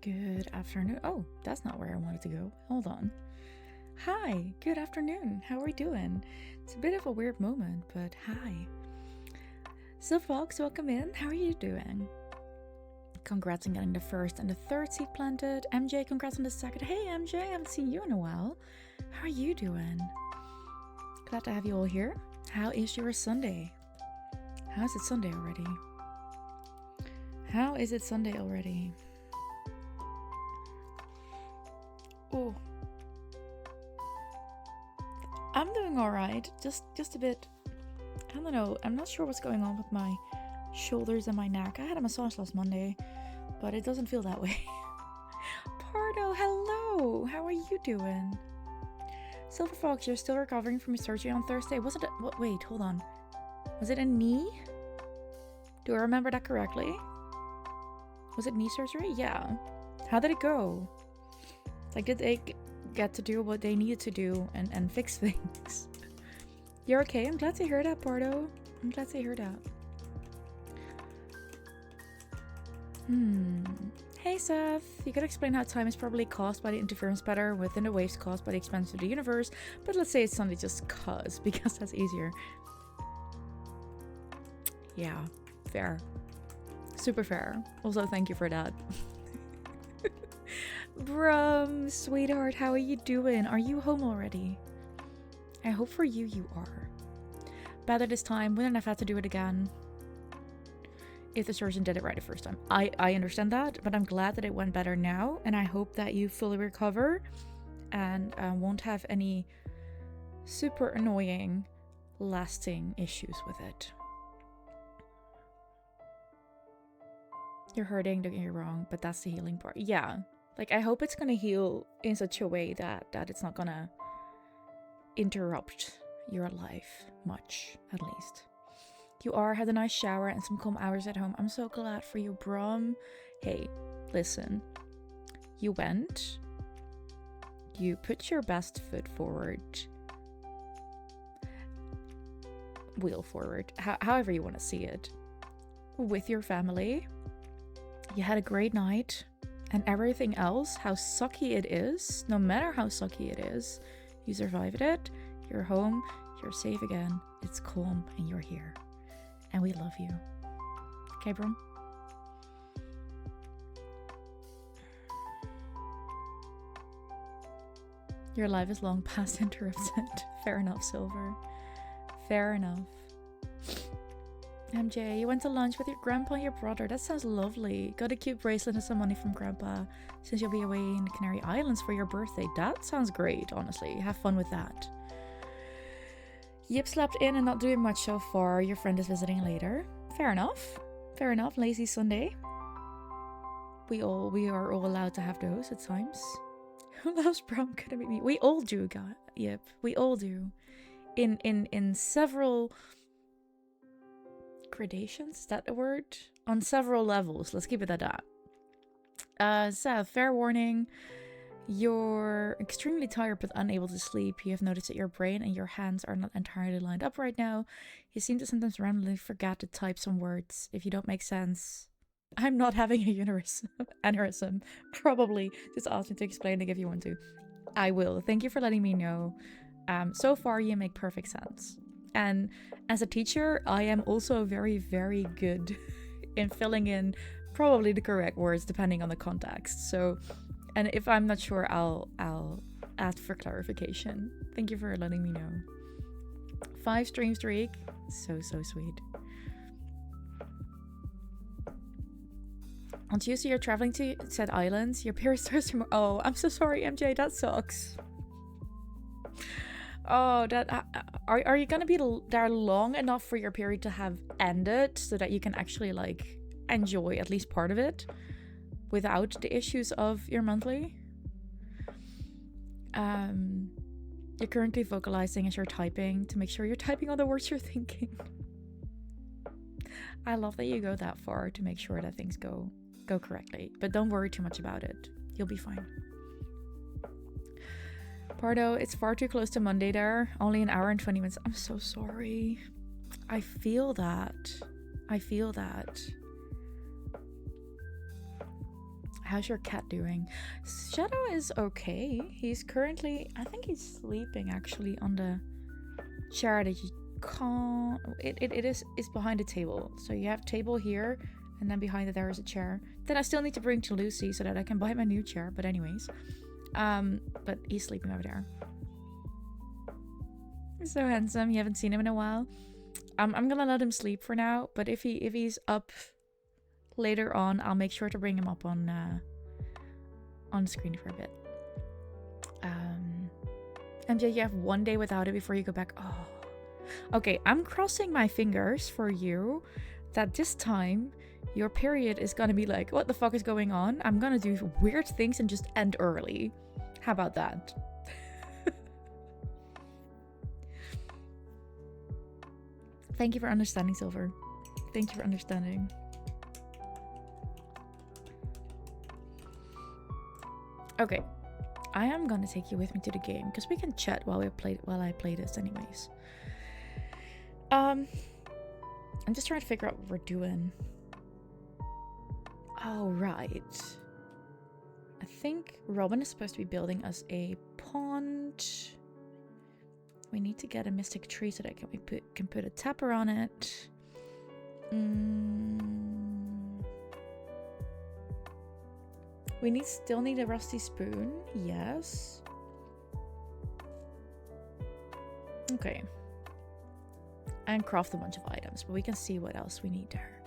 Good afternoon. Oh, that's not where I wanted to go. Hold on. Hi, good afternoon. How are we doing? It's a bit of a weird moment, but hi. Silverfox, welcome in. How are you doing? Congrats on getting the first and the third seed planted. MJ, congrats on the second. Hey, MJ, I haven't seen you in a while. How are you doing? Glad to have you all here. How is your Sunday? How is it Sunday already? How is it Sunday already? Oh, I'm doing all right. Just a bit. I don't know. I'm not sure what's going on with my shoulders and my neck. I had a massage last Monday, but it doesn't feel that way. Pardo, hello. How are you doing? Silver Fox, you're still recovering from your surgery on Thursday. Was it? Wait, hold on. Was it a knee? Do I remember that correctly? Was it knee surgery? Yeah. How did it go? Like, did they get to do what they needed to do and fix things? You're okay? I'm glad to hear that, Pardo. I'm glad to hear that. Hey, Seth. You could explain how time is probably caused by the interference pattern within the waves caused by the expansion of the universe, but let's say it's Sunday just cause, because that's easier. Yeah, fair. Super fair. Also, thank you for that. Brum, sweetheart, how are you doing? Are you home already? I hope for you, you are. Better this time, wouldn't have had to do it again if the surgeon did it right the first time. I understand that, but I'm glad that it went better now, and I hope that you fully recover and won't have any super annoying lasting issues with it. You're hurting, don't get me wrong, but that's the healing part. Yeah. Like, I hope it's gonna heal in such a way that it's not gonna interrupt your life much, at least. You had a nice shower and some calm hours at home. I'm so glad for you, Brom. Hey, listen. You went. You put your best foot forward. Wheel forward. However you want to see it. With your family. You had a great night. And everything else, how sucky it is, no matter how sucky it is, you survived it, you're home, you're safe again, it's calm, and you're here. And we love you. Okay, bro? Your life is long past interrupted. Fair enough, Silver. Fair enough. MJ, you went to lunch with your grandpa and your brother. That sounds lovely. Got a cute bracelet and some money from grandpa since you'll be away in the Canary Islands for your birthday. That sounds great, honestly. Have fun with that. Yip slept in and not doing much so far. Your friend is visiting later. Fair enough. Fair enough. Lazy Sunday. We are all allowed to have those at times. Who loves brown? Could it be me? We all do, guy. Yep, we all do. In several gradations, is that a word? On several levels, let's keep it at that. Seth, fair warning, you're extremely tired but unable to sleep. You have noticed that your brain and your hands are not entirely lined up right now. You seem to sometimes randomly forget to type some words if you don't make sense. I'm not having a aneurysm. Probably. Just ask me to explain it if you want to. I will. Thank you for letting me know. So far you make perfect sense. And as a teacher, I am also very, very good in filling in probably the correct words depending on the context. So, and if I'm not sure, I'll ask for clarification. Thank you for letting me know. 5 stream streak. So sweet. On Tuesday, you're traveling to said islands. Your period starts tomorrow. Oh, I'm so sorry, MJ. That sucks. Oh, that are you gonna be there long enough for your period to have ended so that you can actually like enjoy at least part of it without the issues of your monthly? You're currently vocalizing as you're typing to make sure you're typing all the words you're thinking. I love that you go that far to make sure that things go correctly, but don't worry too much about it. You'll be fine. Pardo, it's far too close to Monday there. Only an hour and 20 minutes. I'm so sorry. I feel that. How's your cat doing? Shadow is okay. He's currently, I think he's sleeping actually on the chair that you can't. It is behind the table. So you have table here, and then behind it there is a chair that I still need to bring to Lucy so that I can buy my new chair. But anyways, but he's sleeping over there. He's so handsome. You haven't seen him in a while. I'm gonna let him sleep for now. But if he's up later on, I'll make sure to bring him up on screen for a bit. MJ, you have 1 day without it before you go back. Oh, okay. I'm crossing my fingers for you that this time your period is gonna be like, what the fuck is going on? I'm gonna do weird things and just end early. How about that? Thank you for understanding, Silver. Thank you for understanding. Okay, I am gonna take you with me to the game because we can chat while I play this, anyways. I'm just trying to figure out what we're doing. Oh right, I think Robin is supposed to be building us a pond. We need to get a mystic tree so that we can put a tapper on it. We still need a rusty spoon. Yes. Okay. And craft a bunch of items, but we can see what else we need there.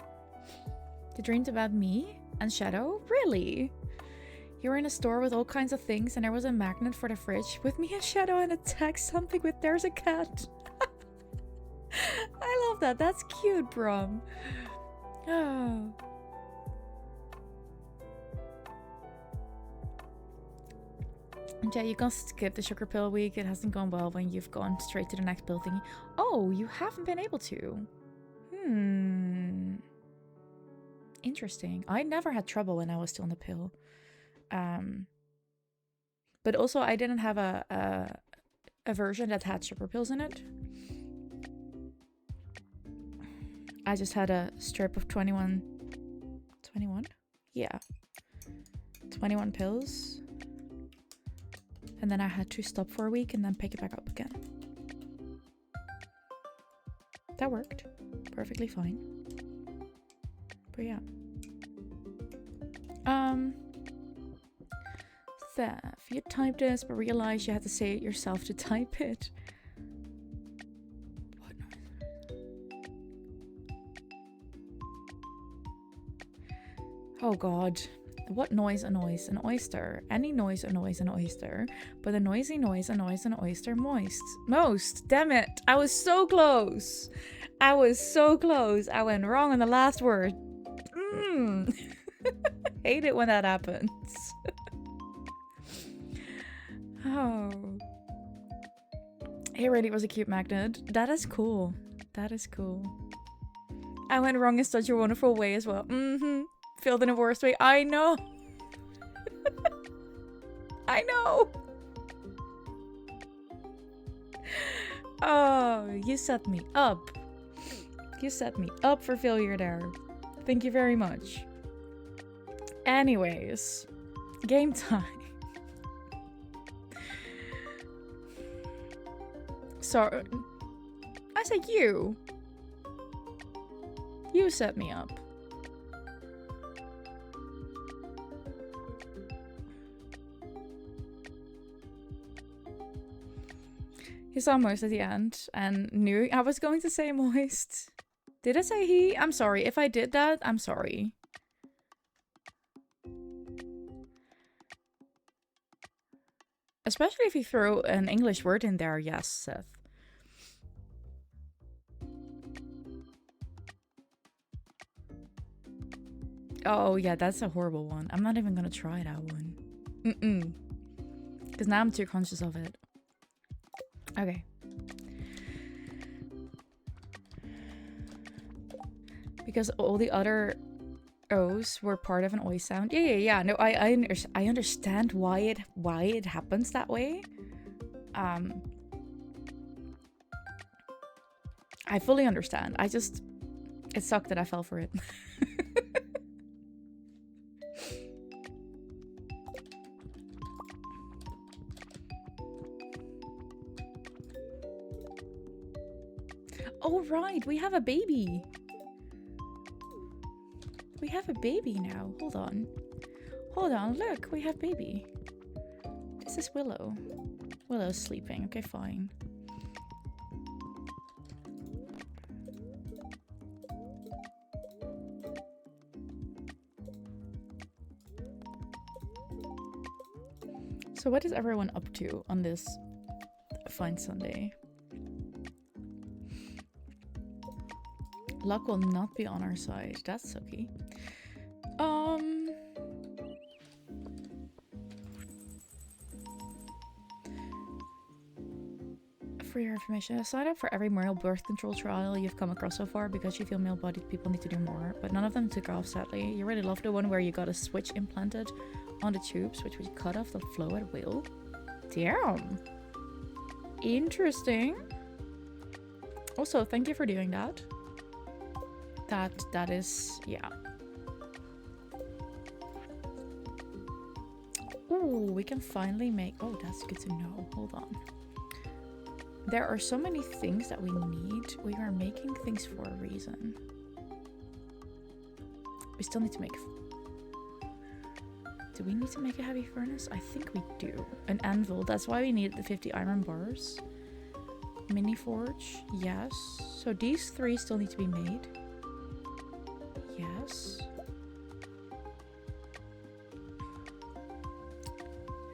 You dreamed about me and Shadow? Really? You were in a store with all kinds of things and there was a magnet for the fridge with me and Shadow and a text something with there's a cat. I love that. That's cute, Brom. Oh. Yeah, you can skip the sugar pill week. It hasn't gone well when you've gone straight to the next pill thingy. Oh, you haven't been able to. Interesting. I never had trouble when I was still on the pill. But also I didn't have a version that had sugar pills in it. I just had a strip of 21? Yeah. 21 pills. And then I had to stop for a week and then pick it back up again. That worked perfectly fine. But yeah. Thef, you typed this but realized you had to say it yourself to type it. What noise? Oh god. What noise annoys an oyster? Any noise annoys an oyster, but a noisy noise annoys an oyster most. Damn it. I was so close. I went wrong on the last word. Hate it when that happens. Oh. It really was a cute magnet. That is cool. I went wrong in such a wonderful way as well. Filled in a worse way. I know. I know. Oh, you set me up. You set me up for failure there. Thank you very much. Anyways, game time. So, I said you. You set me up. He saw moist at the end and knew I was going to say moist. Did I say he? I'm sorry. If I did that, I'm sorry. Especially if you throw an English word in there. Yes, Seth. Oh, yeah, that's a horrible one. I'm not even gonna try that one. Because now I'm too conscious of it. Okay. Because all the other O's were part of an oi sound. Yeah. No, I understand why it happens that way. I fully understand. It sucked that I fell for it. Oh, right. We have a baby. We have a baby now. Hold on. Hold on. Look, we have baby. This is Willow. Willow's sleeping. Okay, fine. So what is everyone up to on this fine Sunday? Luck will not be on our side. That's sucky. For your information, sign up for every male birth control trial you've come across so far because you feel male-bodied people need to do more, but none of them took off, sadly. You really love the one where you got a switch implanted on the tubes, which would cut off the flow at will. Damn. Interesting. Also, thank you for doing that. That is, yeah. Ooh, we can finally make... Oh, that's good to know. Hold on. There are so many things that we need. We are making things for a reason. We still need to make... Do we need to make a heavy furnace? I think we do. An anvil. That's why we need the 50 iron bars. Mini forge. Yes. So these 3 still need to be made. Yes.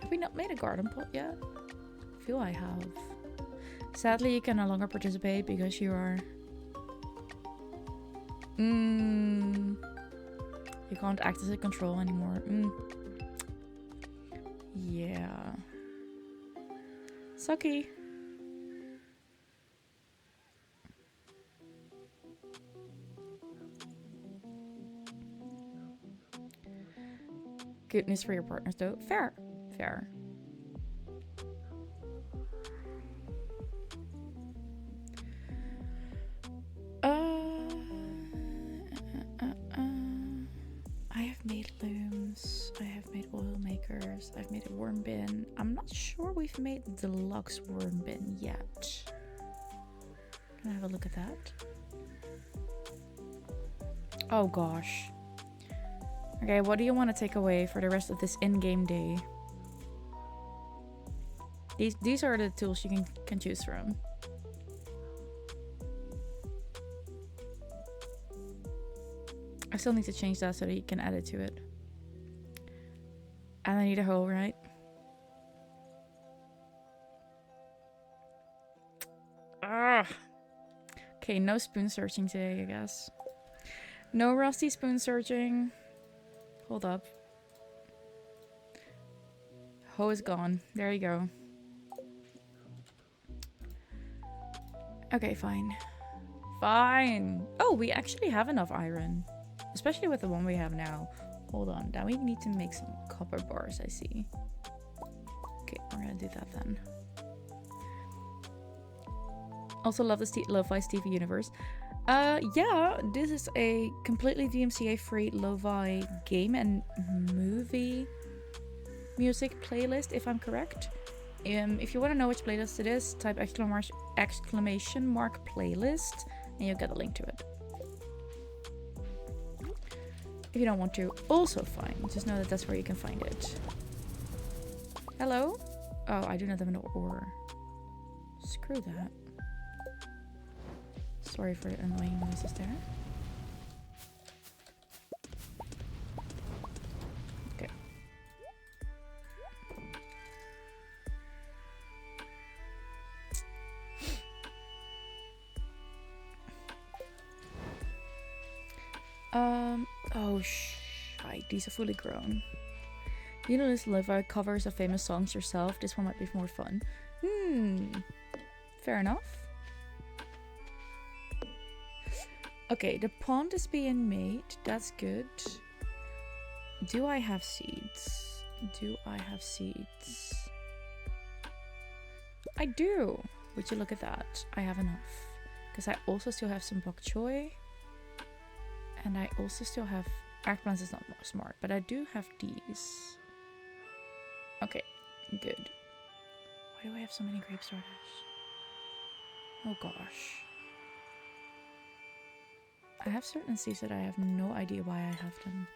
Have we not made a garden pot yet? I feel I have. Sadly, you can no longer participate because you are... You can't act as a control anymore. Yeah. Sucky. Good news for your partners though. Fair. Fair. I have made looms. I have made oil makers. I've made a worm bin. I'm not sure we've made the deluxe worm bin yet. Can I have a look at that? Oh gosh. Okay, what do you want to take away for the rest of this in-game day? These are the tools you can choose from. I still need to change that so that you can add it to it. And I need a hoe, right? Ah. Okay, no spoon searching today, I guess. No rusty spoon searching. Hold up. Hoe is gone. There you go. Okay, fine. Fine. Oh, we actually have enough iron. Especially with the one we have now. Hold on. Now we need to make some copper bars, I see. Okay, we're gonna do that then. Also love the Lo-Fi Stevie universe. Yeah, this is a completely DMCA-free lo-fi game and movie music playlist, if I'm correct. If you want to know which playlist it is, type exclamation mark playlist and you'll get a link to it. If you don't want to, also fine. Just know that that's where you can find it. Hello? Oh, I do not have an ore. Screw that. Sorry for the annoying noises there. Okay. Oh, shite. These are fully grown. You know, this lo-fi covers of famous songs yourself. This one might be more fun. Fair enough. Okay, the pond is being made. That's good. Do I have seeds? Do I have seeds? I do. Would you look at that? I have enough. Because I also still have some bok choy. And I also still have... Eggplants is not more smart, but I do have these. Okay, good. Why do I have so many grape starters? Oh gosh. I have certain seeds that I have no idea why I have them.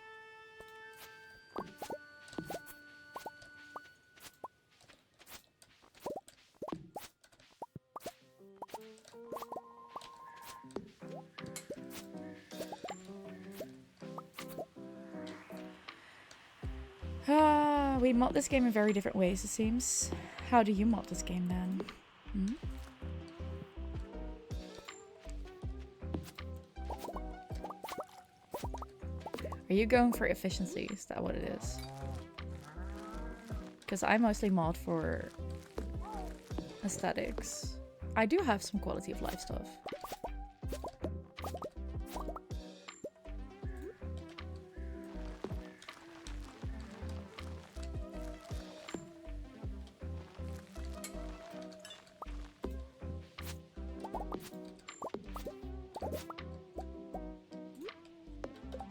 We mod this game in very different ways, it seems. How do you mod this game then? Hmm? Are you going for efficiency? Is that what it is? Because I mostly mod for aesthetics. I do have some quality of life stuff.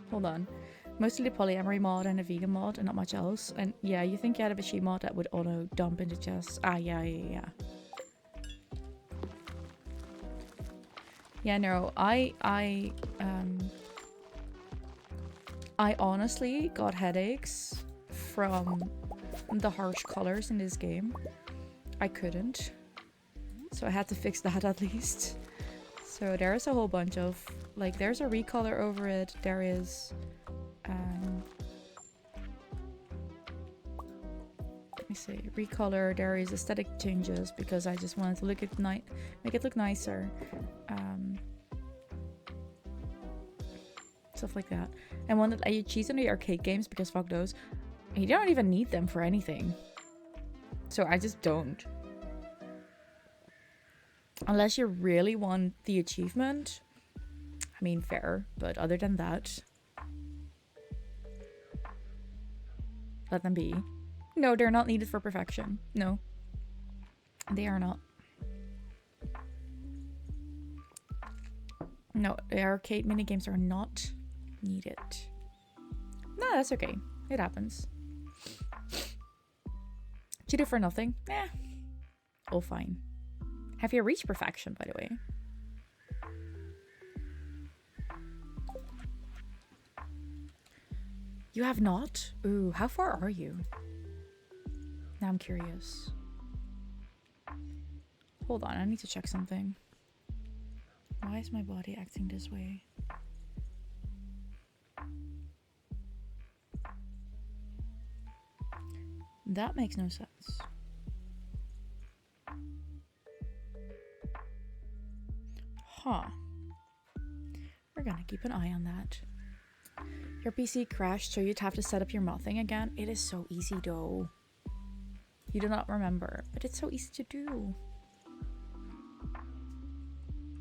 Hold on. Mostly the polyamory mod and a vegan mod and not much else. And yeah, you think you had a sheep mod that would auto dump into chests. Ah, yeah. Yeah, no, I honestly got headaches from the harsh colors in this game. I couldn't. So I had to fix that at least. So there's a whole bunch of, like, there's a recolor over it. There is, let me see, recolor. There is aesthetic changes because I just wanted to look at make it look nicer. Stuff like that. And one that I cheese on the arcade games because fuck those. You don't even need them for anything. So I just don't. Unless you really want the achievement. I mean, fair. But other than that, let them be. No, they're not needed for perfection. No. They are not. No, the arcade minigames are not needed. No, that's okay. It happens. Cheated for nothing? Eh. All fine. Have you reached perfection, by the way? You have not? Ooh, how far are you? Now I'm curious. Hold on, I need to check something. Why is my body acting this way? That makes no sense. Huh. We're gonna keep an eye on that. Your PC crashed, so you'd have to set up your mothing again. It is so easy though. You do not remember, but it's so easy to do.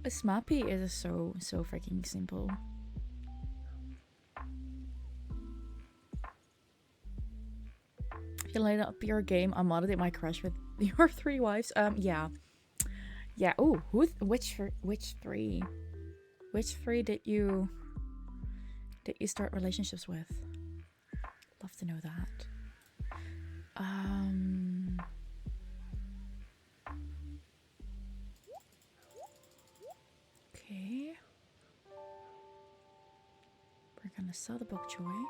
A smappy is so freaking simple. If you light up your game, I modded it my crush with your 3 wives. Yeah. Yeah. Oh, which 3? Which 3 did you start relationships with? Love to know that. Okay. We're gonna sell the bok choy.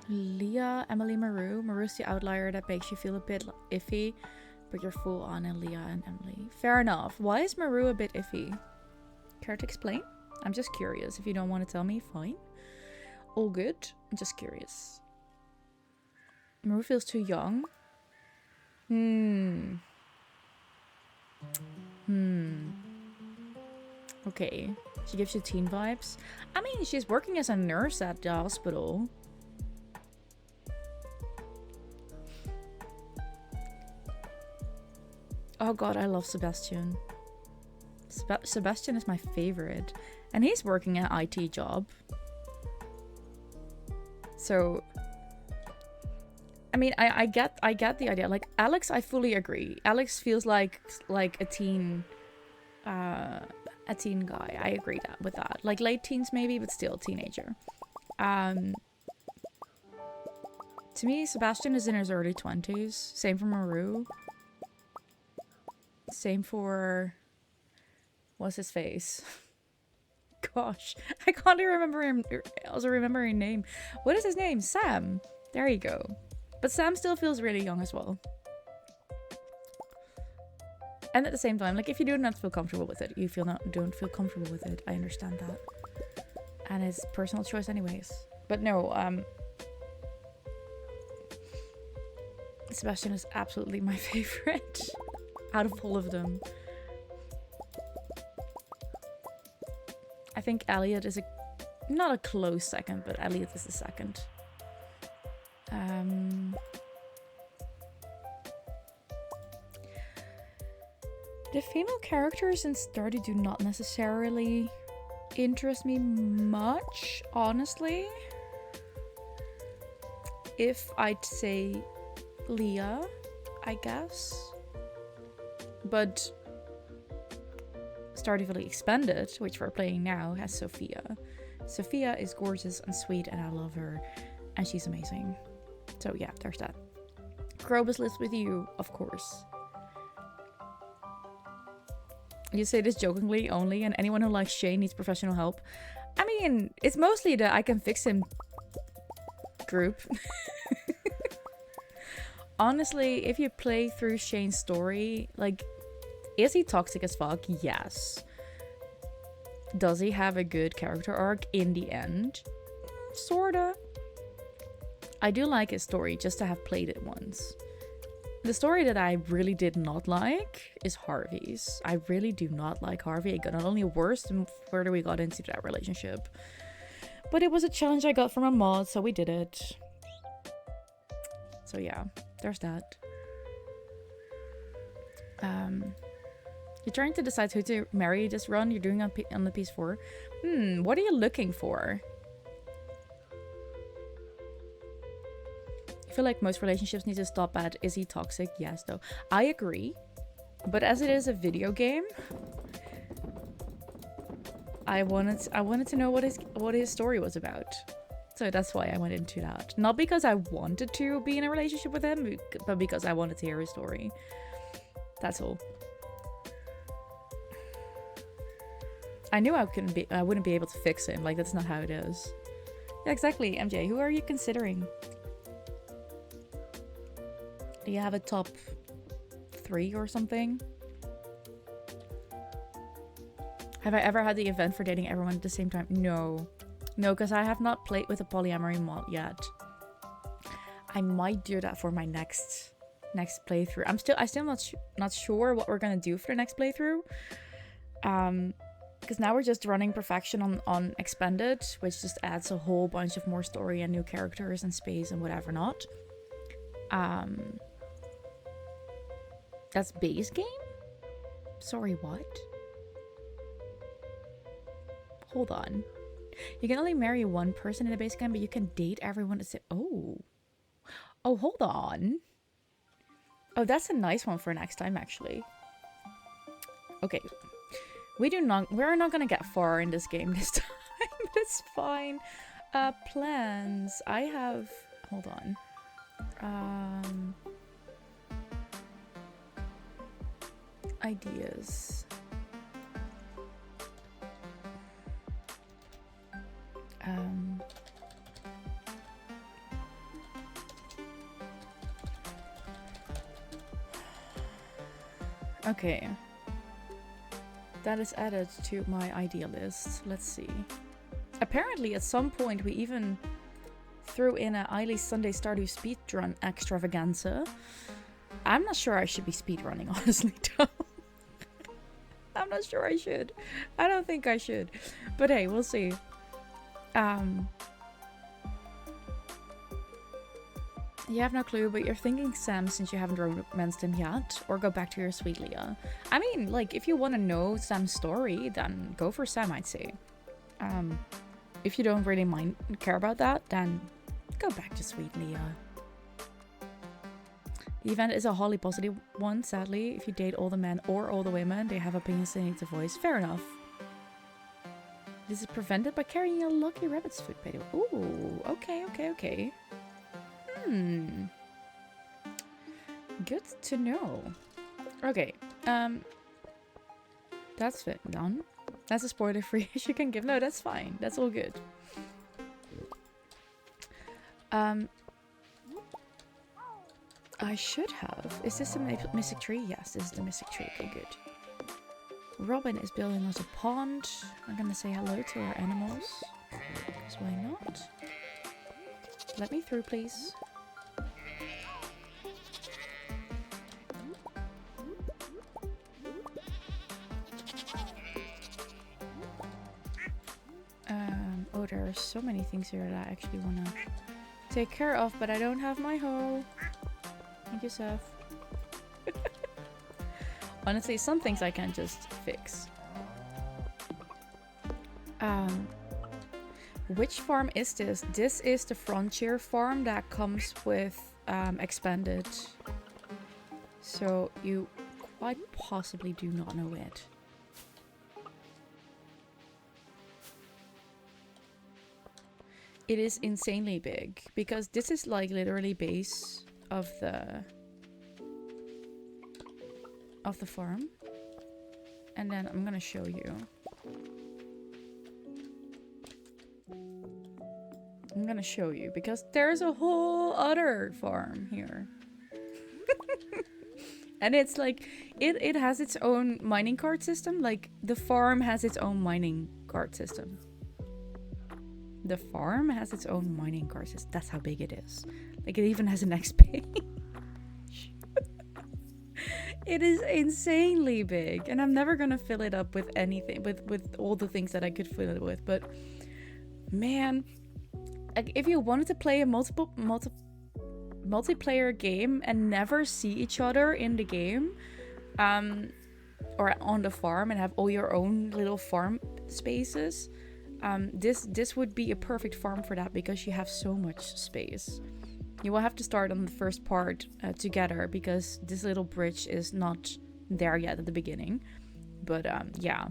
Leah, Emily, Maru. Maru's the outlier that makes you feel a bit iffy, but you're full on in Leah and Emily. Fair enough. Why is Maru a bit iffy? Care to explain? I'm just curious. If you don't want to tell me, fine. All good. I'm just curious. Maru feels too young. Okay. She gives you teen vibes. I mean, she's working as a nurse at the hospital. Oh god, I love Sebastian. Sebastian is my favorite. And he's working an IT job. So, I mean, I get the idea. Like, Alex, I fully agree. Alex feels like a teen guy. I agree with that. Like, late teens maybe, but still teenager. To me, Sebastian is in his early 20s. Same for Maru. Same for What's his face? Gosh, I can't even remember him. Also remember his name. What is his name? Sam. There you go. But Sam still feels really young as well. And at the same time, like if you do not feel comfortable with it, don't feel comfortable with it. I understand that, and it's personal choice, anyways. But no, Sebastian is absolutely my favorite out of all of them. I think Elliot is not a close second, but Elliot is the second. The female characters in Stardew do not necessarily interest me much, honestly. If I'd say Leah, I guess. But Stardew Valley Expanded, which we're playing now, has Sophia. Sophia is gorgeous and sweet, and I love her, and she's amazing. So yeah, there's that. Krobus lives with you, of course. You say this jokingly only, and anyone who likes Shane needs professional help. I mean, it's mostly the I can fix him group. Honestly, if you play through Shane's story, like, is he toxic as fuck? Yes. Does he have a good character arc in the end? Sorta. I do like his story, just to have played it once. The story that I really did not like is Harvey's. I really do not like Harvey. It got not only worse the further we got into that relationship, but it was a challenge I got from a mod, so we did it. So yeah, there's that. You're trying to decide who to marry this run. You're doing on the PS4. What are you looking for? I feel like most relationships need to stop at, is he toxic? Yes, though. I agree. But as it is a video game, I wanted to know what his story was about. So that's why I went into that. Not because I wanted to be in a relationship with him, but because I wanted to hear his story. That's all. I knew I wouldn't be able to fix him. Like, that's not how it is. Yeah, exactly, MJ. Who are you considering? Do you have a top 3 or something? Have I ever had the event for dating everyone at the same time? No. No, because I have not played with a polyamory mod yet. I might do that for my next playthrough. I'm still not sure what we're gonna do for the next playthrough. Because now we're just running perfection on Expanded, which just adds a whole bunch of more story and new characters and space and whatever not. That's base game? Sorry, what? Hold on. You can only marry one person in the base game, but you can date everyone to say, oh, hold on. Oh, that's a nice one for next time, actually. Okay. We're not gonna get far in this game this time. It's fine. Plans. I have, hold on. Ideas. Okay. That is added to my idea list. Let's see. Apparently, at some point, we even threw in a Eileen's Sunday Stardew speedrun extravaganza. I'm not sure I should be speedrunning, honestly, though. I'm not sure I should. I don't think I should. But hey, we'll see. You have no clue, but you're thinking Sam since you haven't romanced him yet, or go back to your sweet Leah. I mean, like, if you want to know Sam's story, then go for Sam, I'd say. If you don't really care about that, then go back to sweet Leah. The event is a wholly positive one, sadly. If you date all the men or all the women, they have opinions they need to voice. Fair enough. This is prevented by carrying a lucky rabbit's foot pedal. Ooh, okay. Good to know. Okay, That's it. Done. That's a spoiler free you can give. No, that's fine. That's all good. I should have. Is this the mystic tree? Yes, this is the mystic tree. Okay, good. Robin is building us a pond. I'm gonna say hello to our animals. Because why not? Let me through, please. Oh, there are so many things here that I actually want to take care of, but I don't have my hoe. Thank you, Seth. Honestly, some things I can just fix. Which farm is this? This is the Frontier farm that comes with Expanded. So you quite possibly do not know it. It is insanely big because this is like literally base of the farm. And then I'm gonna show you. I'm gonna show you because there's a whole other farm here. And it's like it has its own mining cart system. Like the farm has its own mining cart system. The farm has its own mining cart system. That's how big it is. Like it even has an XP. It is insanely big, and I'm never gonna fill it up with anything, with all the things that I could fill it with. But man, like if you wanted to play a multiplayer game and never see each other in the game, or on the farm and have all your own little farm spaces, this would be a perfect farm for that because you have so much space. You will have to start on the first part together because this little bridge is not there yet at the beginning. But yeah,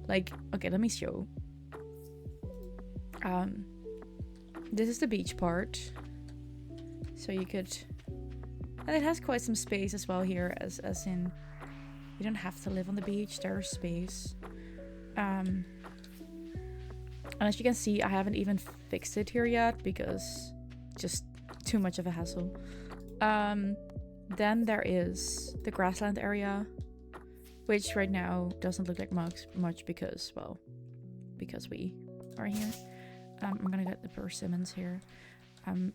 like, okay, let me show. This is the beach part. So you could, and it has quite some space as well here, as in, you don't have to live on the beach, there's space. And as you can see, I haven't even fixed it here yet because just too much of a hassle. Then there is the grassland area, which right now doesn't look like much because, well, because we are here. I'm gonna get the persimmons here.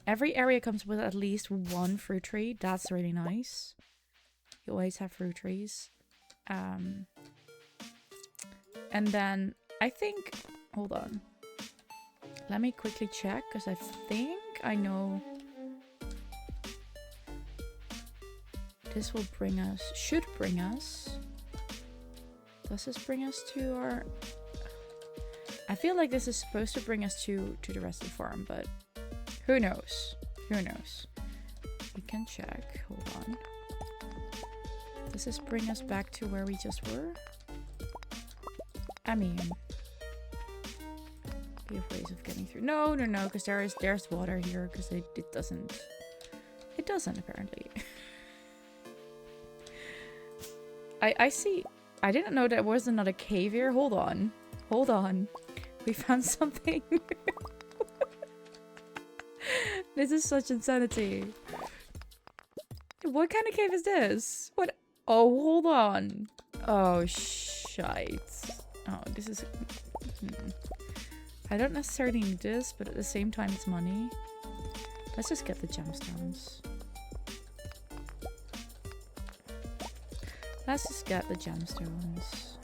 Every area comes with at least one fruit tree. That's really nice. You always have fruit trees. And then I think, hold on. Let me quickly check because I think I know. This will bring us, should bring us. Does this bring us to our... I feel like this is supposed to bring us to the rest of the farm, but who knows? Who knows? We can check. Hold on. Does this bring us back to where we just were? I mean, we have ways of getting through. No, because there's water here because it doesn't. It doesn't apparently. I see. I didn't know there was another cave here. Hold on. We found something. This is such insanity. What kind of cave is this? What? Oh, hold on. Oh, shite. Oh, this is... I don't necessarily need this, but at the same time it's money. Let's just get the gemstones. Let's just get the gemstones.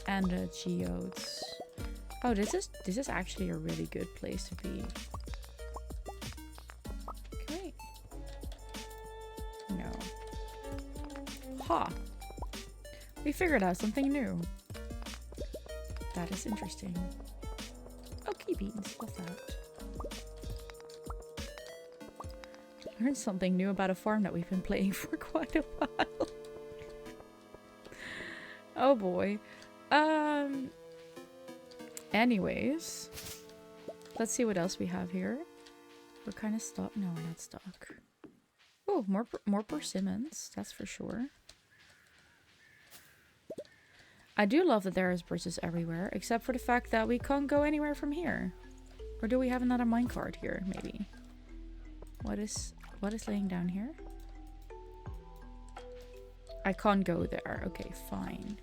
And the geodes. Oh, this is actually a really good place to be. Okay. No. Ha! We figured out something new. That is interesting. Oh, key beans. Love that. Learned something new about a farm that we've been playing for quite a while. Oh boy. Anyways, let's see what else we have here. What kind of stock? No, we're not stock. Oh, more persimmons. That's for sure. I do love that there is bridges everywhere, except for the fact that we can't go anywhere from here. Or do we have another minecart here, maybe? What is laying down here? I can't go there. Okay, fine.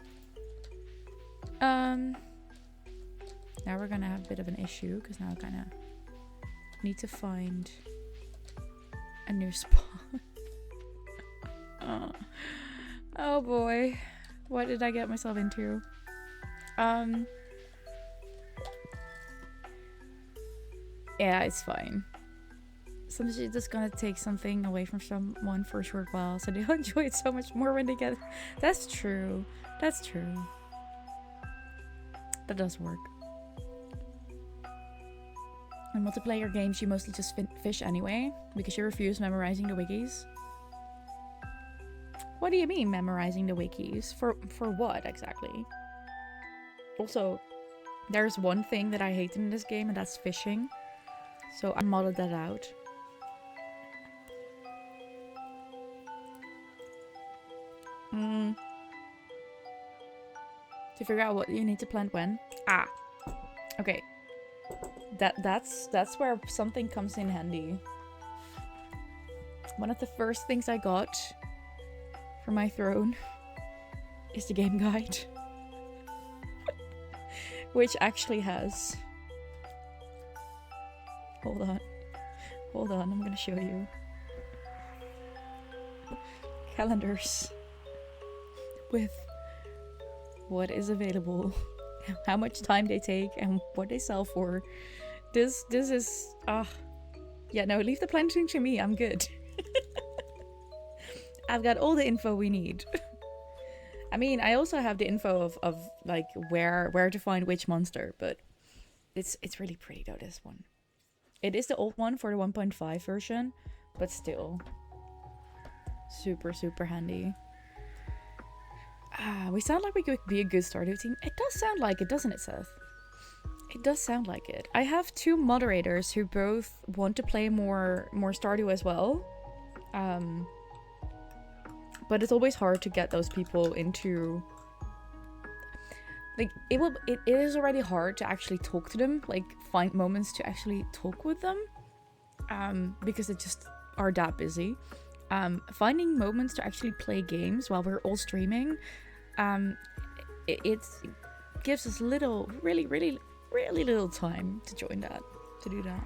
Now we're gonna have a bit of an issue, because now I kinda need to find a new spot. Oh boy. What did I get myself into? Yeah, it's fine. Sometimes you're just gonna take something away from someone for a short while, so they'll enjoy it so much more when they get it. That's true. That's true. That does work. In multiplayer games, you mostly just fish anyway, because you refuse memorizing the wikis. What do you mean, memorizing the wikis? For what, exactly? Also, there's one thing that I hate in this game, and that's fishing. So I modded that out. To figure out what you need to plant when. Ah. Okay. That's where something comes in handy. One of the first things I got for my throne is the game guide. Which actually has... Hold on, I'm gonna show you. Calendars. With what is available, how much time they take, and what they sell for. This is... Yeah, no, leave the planting to me, I'm good. I've got all the info we need. I mean, I also have the info of like where to find which monster, but it's really pretty though, this one. It is the old one for the 1.5 version, but still super handy. We sound like we could be a good Stardew team. It does sound like it, doesn't it, Seth? It does sound like it. I have two moderators who both want to play more Stardew as well. But it's always hard to get those people into... Like, it is already hard to actually talk to them. Like, find moments to actually talk with them. Because they just are that busy. Finding moments to actually play games while we're all streaming, it gives us really little time to do that.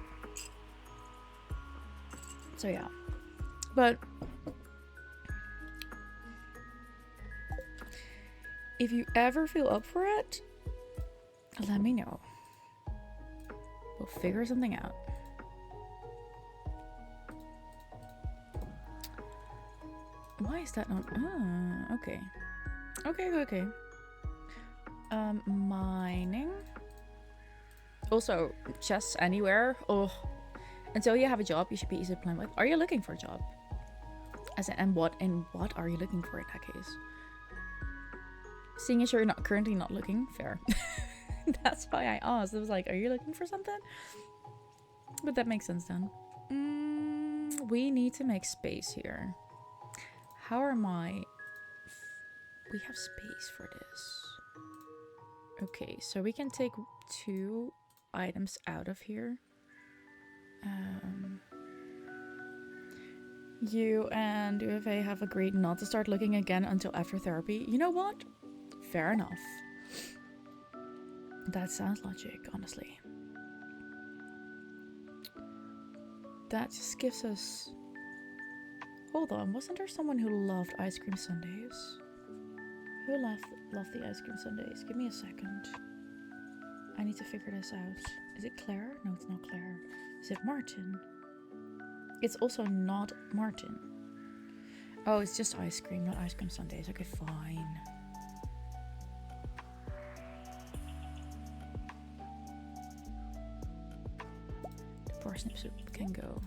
So yeah, but if you ever feel up for it, let me know. We'll figure something out. Why is that not... okay. Okay. Mining. Also, chests anywhere. Oh. Until you have a job, you should be easy to plan with. Are you looking for a job? And what are you looking for in that case? Seeing as you're currently not looking, fair. That's why I asked. I was like, are you looking for something? But that makes sense then. We need to make space here. How am I... We have space for this. Okay, so we can take 2 items out of here. You and UFA have agreed not to start looking again until after therapy. You know what? Fair enough. That sounds logic, honestly. That just gives us... Hold on, wasn't there someone who loved ice cream sundaes? Who loved the ice cream sundaes? Give me a second. I need to figure this out. Is it Claire? No, it's not Claire. Is it Martin? It's also not Martin. Oh, it's just ice cream, not ice cream sundaes. Okay, fine. The parsnip soup can go.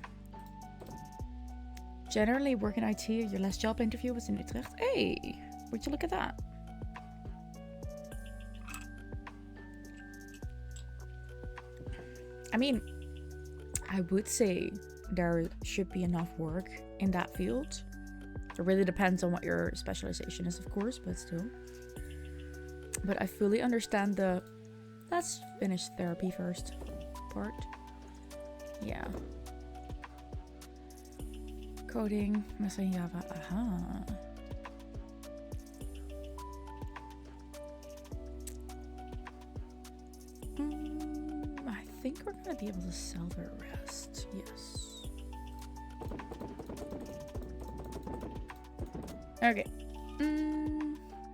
Generally, work in IT, your last job interview was in Utrecht. Hey, would you look at that? I mean, I would say there should be enough work in that field. It really depends on what your specialization is, of course, but still. But I fully understand the let's finish therapy first part. Yeah. Coding, messing Java. Aha. I think we're gonna be able to sell the rest. Yes. Okay.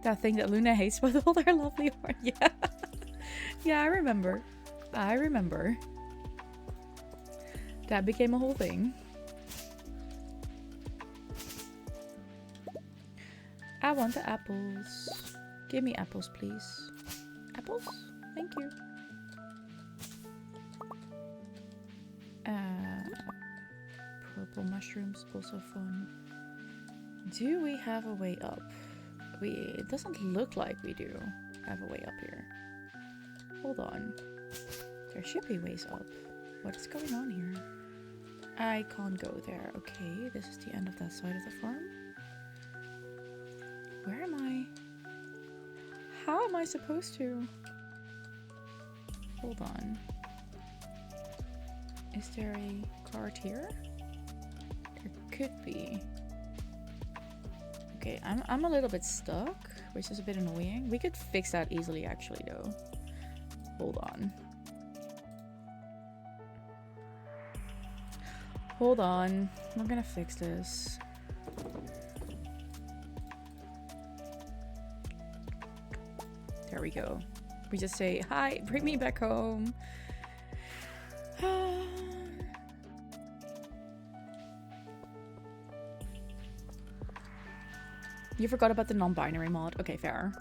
That thing that Luna hates with all their lovely art. Yeah. Yeah, I remember. That became a whole thing. I want the apples. Give me apples, please. Apples? Thank you. Purple mushrooms, also fun. Do we have a way up? It doesn't look like we do have a way up here. Hold on. There should be ways up. What is going on here? I can't go there. Okay, this is the end of that side of the farm. Where am I? How am I supposed to? Hold on. Is there a cart here? There could be. Okay, I'm a little bit stuck, which is a bit annoying. We could fix that easily actually though. Hold on. Hold on. We're gonna fix this. There we go. We just say, hi, bring me back home. You forgot about the non-binary mod. Okay, fair.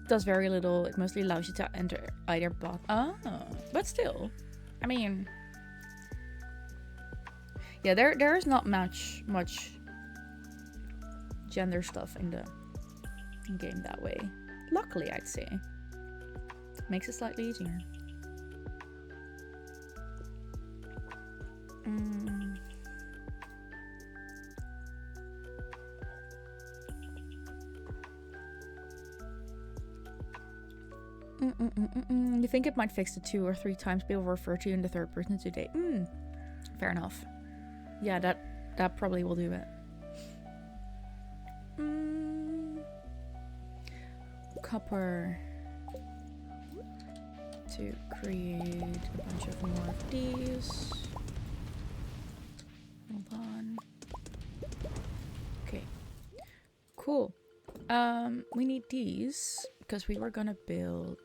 Does very little. It mostly allows you to enter either bot. Ah, but still. I mean... Yeah, there is not much gender stuff in the game that way. Luckily, I'd say. Makes it slightly easier. You think it might fix the 2 or 3 times people refer to you in the third person today? Fair enough. Yeah, that probably will do it. Copper to create a bunch of more of these. Hold on. Okay. Cool. We need these because we were gonna build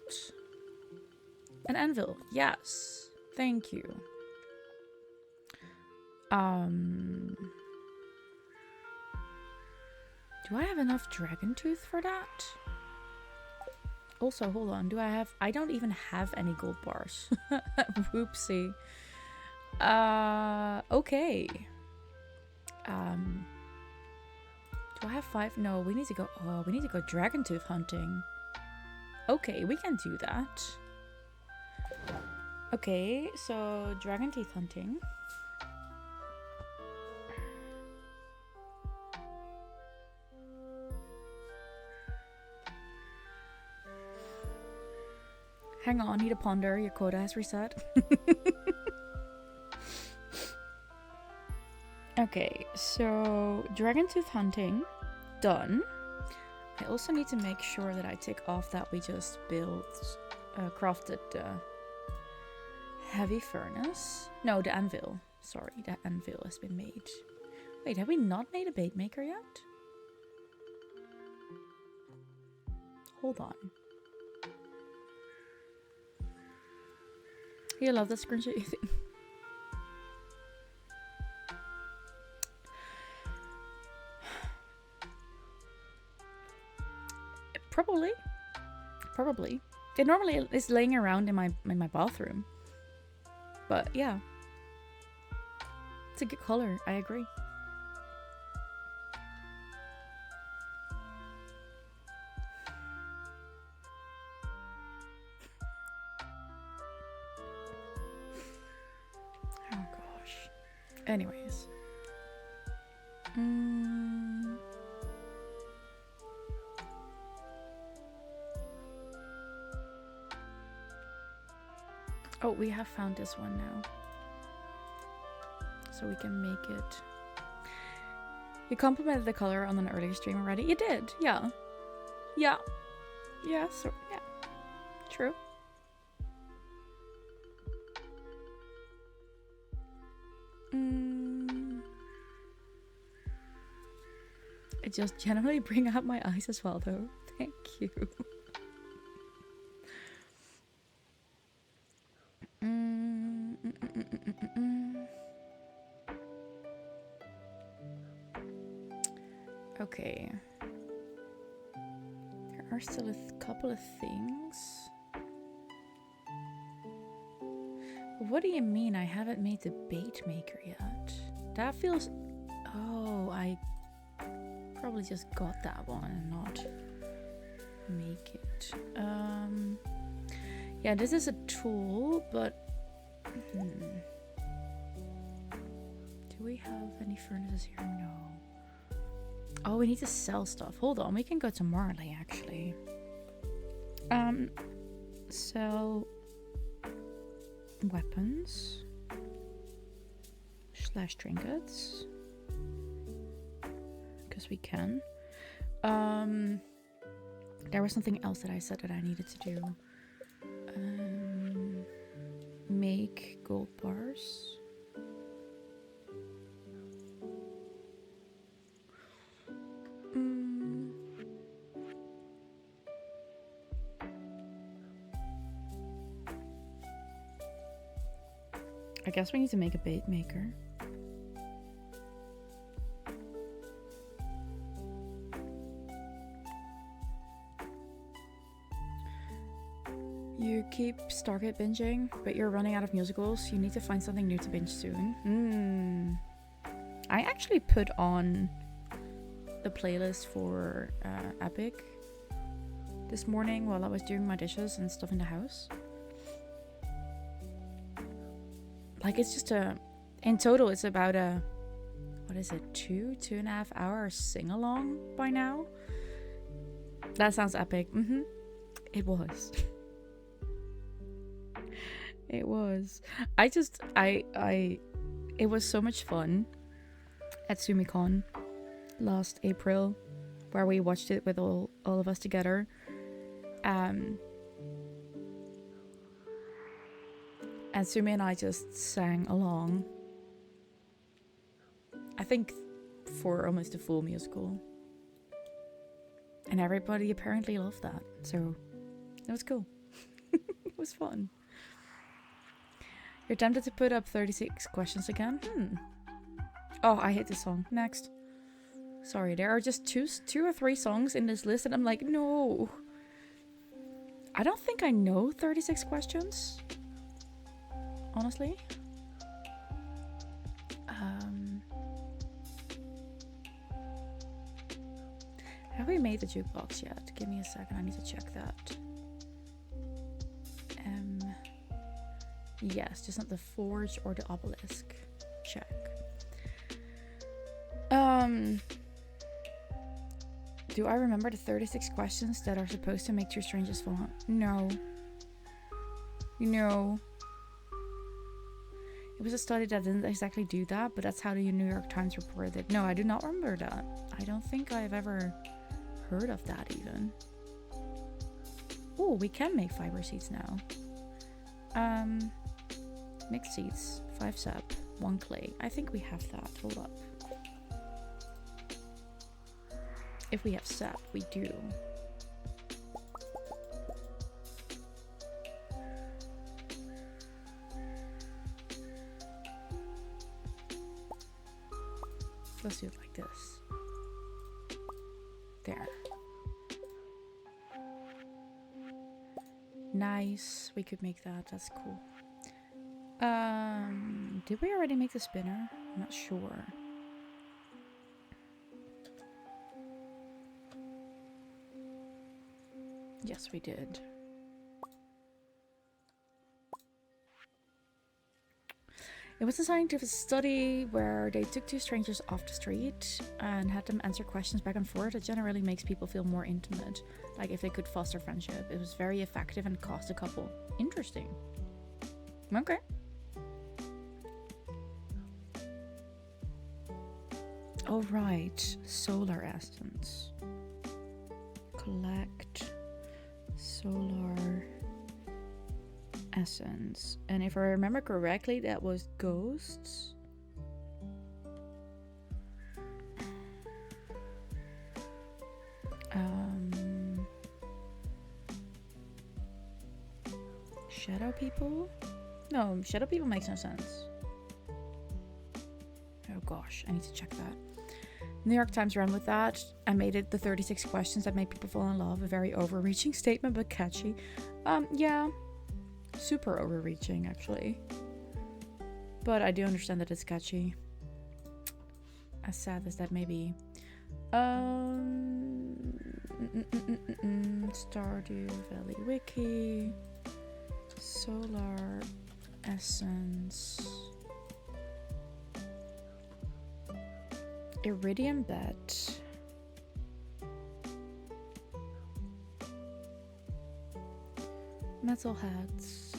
an anvil. Yes. Thank you. Do I have enough dragon tooth for that? Also, hold on. I don't even have any gold bars. Whoopsie. Okay. Do I have 5? No, we need to go. Oh, we need to go dragon tooth hunting. Okay, we can do that. Okay, so dragon teeth hunting. Hang on, need to ponder. Your quota has reset. Okay, so dragon tooth hunting done. I also need to make sure that I tick off that we just built, crafted the heavy furnace. No, the anvil. Sorry, the anvil has been made. Wait, have we not made a bait maker yet? Hold on. You love the scrunchie thing. Probably. It normally is laying around in my bathroom. But yeah. It's a good color, I agree. Oh gosh. Anyways. Oh, we have found this one now. So we can make it. You complimented the color on an earlier stream already. You did, yeah. Yeah. Yeah, so, yeah. True. It just generally bring out my eyes as well, though. Thank you. Okay. There are still a couple of things. What do you mean I haven't made the bait maker yet? That feels... Oh, I probably just got that one and not make it. Yeah, this is a tool, but... Do we have any furnaces here? No. Oh, we need to sell stuff. Hold on, we can go to Marley, actually. Sell weapons / trinkets, because we can. There was something else that I said that I needed to do. Make gold bars. I guess we need to make a bait maker. You keep Stargate binging, but you're running out of musicals. You need to find something new to binge soon. I actually put on the playlist for Epic this morning while I was doing my dishes and stuff in the house. Like, it's just in total it's about a, what is it, 2.5 hour sing-along by now. That sounds epic. It was. It was. It was so much fun at SumiCon last April, where we watched it with all of us together. And Sumi and I just sang along. I think for almost a full musical. And everybody apparently loved that. So it was cool. It was fun. You're tempted to put up 36 questions again? Oh, I hate this song. Next. Sorry, there are just two or three songs in this list and I'm like, no. I don't think I know 36 questions. Honestly. Have we made the jukebox yet? Give me a second, I need to check that. Yes, just not the forge or the obelisk. Check. Do I remember the 36 questions that are supposed to make two strangers fall? No. No. It was a study that didn't exactly do that, but that's how the New York Times reported it. No, I do not remember that. I don't think I've ever heard of that even. Oh, we can make fiber seeds now. Mixed seeds, 5 sap, 1 clay. I think we have that. Hold up. If we have sap, we do. Let's do it like this. There. Nice. We could make that. That's cool. Did we already make the spinner? I'm not sure. Yes, we did. It was a scientific study where they took 2 strangers off the street and had them answer questions back and forth. It generally makes people feel more intimate, like if they could foster friendship. It was very effective and cost a couple. Interesting. Okay. Oh, right. Solar essence. Collect solar essence. And if I remember correctly, that was ghosts. Shadow people? No, shadow people makes no sense. Oh gosh, I need to check that. New York Times ran with that and made it the 36 questions that made people fall in love. A very overreaching statement, but catchy. Yeah. Super overreaching, actually. But I do understand that it's catchy. As sad as that may be. Stardew Valley Wiki. Solar Essence. Iridium Bet. Metalheads.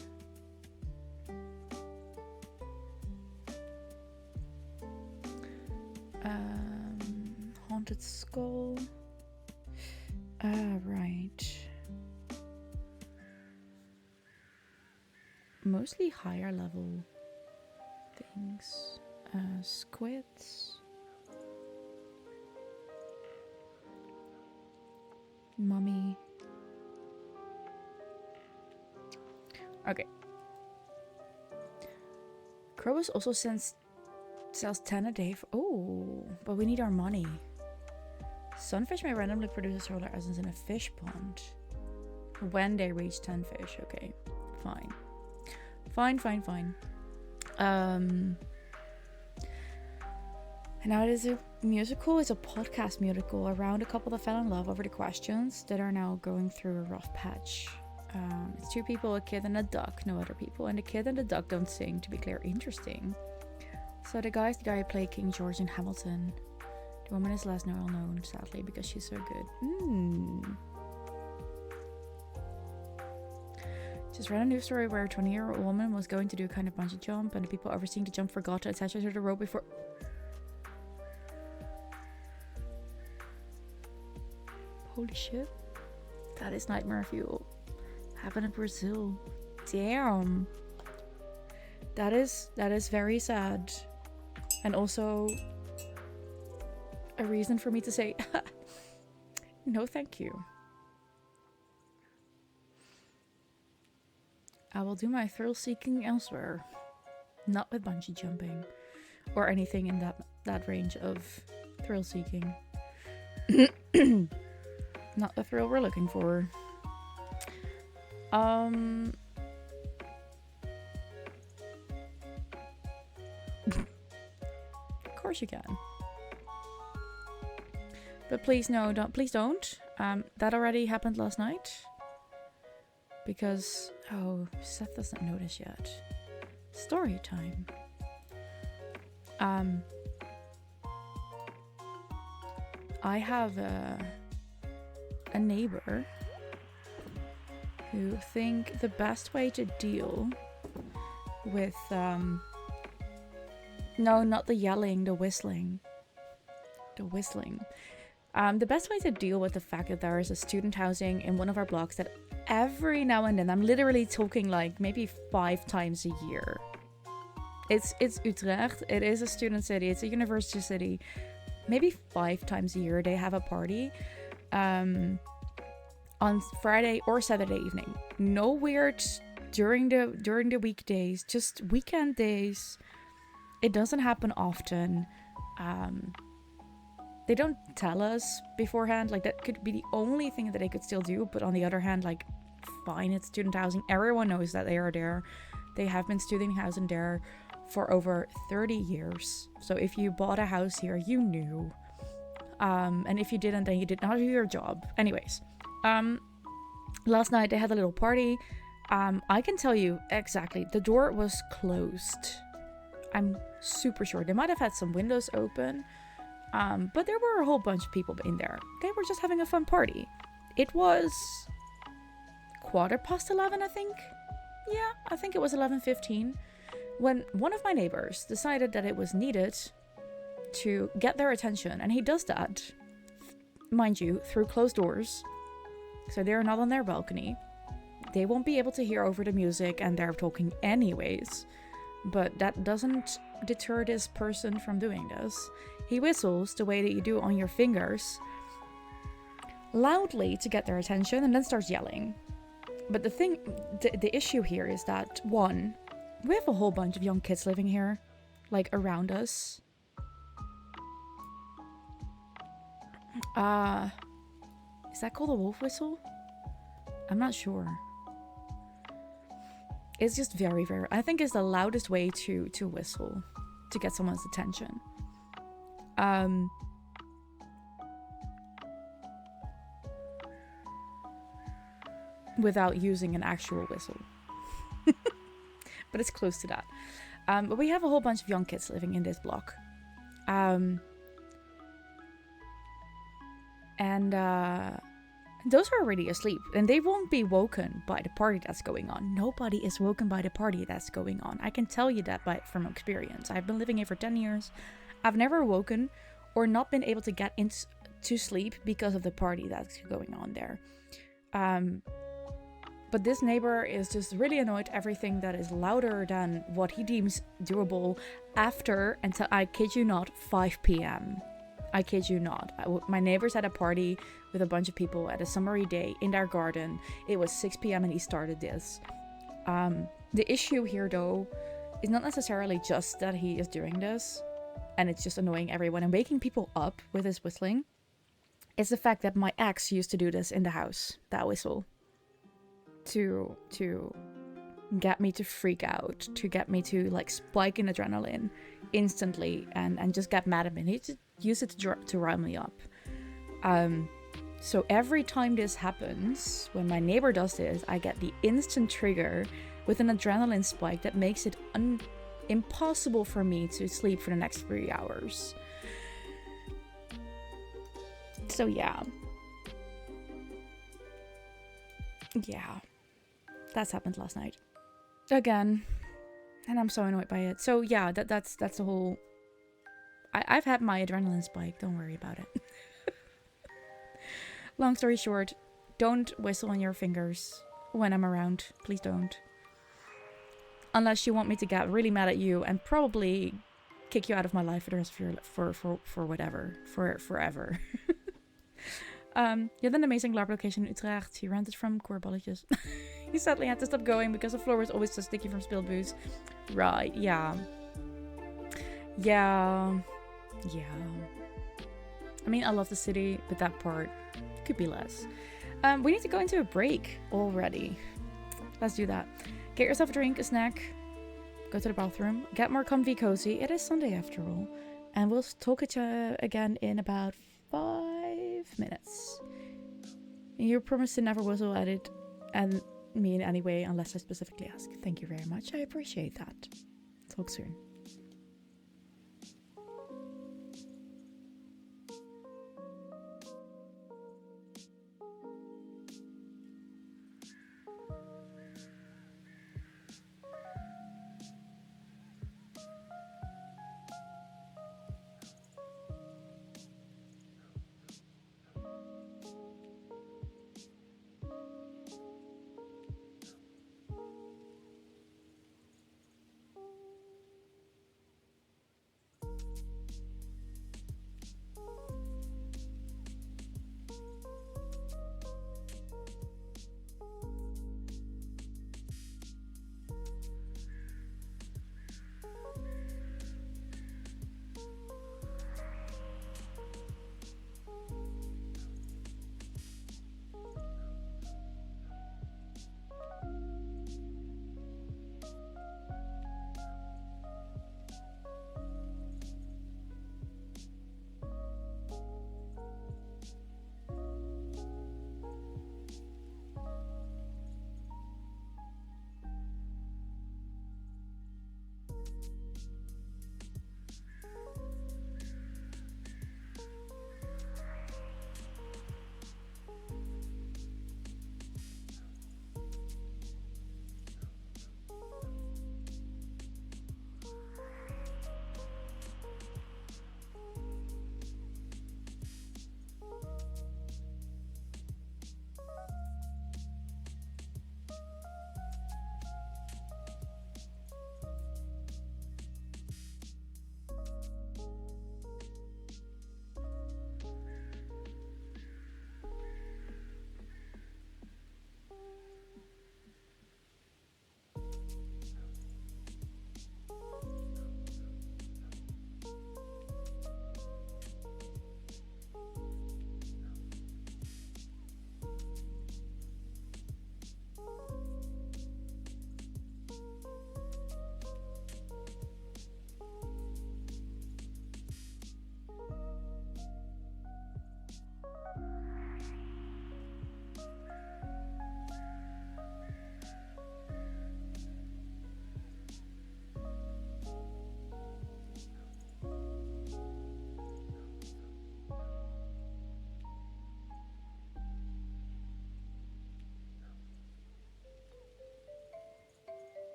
Haunted Skull. Right. Mostly higher level things. Squids. Mummy. Okay. Crowus also sells 10 a day. Oh, but we need our money. Sunfish may randomly produce a solar essence in a fish pond when they reach 10 fish. Okay, fine. Fine. And now it is a musical. It's a podcast musical around a couple that fell in love over the questions that are now going through a rough patch. It's two people, a kid and a duck, no other people. And the kid and the duck don't sing, to be clear. Interesting. So the guy who played King George in Hamilton. The woman is less well known, sadly, because she's so good. Just read a news story where a 20-year-old woman was going to do a kind of bungee jump, and the people overseeing the jump forgot to attach her to the rope before. Holy shit. That is nightmare fuel. Happened in Brazil. Damn. That is very sad. And also a reason for me to say no thank you. I will do my thrill seeking elsewhere. Not with bungee jumping. Or anything in that range of thrill seeking. Not the thrill we're looking for. Of course you can. But please no, please don't. That already happened last night. Because Seth doesn't notice yet. Story time. I have a neighbor who think the best way to deal with no, not the yelling, the whistling. The best way to deal with the fact that there is a student housing in one of our blocks that every now and then, I'm literally talking like maybe 5 times a year. It's Utrecht. It is a student city. It's a university city. Maybe 5 times a year they have a party on Friday or Saturday evening. No weird during the weekdays, just weekend days. It doesn't happen often. They don't tell us beforehand. Like, that could be the only thing that they could still do. But on the other hand, like, fine, it's student housing. Everyone knows that they are there. They have been student housing there for over 30 years. So if you bought a house here, you knew. And if you didn't, then you did not do your job. Anyways, last night they had a little party. I can tell you exactly. The door was closed. I'm super sure. They might have had some windows open. But there were a whole bunch of people in there. They were just having a fun party. It was 11:15, I think. Yeah, I think it was 11:15 when one of my neighbors decided that it was needed to get their attention, and he does that, mind you, through closed doors. So they're not on their balcony. They won't be able to hear over the music, and they're talking anyways. But that doesn't deter this person from doing this. He whistles the way that you do on your fingers, loudly to get their attention, and then starts yelling. But the issue here is that, one, we have a whole bunch of young kids living here, like around us. Is that called a wolf whistle? I'm not sure. It's just very, very... I think it's the loudest way to whistle to get someone's attention. Without using an actual whistle. But it's close to that. But we have a whole bunch of young kids living in this block. Those are already asleep, and they won't be woken by the party that's going on. Nobody is woken by the party that's going on. I can tell you that from experience. I've been living here for 10 years. I've never woken or not been able to get into sleep because of the party that's going on there. But this neighbor is just really annoyed everything that is louder than what he deems doable after, until, I kid you not, 5 p.m. I kid you not. My neighbors had a party with a bunch of people at a summery day in their garden. It was 6 p.m. and he started this. The issue here, though, is not necessarily just that he is doing this and it's just annoying everyone and waking people up with his whistling. It's the fact that my ex used to do this in the house, that whistle. To get me to freak out, to get me to like spike in adrenaline instantly and just get mad at me. He just use it to rile me up. So every time this happens, when my neighbor does this, I get the instant trigger with an adrenaline spike that makes it impossible for me to sleep for the next 3 hours. So yeah. That's happened last night. Again. And I'm so annoyed by it. So yeah, that's the whole... I've had my adrenaline spike. Don't worry about it. Long story short, don't whistle on your fingers when I'm around. Please don't. Unless you want me to get really mad at you and probably kick you out of my life for the rest of your for whatever. Forever. You had an amazing LARP location in Utrecht. He rented from Koorballetjes. He sadly had to stop going because the floor was always so sticky from spilled booze. Right, yeah. Yeah. I mean, I love the city, but that part could be less. We need to go into a break already. Let's do that. Get yourself a drink, a snack. Go to the bathroom. Get more comfy cozy. It is Sunday after all. And we'll talk at you again in about 5 minutes. You promised to never whistle at it and me in any way unless I specifically ask. Thank you very much. I appreciate that. Talk soon.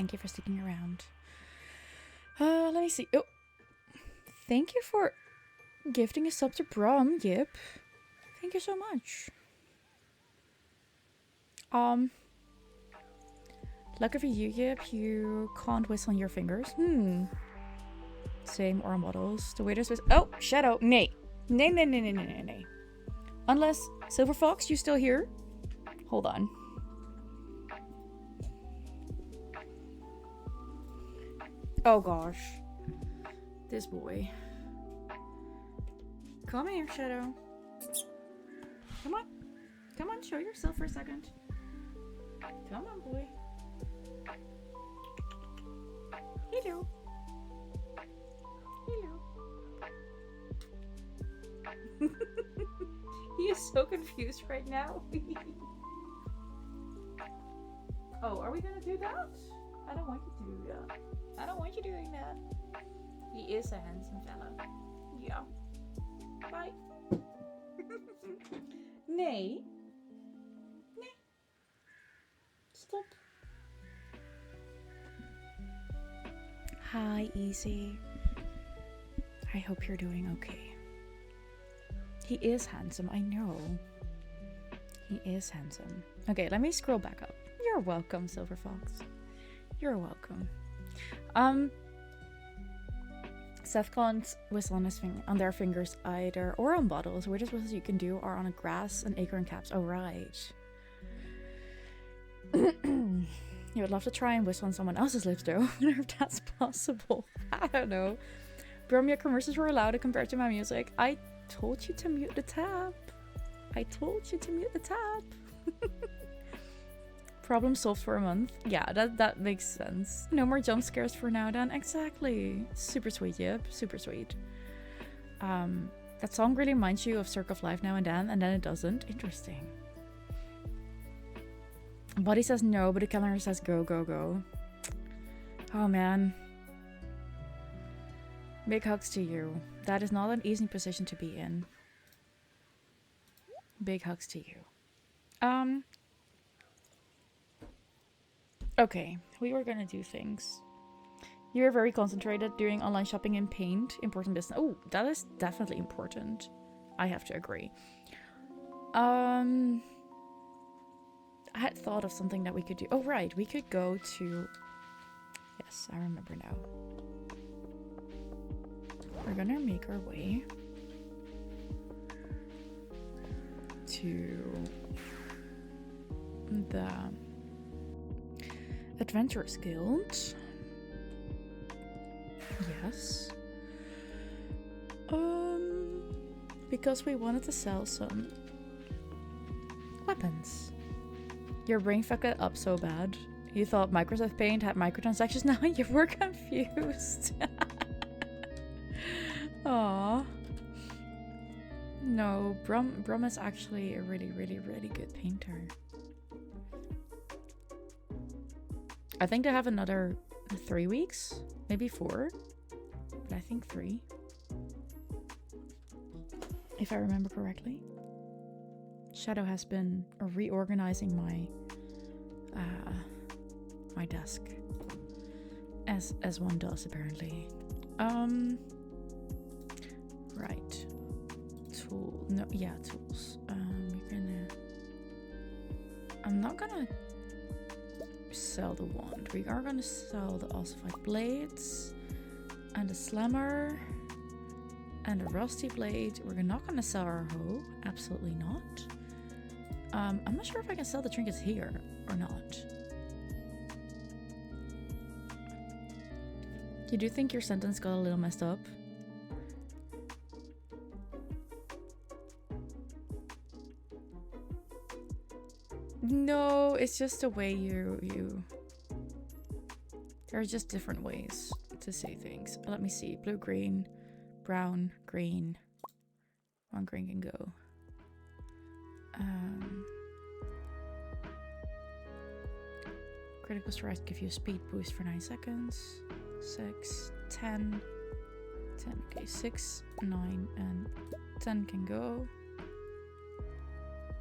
Thank you for sticking around. Let me see. Oh, thank you for gifting a sub to Brom, Yip. Thank you so much. Lucky for you, Yip, you can't whistle on your fingers. Same or models. The waiters was oh, Shadow, nay. Nay. Unless Silver Fox, you still here? Hold on. Oh gosh. This boy. Come here, Shadow. Come on. Come on, show yourself for a second. Come on, boy. Hello. Hello. He is so confused right now. Oh, are we gonna do that? I don't want you to do that. I don't want you doing that. He is a handsome fella. Yeah. Bye. Nee. Nee. Stop. Hi, Easy. I hope you're doing okay. He is handsome, I know. He is handsome. Okay, let me scroll back up. You're welcome, Silver Fox. You're welcome. Seth can't whistle on on their fingers either, or on bottles. The weirdest whistles you can do are on a grass and acorn caps. Oh, right. You would love to try and whistle on someone else's lips, though. I wonder if that's possible. I don't know. Bromia commercials were allowed compared to my music. I told you to mute the tab. I told you to mute the tab. Problem solved for a month. Yeah, that makes sense. No more jump scares for now then. Exactly. Super sweet, Yip. Super sweet. That song really reminds you of Circle of Life now and then it doesn't. Interesting. Body says no, but the calendar says go, go, go. Oh man. Big hugs to you. That is not an easy position to be in. Big hugs to you. Okay, we were gonna do things. You are very concentrated doing online shopping in Paint. Important business. Oh, that is definitely important. I have to agree. I had thought of something that we could do. Oh, right. We could go to... Yes, I remember now. We're gonna make our way to the Adventurers Guild. Yes. Because we wanted to sell some weapons. Your brain fucked it up so bad. You thought Microsoft Paint had microtransactions, now you were confused. Aww. No, Brum is actually a really, really, really good painter. I think they have another 3 weeks, maybe 4, but I think 3. If I remember correctly. Shadow has been reorganizing my my desk, as one does apparently. Right. Tool. No, yeah, tools. I'm not gonna sell the wand. We are gonna sell the ossified blades and the slammer and a rusty blade. We're not gonna sell our hoe. Absolutely not. I'm not sure if I can sell the trinkets here or not. You do think your sentence got a little messed up? No, it's just the way you... There are just different ways to say things. Let me see. Blue, green, brown, green. One green can go. Critical strike give you a speed boost for 9 seconds. 6, 10. 10. Okay, 6, 9, and 10 can go.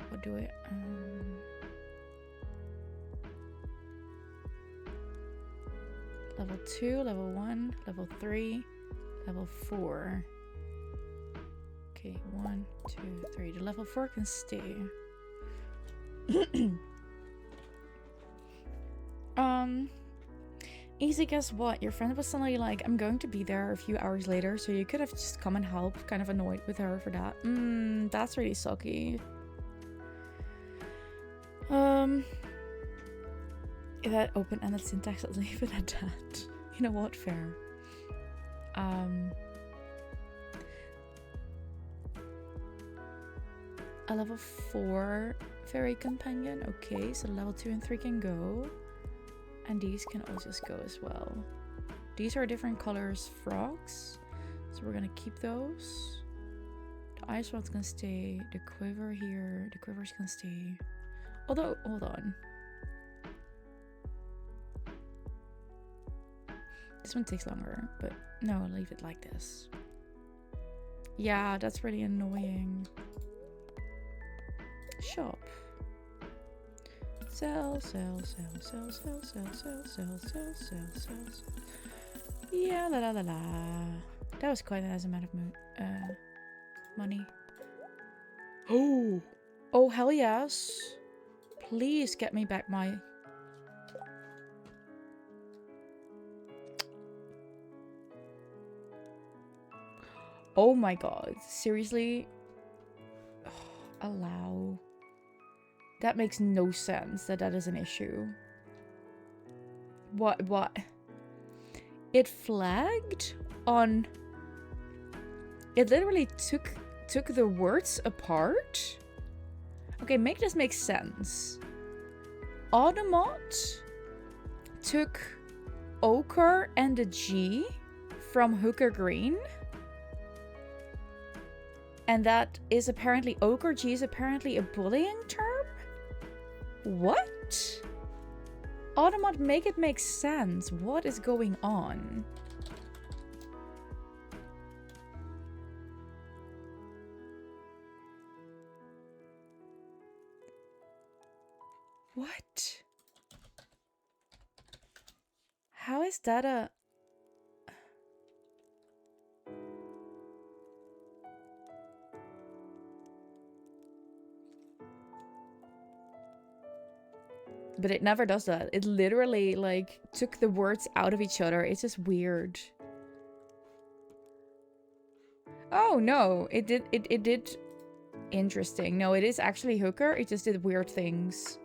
What do I... Level 2, level 1, level 3, level 4. Okay, 1, 2, 3. The level 4 can stay. Easy, guess what? Your friend was suddenly like, I'm going to be there a few hours later, so you could have just come and help. Kind of annoyed with her for that. That's really sucky. That open-ended syntax, let's leave it at that. You know what? Fair. A level 4 fairy companion. Okay, so level 2 and 3 can go. And these can all just go as well. These are different colors frogs. So we're gonna keep those. The ice rod's gonna stay. The quiver here. The quiver's gonna stay. Although, hold on. This one takes longer, but no, I'll leave it like this. Yeah, that's really annoying. Shop. Sell. Yeah, la. That was quite a nice amount of money. Oh, hell yes. Please get me back my... Oh my god. Seriously? Allow... That makes no sense that is an issue. What? It flagged on... It literally took the words apart? Okay, make this make sense. Automat took ochre and the G from hooker green. And that is apparently... Ochre G is apparently a bullying term? What? Automat, make it make sense. What is going on? What? How is that a... But it never does that. It literally, like, took the words out of each other. It's just weird. Oh, no. It did... Interesting. No, it is actually hooker. It just did weird things.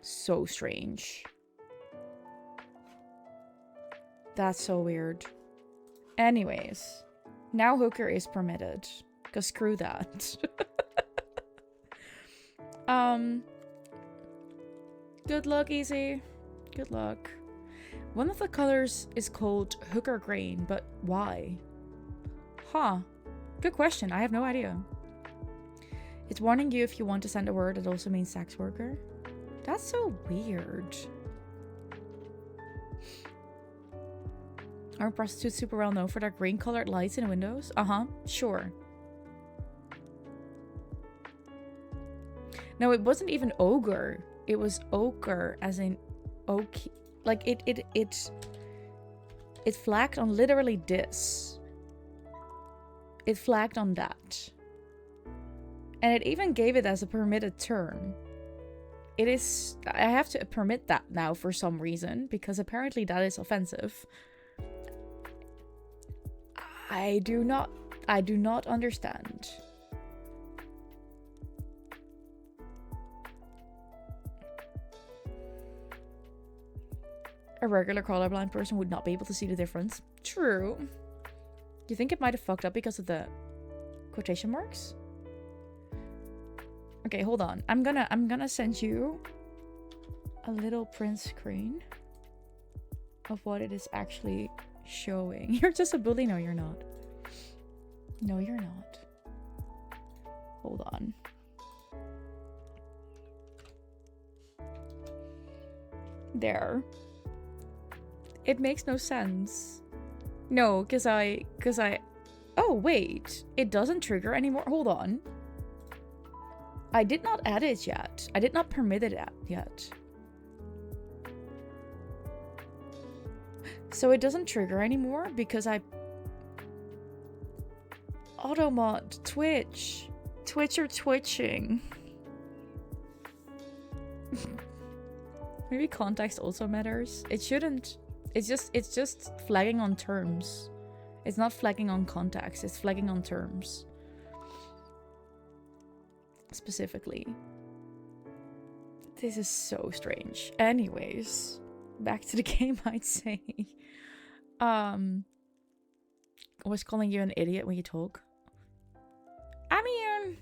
So strange. That's so weird. Anyways. Now hooker is permitted. Because screw that. Good luck, Easy. Good luck. One of the colors is called hooker green, but why? Huh. Good question. I have no idea. It's warning you if you want to send a word that also means sex worker. That's so weird. Aren't prostitutes super well known for their green colored lights in windows? Uh-huh. Sure. No, it wasn't even ogre. It was ochre, as in oak. Like it flagged on literally this. It flagged on that. And it even gave it as a permitted term. It is... I have to permit that now for some reason, because apparently that is offensive. I do not understand. A regular colorblind person would not be able to see the difference. True. You think it might have fucked up because of the quotation marks? Okay, hold on. I'm gonna send you a little print screen of what it is actually showing. You're just a bully. No, you're not. No, you're not. Hold on. There. It makes no sense. No, because I... Oh, wait. It doesn't trigger anymore. Hold on. I did not add it yet. I did not permit it yet. So it doesn't trigger anymore because I automod Twitch. Twitch or twitching. Maybe context also matters. It shouldn't. It's just flagging on terms. It's not flagging on context, it's flagging on terms. Specifically. This is so strange. Anyways, back to the game, I'd say. Was calling you an idiot when you talk? I mean,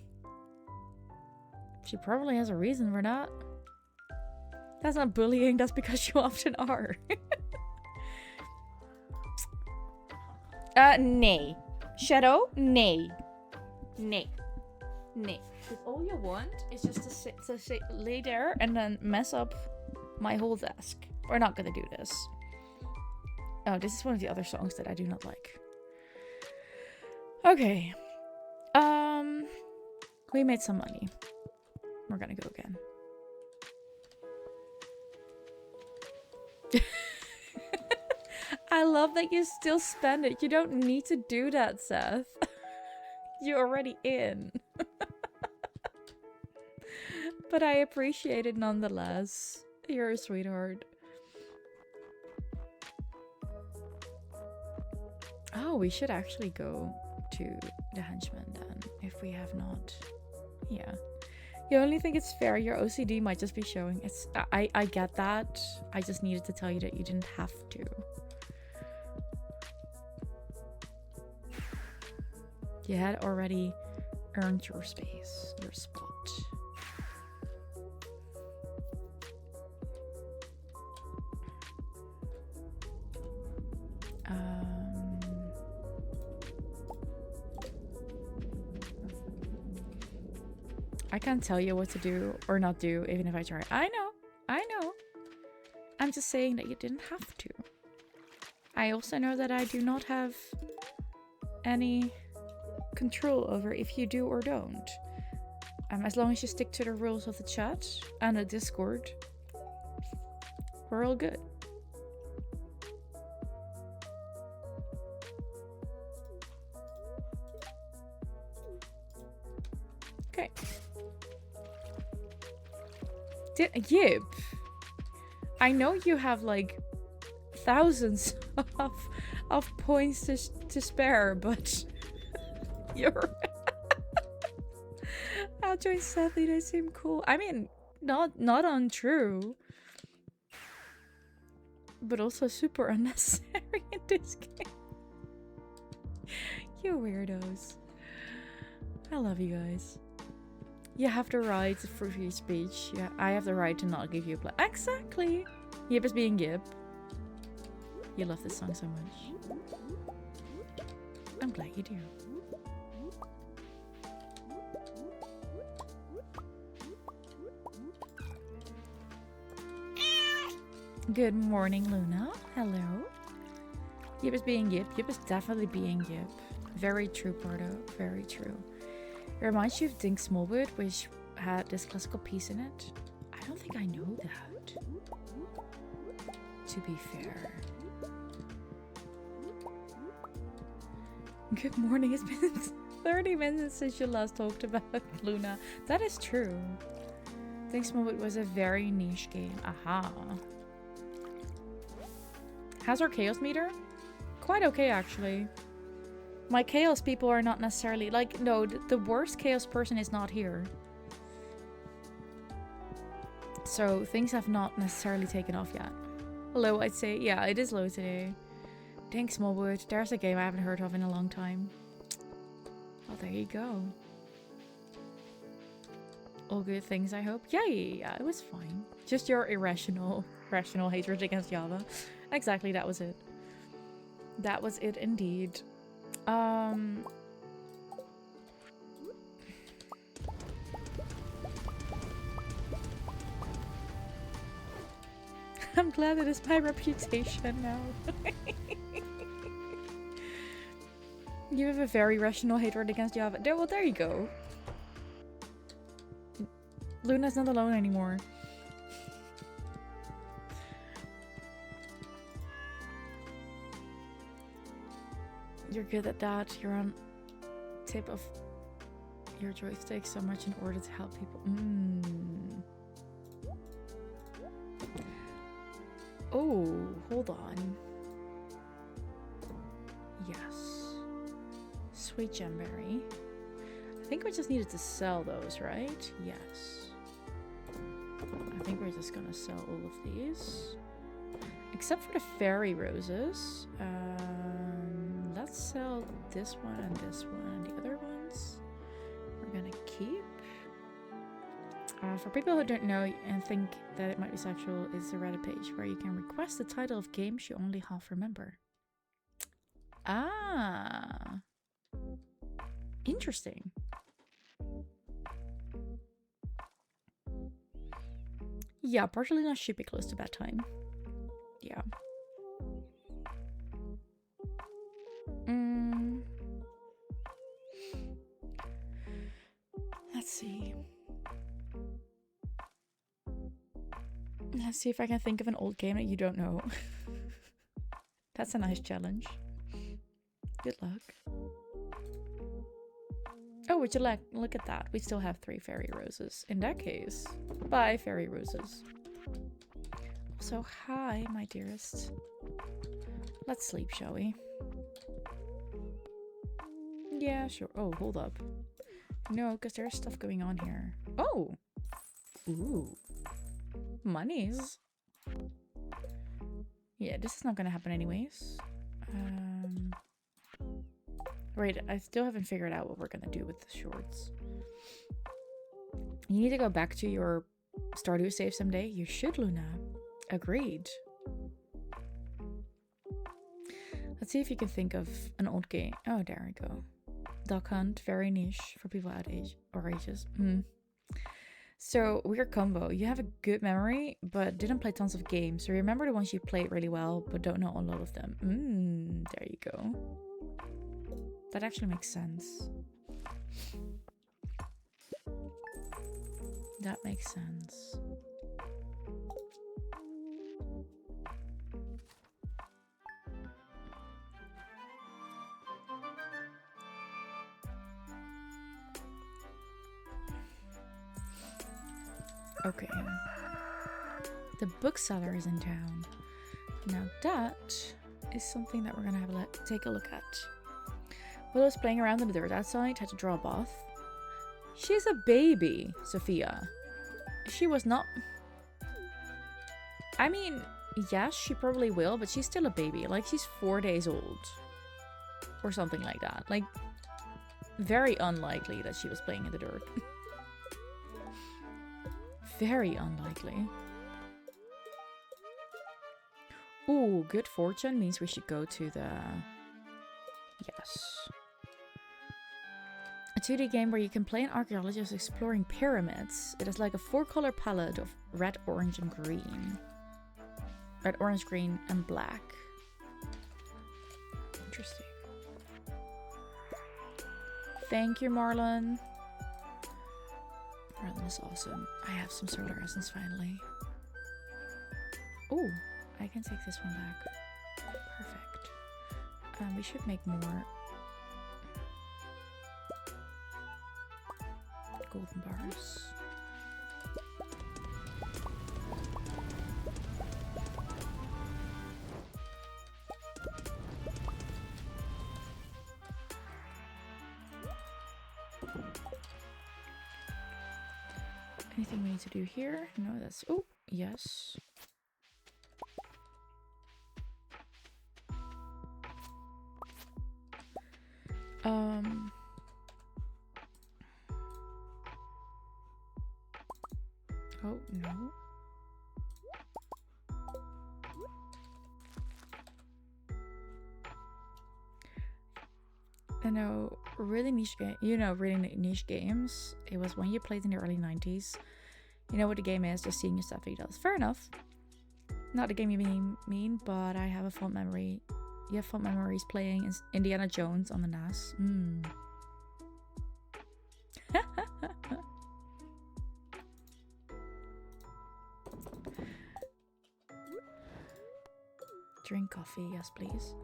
she probably has a reason for that. That's not bullying, that's because you often are. Nay. Shadow? Nay. Nay. Nay. Because all you want is just to lay there and then mess up my whole desk. We're not gonna do this. Oh, this is one of the other songs that I do not like. Okay. We made some money. We're gonna go again. I love that you still spend it. You don't need to do that, Seth. You're already in. But I appreciate it nonetheless. You're a sweetheart. Oh, we should actually go to the henchman then, if we have not. Yeah. You only think it's fair. Your OCD might just be showing. I get that. I just needed to tell you that you didn't have to. You had already earned your space, your spot. I can't tell you what to do or not do, even if I try. I know. I'm just saying that you didn't have to. I also know that I do not have any control over if you do or don't. As long as you stick to the rules of the chat and the Discord, we're all good. Okay. Yip. I know you have like thousands of points to spare, but you're I'll join sadly, they seem cool. I mean, not untrue, but also super unnecessary in this game. You weirdos. I love you guys. You have the right for free speech. Yeah, I have the right to not give you a play. Exactly. Yip is being Yip. You love this song so much. I'm glad you do. Good morning, Luna. Hello. Yip is being Yip. Yip is definitely being Yip. Very true, Pardo. Very true. It reminds you of Dink Smallwood, which had this classical piece in it. I don't think I know that. To be fair. Good morning. It's been 30 minutes since you last talked about Luna. That is true. Dink Smallwood was a very niche game. Aha. How's our chaos meter? Quite okay, actually. My chaos people are not necessarily like, no, the worst chaos person is not here. So things have not necessarily taken off yet. Low, I'd say. Yeah, it is low today. Dink Smallwood. There's a game I haven't heard of in a long time. Well, there you go. All good things, I hope. Yeah, it was fine. Just your rational hatred against Java. Exactly, that was it. That was it indeed. I'm glad it is my reputation now. You have a very rational hatred against Java. Well, there you go. Luna's not alone anymore. You're good at that. You're on tip of your joystick so much in order to help people. Oh, hold on. Yes. Sweet gemberry. I think we just needed to sell those, right? Yes. I think we're just gonna sell all of these. Except for the fairy roses. Let's sell this one and this one and the other ones. We're gonna keep. For people who don't know and think that it might be sexual, is the Reddit page where you can request the title of games you only half remember. Ah. Interesting. Yeah, Bartolina should be close to bedtime. Yeah. Let's see. Let's see if I can think of an old game that you don't know. That's a nice challenge. Good luck. Oh, would you like look at that? We still have 3 fairy roses. In that case, bye fairy roses. Also, hi, my dearest. Let's sleep, shall we? Yeah, sure. Oh, hold up. No, because there's stuff going on here. Oh! Ooh. Monies. Yeah, this is not gonna happen anyways. Right, I still haven't figured out what we're gonna do with the shorts. You need to go back to your Stardew save someday. You should, Luna. Agreed. Let's see if you can think of an old game. Oh, there we go. Duck Hunt, very niche for people at age or ages. So, weird combo. You have a good memory, but didn't play tons of games. So remember the ones you played really well, but don't know a lot of them. There you go. That actually makes sense. That makes sense. Okay. The bookseller is in town. Now that is something that we're gonna have take a look at. Willow's playing around in the dirt outside, had to draw a bath. She's a baby, Sophia. She was not... I mean, yes, she probably will, but she's still a baby. Like, she's 4 days old. Or something like that. Like, very unlikely that she was playing in the dirt. Very unlikely. Ooh, good fortune means we should go to the... Yes. A 2D game where you can play an archaeologist exploring pyramids. It is like a 4-color palette of red, orange, and green. Red, orange, green, and black. Interesting. Thank you, Marlon. Marlon is awesome. I have some solar essence finally. Ooh, I can take this one back. Perfect. We should make more golden bars. Anything we need to do here? No, that's... Oh, yes. Oh, no. I know, really niche game. You know, really niche games. It was when you played in the early 90s. You know what the game is, just seeing your stuff he does. Fair enough. Not the game you mean, but I have a fond memory. You have fond memories playing Indiana Jones on the NAS. Drink coffee, yes please.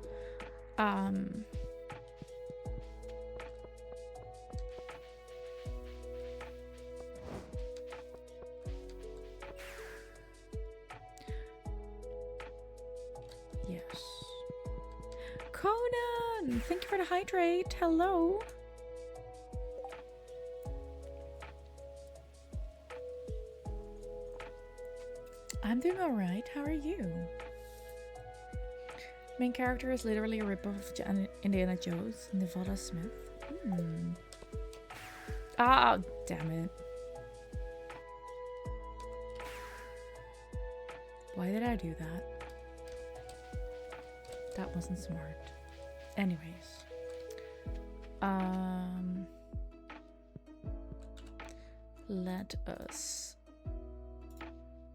Conan, thank you for the hydrate. Hello. I'm doing alright. How are you? Main character is literally a ripoff of Indiana Jones, Nevada Smith. Ah, damn it. Why did I do that? That wasn't smart. Anyways. Let us...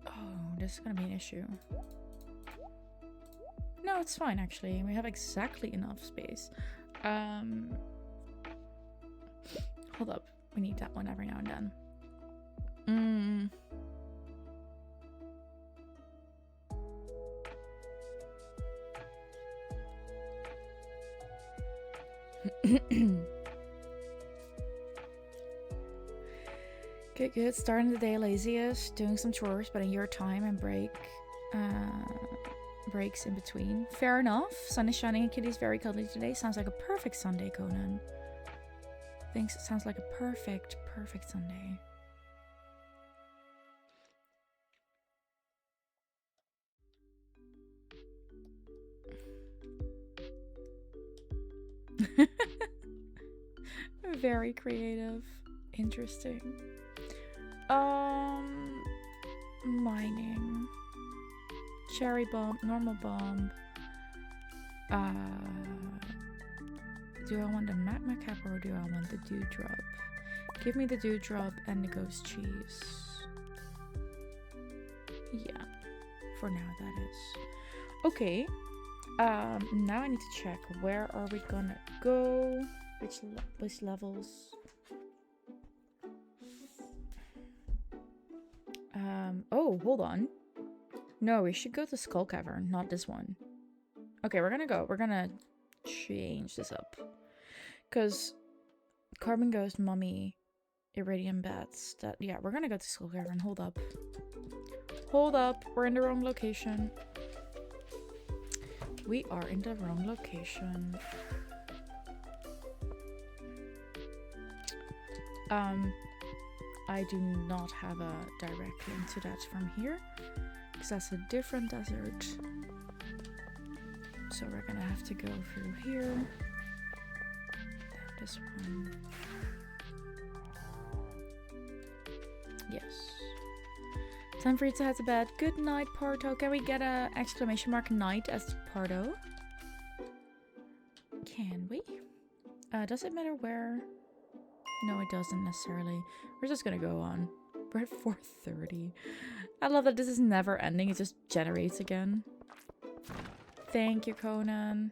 Oh, this is gonna be an issue. No, it's fine actually. We have exactly enough space. Hold up. We need that one every now and then. Good. Starting the day laziest, doing some chores, but in your time and breaks in between. Fair enough. Sun is shining and Kitty's very cuddly today. Sounds like a perfect Sunday, Conan. Thinks it sounds like a perfect Sunday. Very creative. Interesting. Mining. Cherry bomb, normal bomb. Do I want the magma cap or do I want the dewdrop? Give me the dewdrop and the ghost cheese. Yeah, for now that is. Okay. Now I need to check where are we gonna go? Which levels? Oh, hold on. No, we should go to Skull Cavern, not this one. Okay, we're gonna change this up. Cause Carbon Ghost, Mummy, Iridium Bats, yeah, we're gonna go to Skull Cavern. Hold up. We're in the wrong location. We are in the wrong location. I do not have a direct link to that from here, because that's a different desert. So we're gonna have to go through here. Then this one. Yes. Time for you to head to bed. Good night, Pardo. Can we get a exclamation mark night as Pardo? Can we? Does it matter where? No, it doesn't necessarily. We're just gonna go on. We're at 4:30. I love that this is never ending. It just generates again. Thank you, Conan.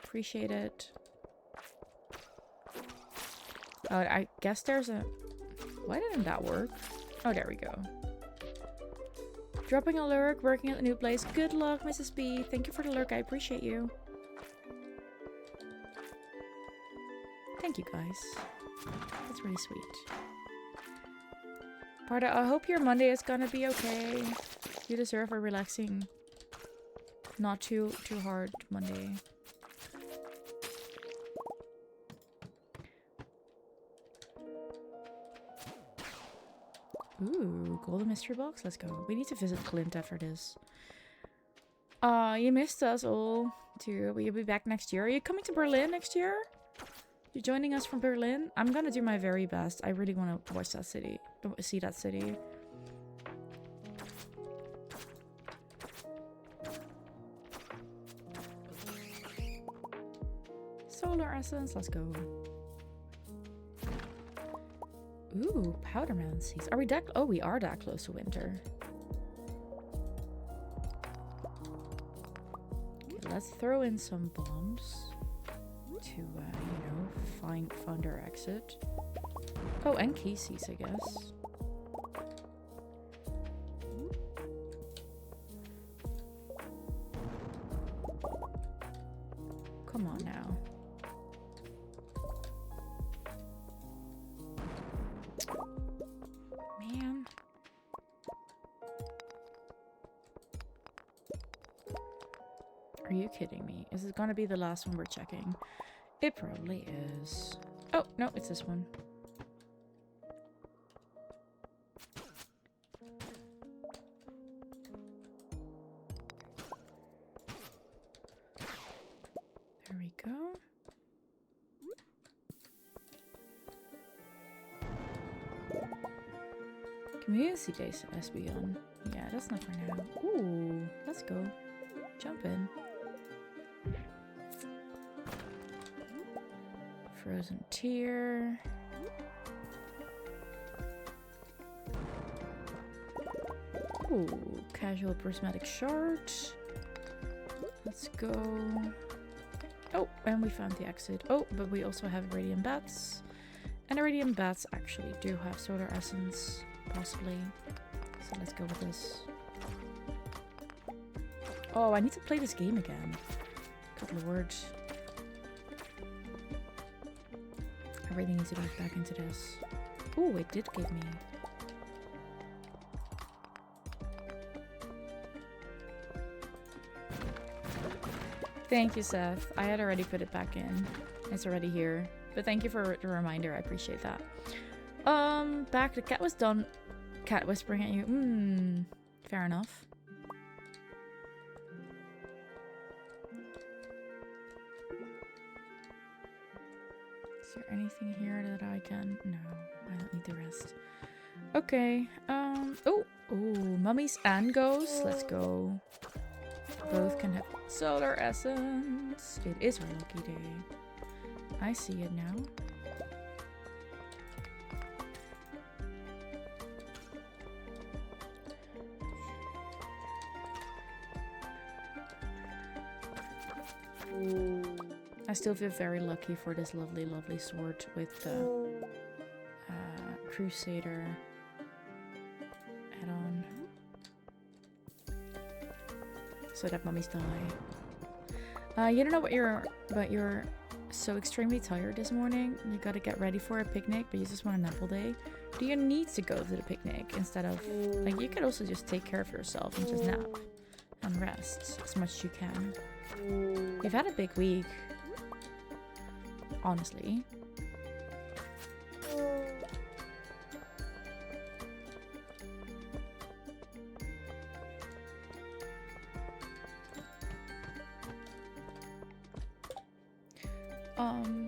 Appreciate it. Oh, I guess there's a... Why didn't that work? Oh, there we go. Dropping a lurk, working at a new place. Good luck, Mrs. B. Thank you for the lurk. I appreciate you. Thank you, guys. That's really sweet. Parda, I hope your Monday is gonna be okay. You deserve a relaxing, not too hard Monday. Ooh, golden mystery box. Let's go. We need to visit Clint after this. You missed us all too. Will you be back next year? Are you coming to Berlin next year? You're joining us from Berlin? I'm gonna do my very best. I really want to watch that city. See that city. Solar essence. Let's go. Ooh, powder melon seeds. Are we that? Oh, we are that close to winter. Okay, let's throw in some bombs to, you know, find our exit. Oh, and Casey's, I guess. Come on now. Man. Are Are you kidding me? Is it gonna be the last one we're checking? It probably is. Oh, no, it's this one. There we go. Community days has begun. Yeah, that's not for now. Ooh, let's go. Jump in. Frozen tear. Ooh, casual prismatic shard. Let's go. Oh, and we found the exit. Oh, but we also have radiant bats. And radiant bats actually do have solar essence, possibly. So let's go with this. Oh, I need to play this game again. Couple of words. I really need to dive back into this. Oh, it did give me. Thank you, Seth. I had already put it back in. It's already here. But thank you for the reminder. I appreciate that. Back. The cat was done. Cat whispering at you. Fair enough. Is there anything here that I can... No, I don't need the rest. Okay. Oh, mummies and ghosts. Let's go. Both can have solar essence. It is our lucky day. I see it now. I still feel very lucky for this lovely, lovely sword with the Crusader add-on. So that mummies die. You don't know what you're so extremely tired this morning. You gotta get ready for a picnic, but you just want a nap all day. Do you need to go to the picnic instead of... Like, you could also just take care of yourself and just nap and rest as much as you can. You've had a big week. Honestly.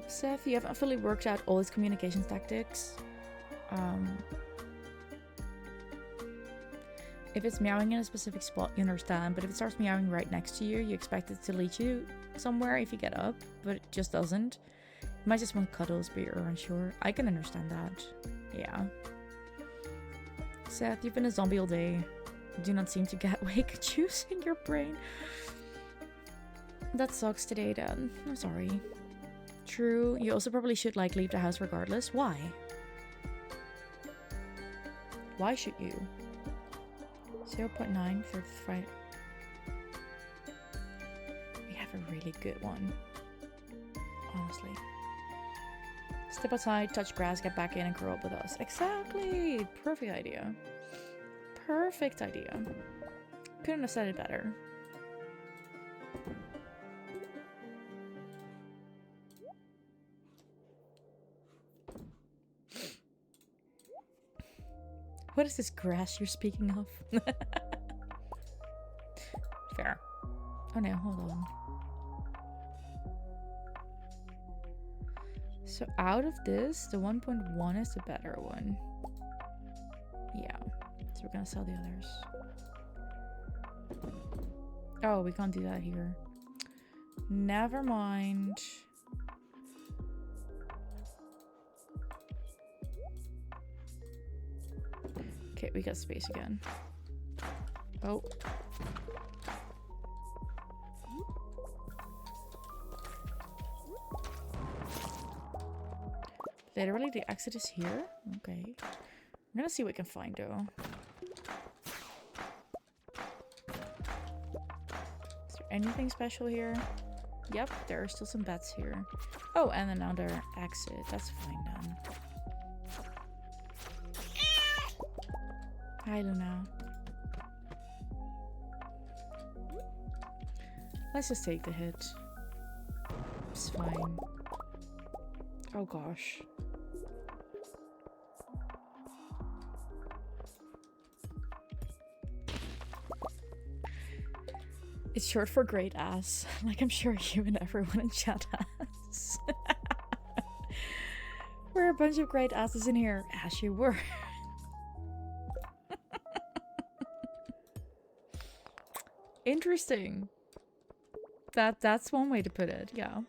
Seth, you haven't fully worked out all his communications tactics. If it's meowing in a specific spot, you understand, but if it starts meowing right next to you, you expect it to lead you somewhere if you get up, but it just doesn't. You might just want cuddles, but you're unsure. I can understand that. Yeah. Seth, you've been a zombie all day. You do not seem to get wake juice in your brain. That sucks today, Dad. I'm sorry. True. You also probably should, like, leave the house regardless. Why? Why should you? 0.9 for Friday. We have a really good one. Honestly. Step outside, touch grass, get back in and grow up with us. Exactly! Perfect idea. Perfect idea. Couldn't have said it better. What is this grass you're speaking of? Fair. Oh no, hold on. So out of this, the 1.1 is the better one. Yeah. So we're gonna sell the others. Oh, we can't do that here. Never mind. Okay, we got space again. Oh. Literally, the exit is here? Okay. I'm gonna see what we can find, though. Is there anything special here? Yep, there are still some bats here. Oh, and another exit. That's fine, then. Hi, Luna. Let's just take the hit. It's fine. Oh gosh. It's short for great ass. Like I'm sure you and everyone in chat has. We're a bunch of great asses in here. As you were. Interesting. That's one way to put it, yeah.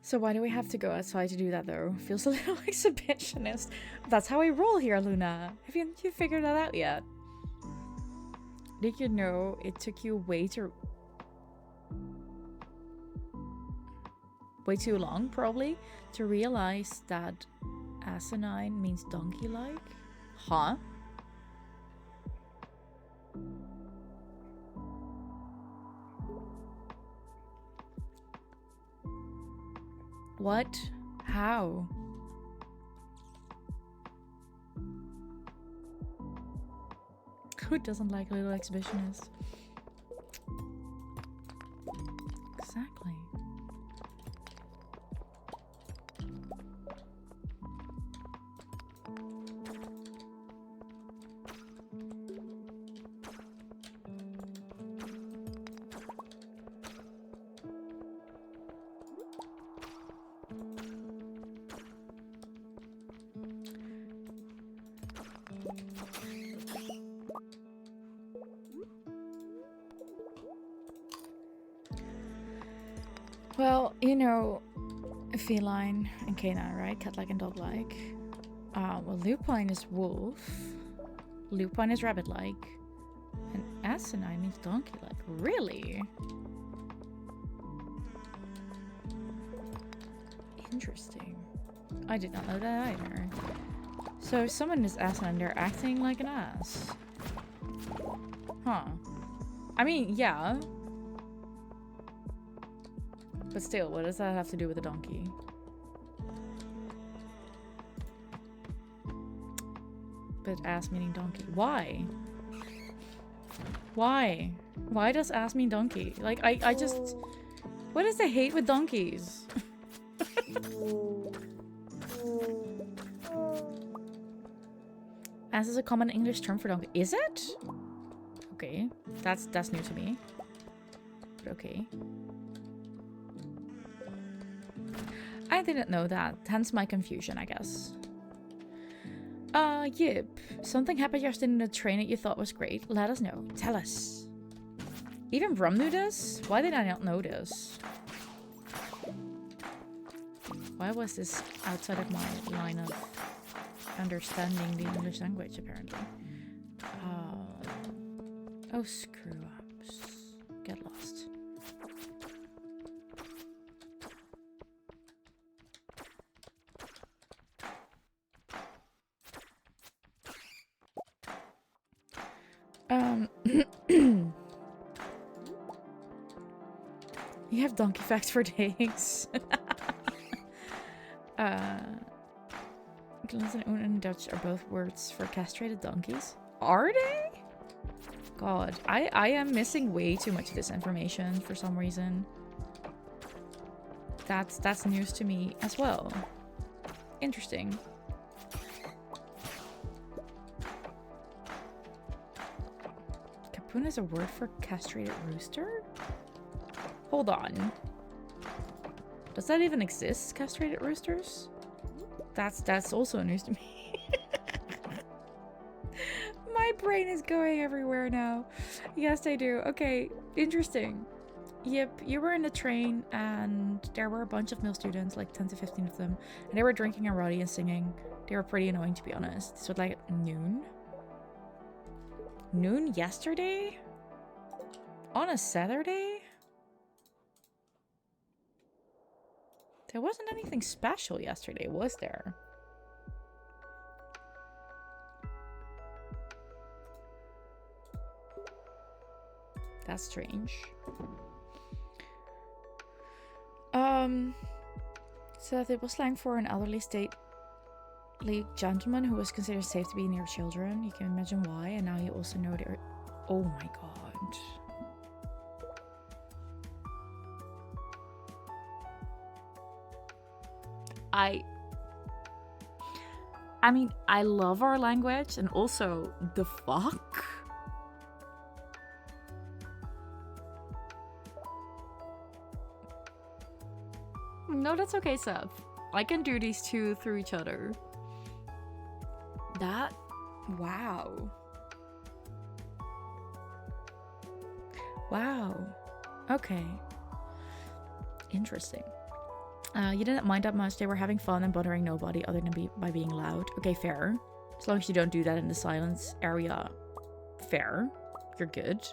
So why do we have to go outside to do that though? Feels a little exhibitionist. That's how I roll here, Luna. Have you figured that out yet? Did you know it took you way too long, probably, to realize that asinine means donkey-like? Huh? What? How? Who doesn't like a little exhibitionist? Exactly. Well, you know, feline and canine, right? Cat-like and dog-like. Well, lupine is wolf. Lupine is rabbit-like. And asinine means donkey-like. Really? Interesting. I did not know that either. So if someone is asinine, they're acting like an ass. Huh. I mean, yeah. But still, what does that have to do with a donkey? But ass meaning donkey. Why? Why? Why does ass mean donkey? Like, I just... What is the hate with donkeys? Ass is a common English term for donkey. Is it? Okay. That's new to me. But okay. I didn't know that, hence my confusion, I guess. Yep. Something happened yesterday in the train that you thought was great. Let us know. Tell us. Even Rum knew this? Why did I not know this? Why was this outside of my line of understanding the English language, apparently? Oh, screw-ups. Get lost. You have donkey facts for days. Glenson and Dutch are both words for castrated donkeys. Are they? God, I am missing way too much of this information for some reason. That's news to me as well. Interesting. Capoon is a word for castrated rooster? Hold on. Does that even exist, castrated roosters? That's also news to me. My brain is going everywhere now. Yes, they do. Okay, interesting. Yep, you were in the train and there were a bunch of male students, like 10 to 15 of them, and they were drinking and rowdy and singing. They were pretty annoying, to be honest. So like noon? Noon yesterday? On a Saturday? There wasn't anything special yesterday, was there? That's strange. So it was slang for an elderly stately gentleman who was considered safe to be near children. You can imagine why, and now you also know they're... Oh my god. I mean, I love our language, and also, the fuck? No, that's okay, Seth. I can do these two through each other. That... Wow. Wow. Okay. Interesting. You didn't mind that much. They were having fun and bothering nobody other than by being loud. Okay, fair. As long as you don't do that in the silence area. Fair. You're good.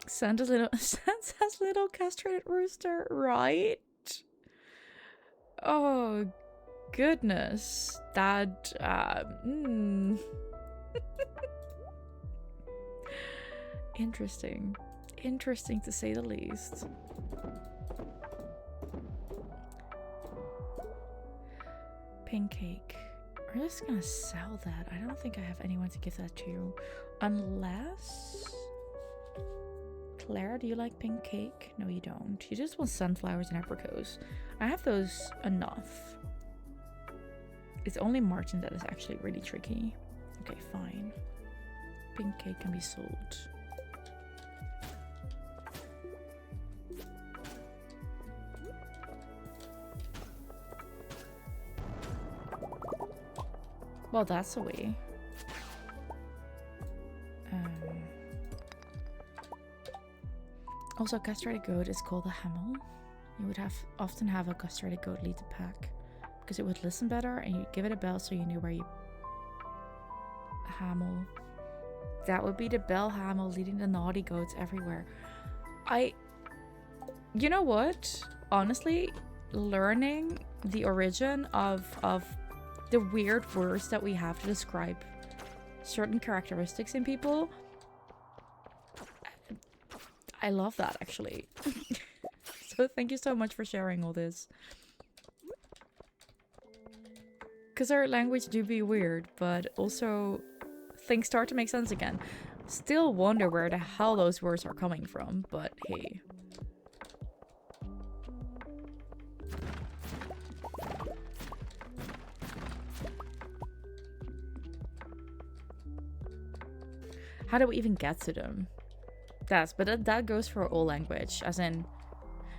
Santa's little castrated rooster, right? Oh, goodness. That, Interesting. Interesting to say the least. Pink cake. We're just gonna sell that. I don't think I have anyone to give that to. Unless... Claire, do you like pink cake? No, you don't. You just want sunflowers and apricots. I have those enough. It's only Martin that is actually really tricky. Okay, fine. Pink cake can be sold. Well, that's a way. Also, castrated goat is called a hamel. You would often have a castrated goat lead the pack because it would listen better, and you'd give it a bell so you knew where you... Hamel. That would be the bell hamel leading the naughty goats everywhere. You know what? Honestly, learning the origin of the weird words that we have to describe certain characteristics in people, I love that, actually. So thank you so much for sharing all this. Because our language do be weird, but also things start to make sense again. Still wonder where the hell those words are coming from, but hey. How do we even get to them? But that goes for all language, as in...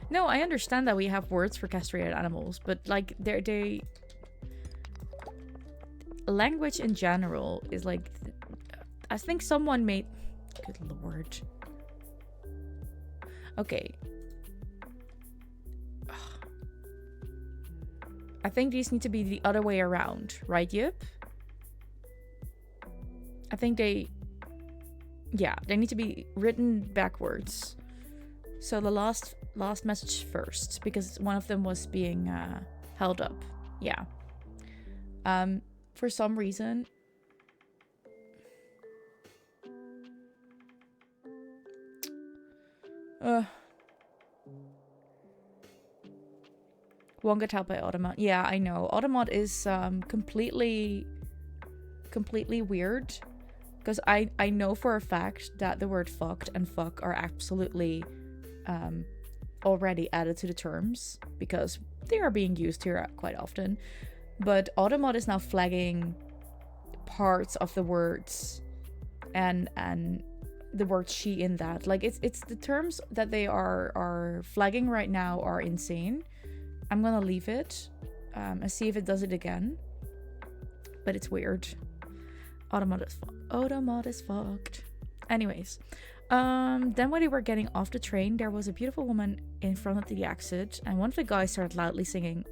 No, I understand that we have words for castrated animals, but like, they... Language in general is like... I think someone made... Good lord. Okay. I think these need to be the other way around, right, Yip? I think they... Yeah, they need to be written backwards. So the last message first, because one of them was being held up. Yeah. For some reason... Won't get helped by Automat. Yeah, I know. Automat is completely weird. Because I know for a fact that the word fucked and fuck are absolutely already added to the terms. Because they are being used here quite often. But Automat is now flagging parts of the words and the word she in that. Like, it's the terms that they are flagging right now are insane. I'm gonna leave it and see if it does it again. But it's weird. Automat is fucked. Anyways. Then when they were getting off the train, there was a beautiful woman in front of the exit, and one of the guys started loudly singing.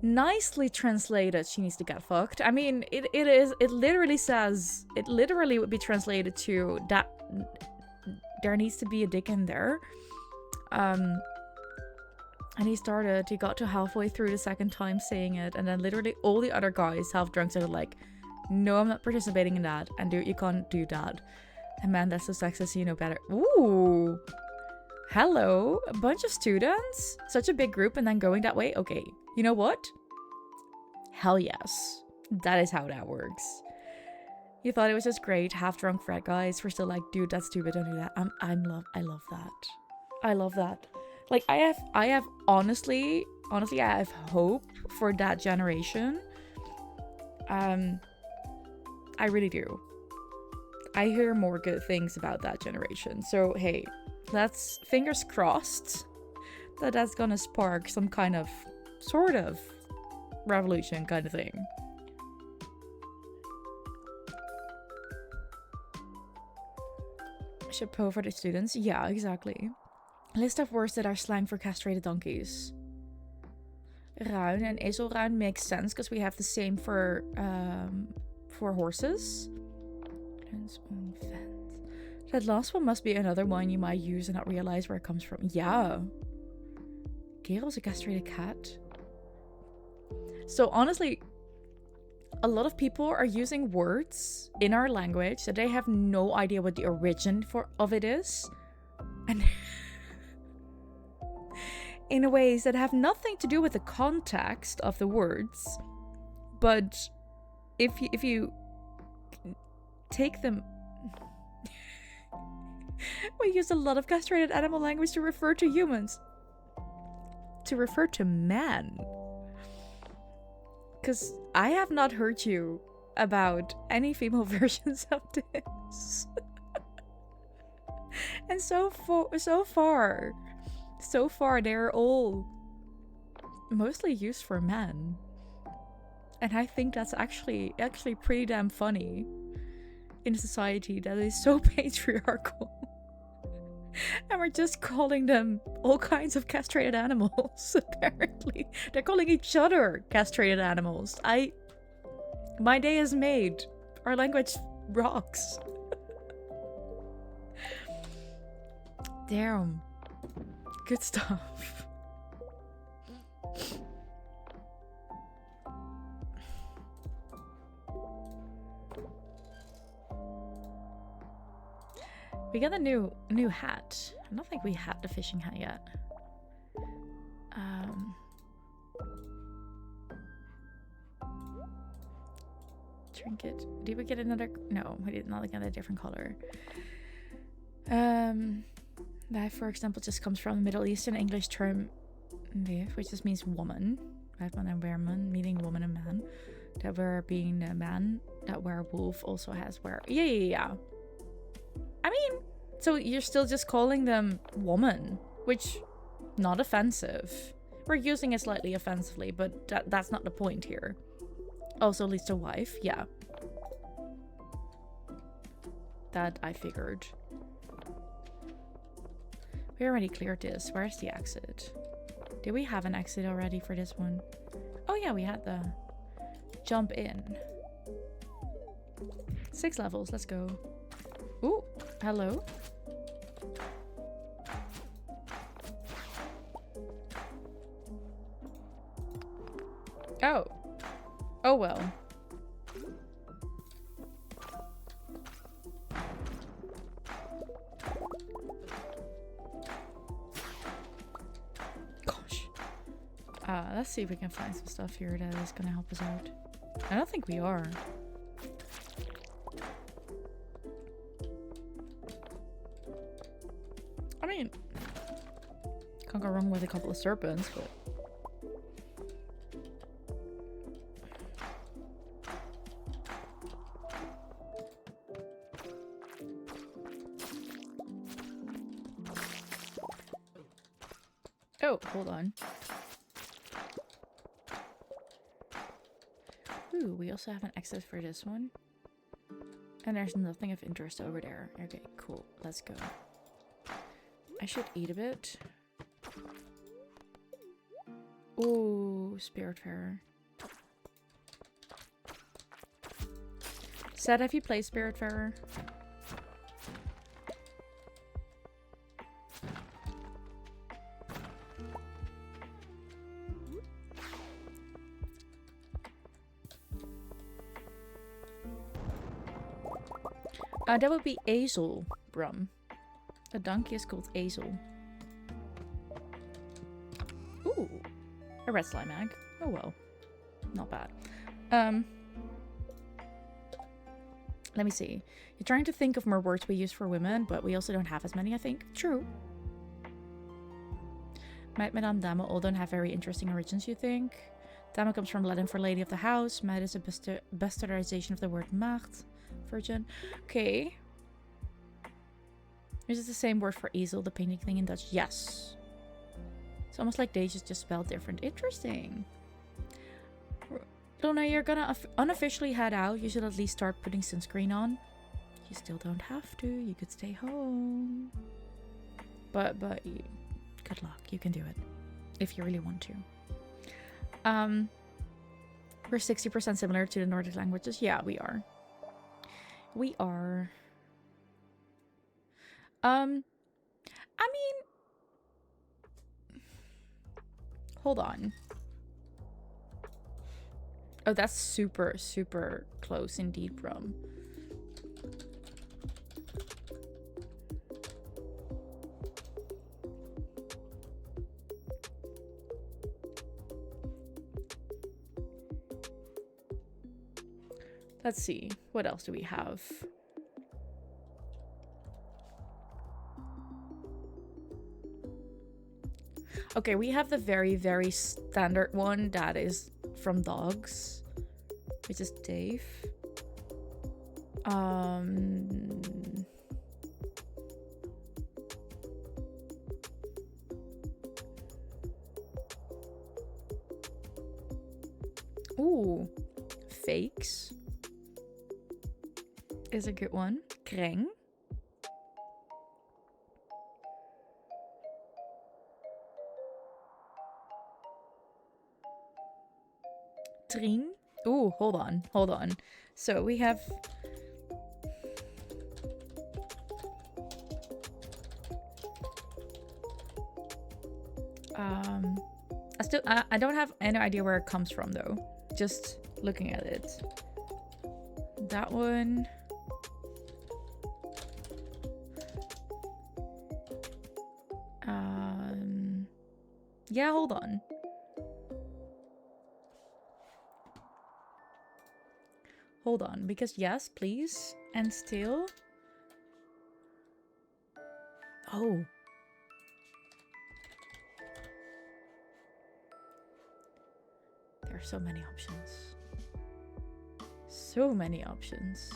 Nicely translated, she needs to get fucked. I mean, it literally would be translated to that there needs to be a dick in there. And he got to halfway through the second time saying it, and then literally all the other guys, half drunk, said like, no, I'm not participating in that, and dude, you can't do that. And man, that's so sexist, so you know better. Ooh. Hello, a bunch of students? Such a big group and then going that way? Okay, you know what? Hell yes. That is how that works. You thought it was just great, half drunk frat guys were still like, dude, that's stupid, don't do that. I love that. I love that. Like, I have honestly, I have hope for that generation. I really do. I hear more good things about that generation. So, hey, let's fingers crossed that that's gonna spark some kind of, sort of, revolution kind of thing. Chapeau for the students. Yeah, exactly. List of words that are slang for castrated donkeys. Ruin and ezelruin makes sense because we have the same for horses. That last one must be another one you might use and not realize where it comes from. Yeah. Geral's a castrated cat. So honestly, a lot of people are using words in our language that they have no idea what the origin of it is. And in ways that have nothing to do with the context of the words. But if you take them... We use a lot of castrated animal language to refer to humans. To refer to man. Because I have not heard you about any female versions of this. And so far, they're all mostly used for men. And I think that's actually pretty damn funny in a society that is so patriarchal. And we're just calling them all kinds of castrated animals, apparently. They're calling each other castrated animals. My day is made. Our language rocks. Damn. Good stuff. We got a new hat. I don't think we had the fishing hat yet. Trinket. Did we get another? No, we did not get a different color. That, for example, just comes from the Middle Eastern English term, which just means woman. Weibman and weerman, meaning woman and man. That were being a man. That werewolf also has were. Yeah. I mean, so you're still just calling them woman, which not offensive. We're using it slightly offensively, but that's not the point here. Also leads to wife, yeah. That I figured. We already cleared this. Where's the exit? Did we have an exit already for this one? Oh yeah, we had the jump in. 6 levels, let's go. Ooh, hello. Oh. Oh well. Gosh. Let's see if we can find some stuff here that is gonna help us out. I don't think we are. I mean, can't go wrong with a couple of serpents, but... Oh, hold on. Ooh, we also have an exit for this one. And there's nothing of interest over there. Okay, cool. Let's go. I should eat a bit. Ooh, Spiritfarer. Said, have you played Spiritfarer? That would be Azel, Brum. A donkey is called Azel. Ooh. A red slime egg. Oh well. Not bad. Let me see. You're trying to think of more words we use for women, but we also don't have as many, I think. True. Meid, Madame, Dame all don't have very interesting origins, you think? Dame comes from Latin for lady of the house. Meid is a bastardization of the word maagd, virgin. Okay. Is it the same word for easel, the painting thing in Dutch? Yes. It's almost like they just spelled different. Interesting. Luna, you're gonna unofficially head out. You should at least start putting sunscreen on. You still don't have to. You could stay home. But good luck. You can do it. If you really want to. We're 60% similar to the Nordic languages. Yeah, we are. We are. I mean... Hold on. Oh, that's super, super close indeed, Brum. Let's see. What else do we have? Okay, we have the very, very standard one that is from dogs, which is Dave. Ooh, fakes is a good one. Kreng. Trien. Ooh, hold on. So we have... I don't have any idea where it comes from though. Just looking at it. That one. Yeah, hold on. Hold on, because yes, please. And still. Oh. There are so many options. So many options.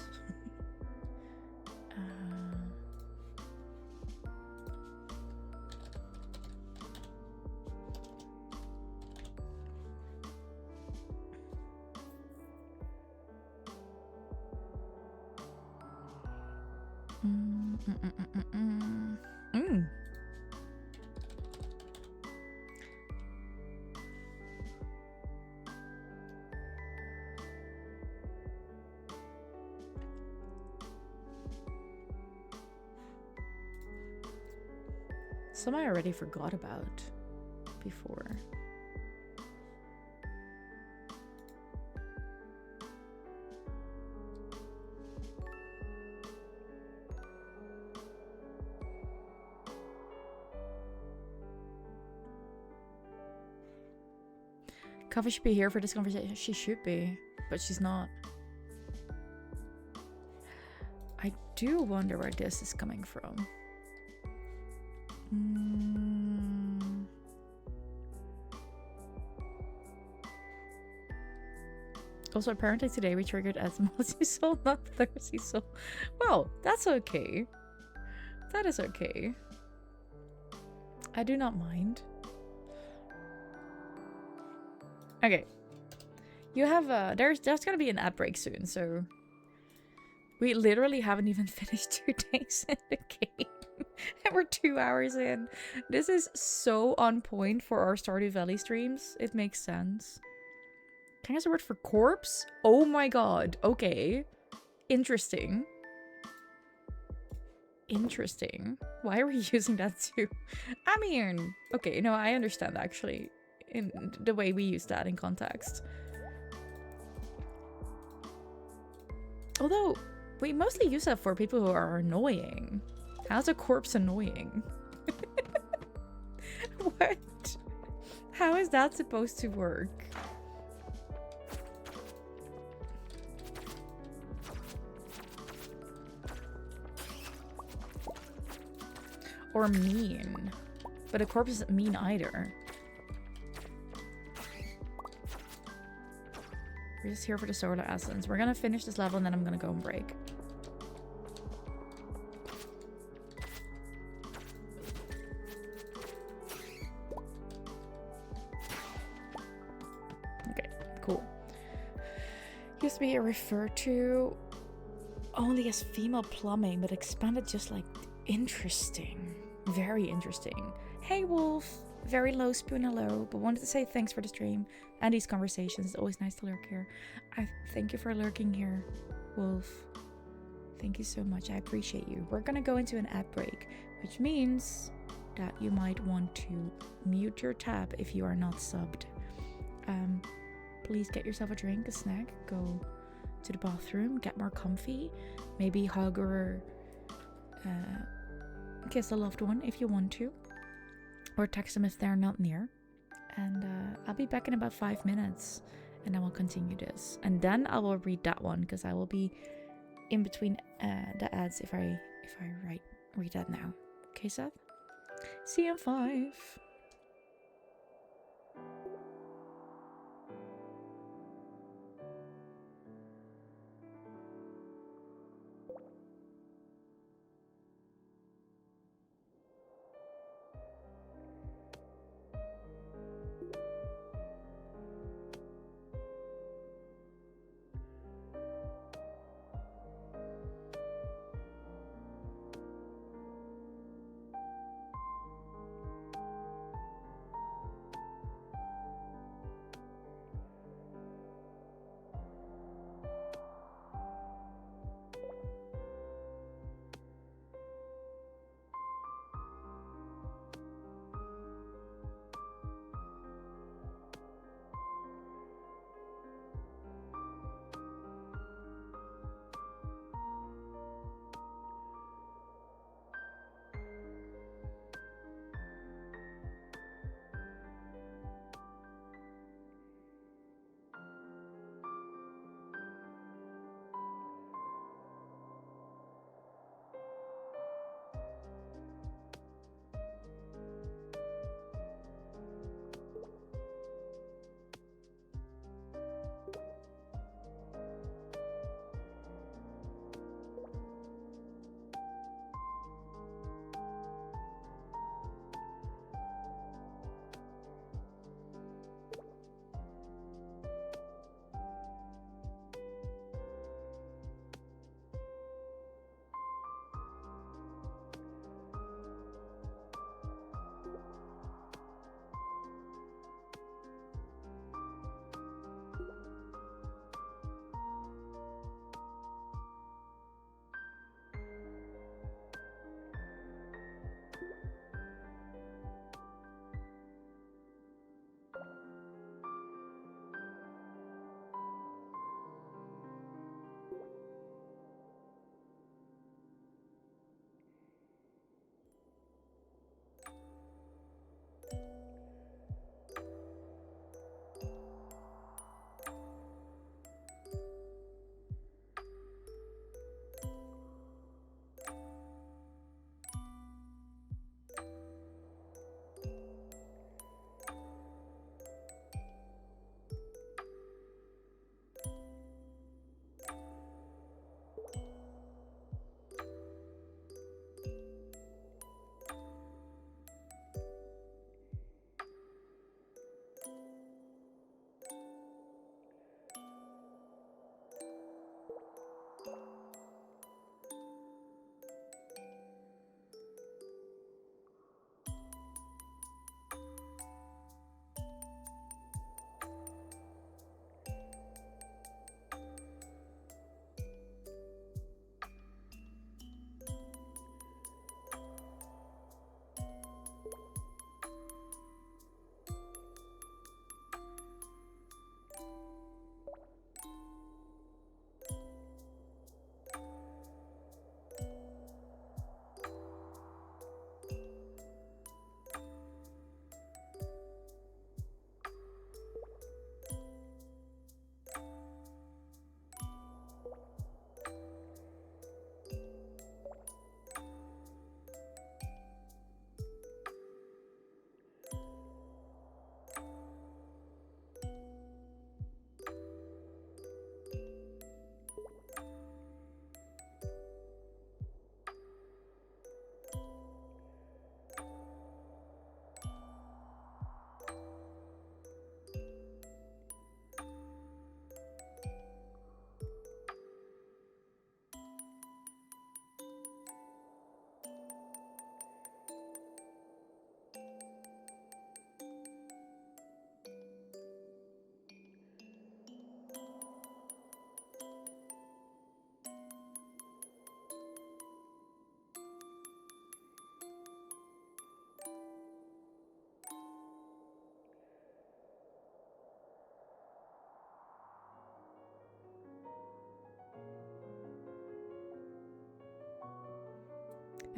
Some I already forgot about before. Coffee should be here for this conversation. She should be, but she's not. I do wonder where this is coming from. Also, apparently today we triggered as Mossy Soul, not Thirsty Soul. Well, that's okay. That is okay. I do not mind. Okay. You have there's gonna be an ad break soon, so we literally haven't even finished 2 days in the game. And we're 2 hours in. This is so on point for our Stardew Valley streams. It makes sense. Can I use a word for corpse? Oh my god. Okay. Interesting. Interesting. Why are we using that too? I mean, okay, no, I understand actually. In the way we use that in context. Although, We mostly use that for people who are annoying. How's a corpse annoying? What? How is that supposed to work? Or mean. But a corpse isn't mean either. We're just here for the solar essence. We're gonna finish this level and then I'm gonna go and break. Okay, cool. Used to be referred to only as female plumbing, but expanded just like interesting. Very interesting. Hey Wolf! Very low spoon hello, but wanted to say thanks for the stream and these conversations. It's always nice to lurk here. I thank you for lurking here, Wolf. Thank you so much. I appreciate you. We're gonna go into an ad break, which means that you might want to mute your tab if you are not subbed. Please get yourself a drink, a snack, go to the bathroom, get more comfy, maybe hug or kiss a loved one if you want to. Or text them if they're not near. And I'll be back in about 5 minutes. And then we'll continue this. And then I will read that one. Because I will be in between the ads if I read that now. Okay, Seth? See you in 5.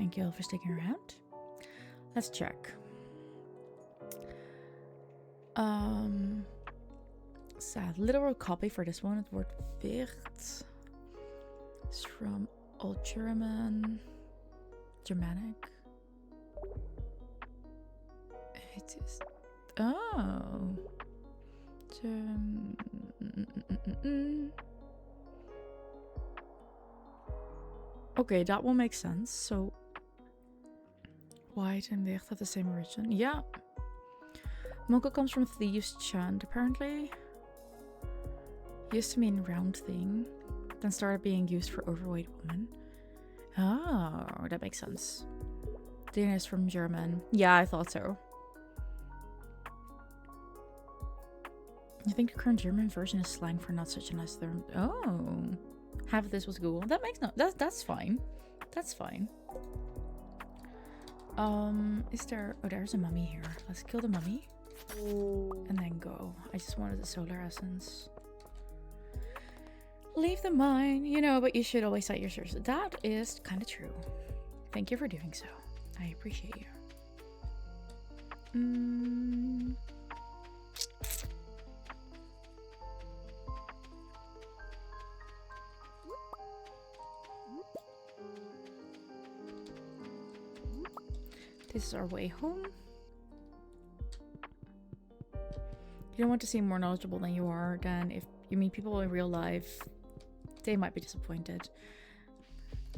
Thank you all for sticking around. Let's check. Sad literal copy for this one. Het wordt Wicht. It's from Old Germanic. It is. Oh. Okay, that will make sense. So, White and Wicht have the same origin. Yeah. Monko comes from Thieves' Chant, apparently. Used to mean round thing, then started being used for overweight woman. Oh, that makes sense. Dina is from German. Yeah, I thought so. I think the current German version is slang for not such a nice term. Oh, half of this was Google. That makes no. That's fine. That's fine. Is there? Oh, there's a mummy here. Let's kill the mummy, and then go. I just wanted the solar essence. Leave the mine, you know, but you should always cite your sources. That is kind of true. Thank you for doing so. I appreciate you. This is our way home. You don't want to seem more knowledgeable than you are. Then if you meet people in real life, they might be disappointed.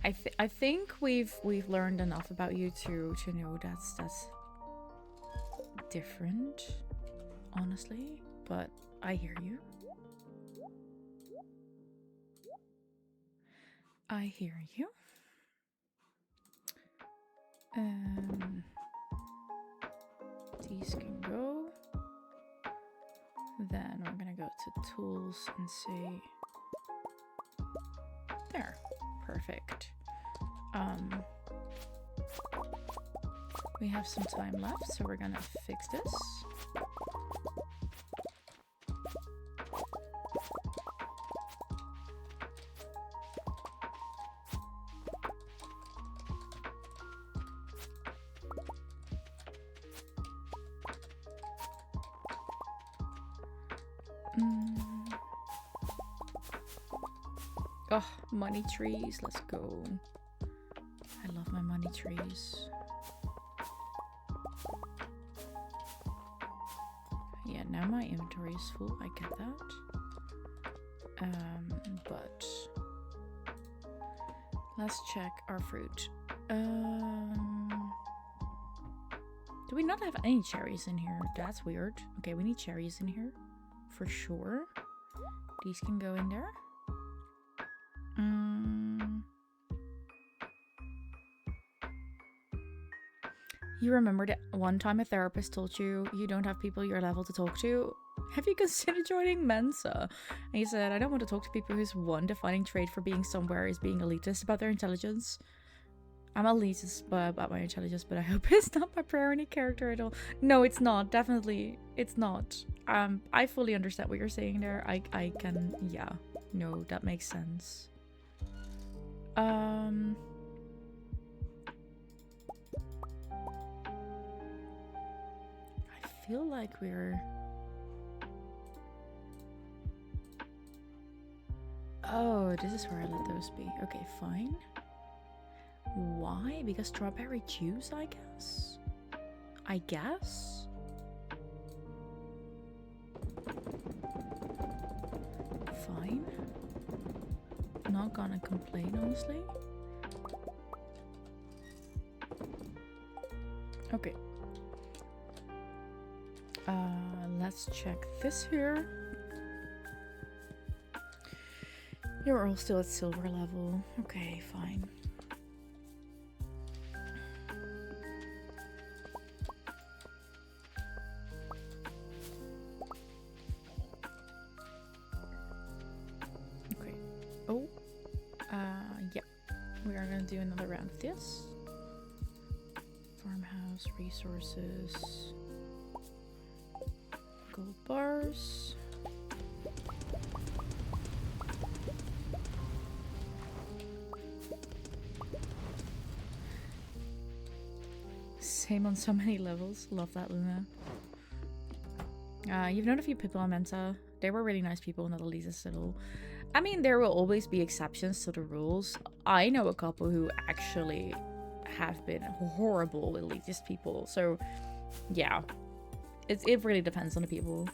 I think we've learned enough about you to know that's different, honestly. But I hear you. I hear you. These can go. Then we're gonna go to tools and say there. Perfect. We have some time left, so we're gonna fix this. Oh, money trees, let's go. I love my money trees. Yeah, now my inventory is full, I get that. But let's check our fruit. Do we not have any cherries in here? That's weird. Okay, we need cherries in here for sure. These can go in there. You remember that one time a therapist told you you don't have people your level to talk to? Have you considered joining Mensa? And he said, I don't want to talk to people whose one defining trait for being somewhere is being elitist about their intelligence. I'm elitist about my intelligence, but I hope it's not my priority character at all. No, it's not. Definitely, it's not. I fully understand what you're saying there. I can, yeah. No, that makes sense. I feel like we're... Oh, this is where I let those be. Okay, fine. Why? Because strawberry juice, I guess? I guess? Fine. Not gonna complain, honestly. Okay. Let's check this here. You're all still at silver level. Okay, fine. Okay. Oh. Yeah. We are gonna do another round of this. Farmhouse, resources, gold bars. Same on so many levels. Love that, Luna. You've known a few people on Mensa. They were really nice people, not Elise's little. I mean, there will always be exceptions to the rules. I know a couple who actually have been horrible elitist people. So, yeah. It really depends on the people.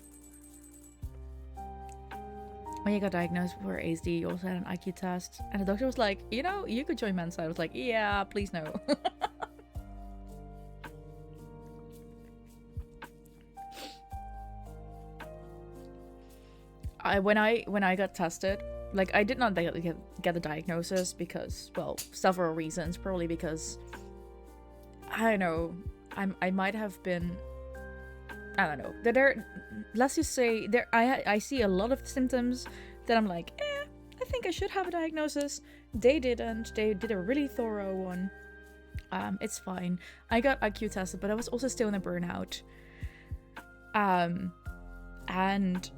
When you got diagnosed for ASD, you also had an IQ test. And the doctor was like, you know, you could join Mensa. I was like, yeah, please no. When I got tested, like, I did not get the diagnosis because, well, several reasons. Probably because, I don't know, I might have been, I don't know. Let's just say, I see a lot of symptoms that I'm like, I think I should have a diagnosis. They didn't. They did a really thorough one. It's fine. I got IQ tested, but I was also still in a burnout. And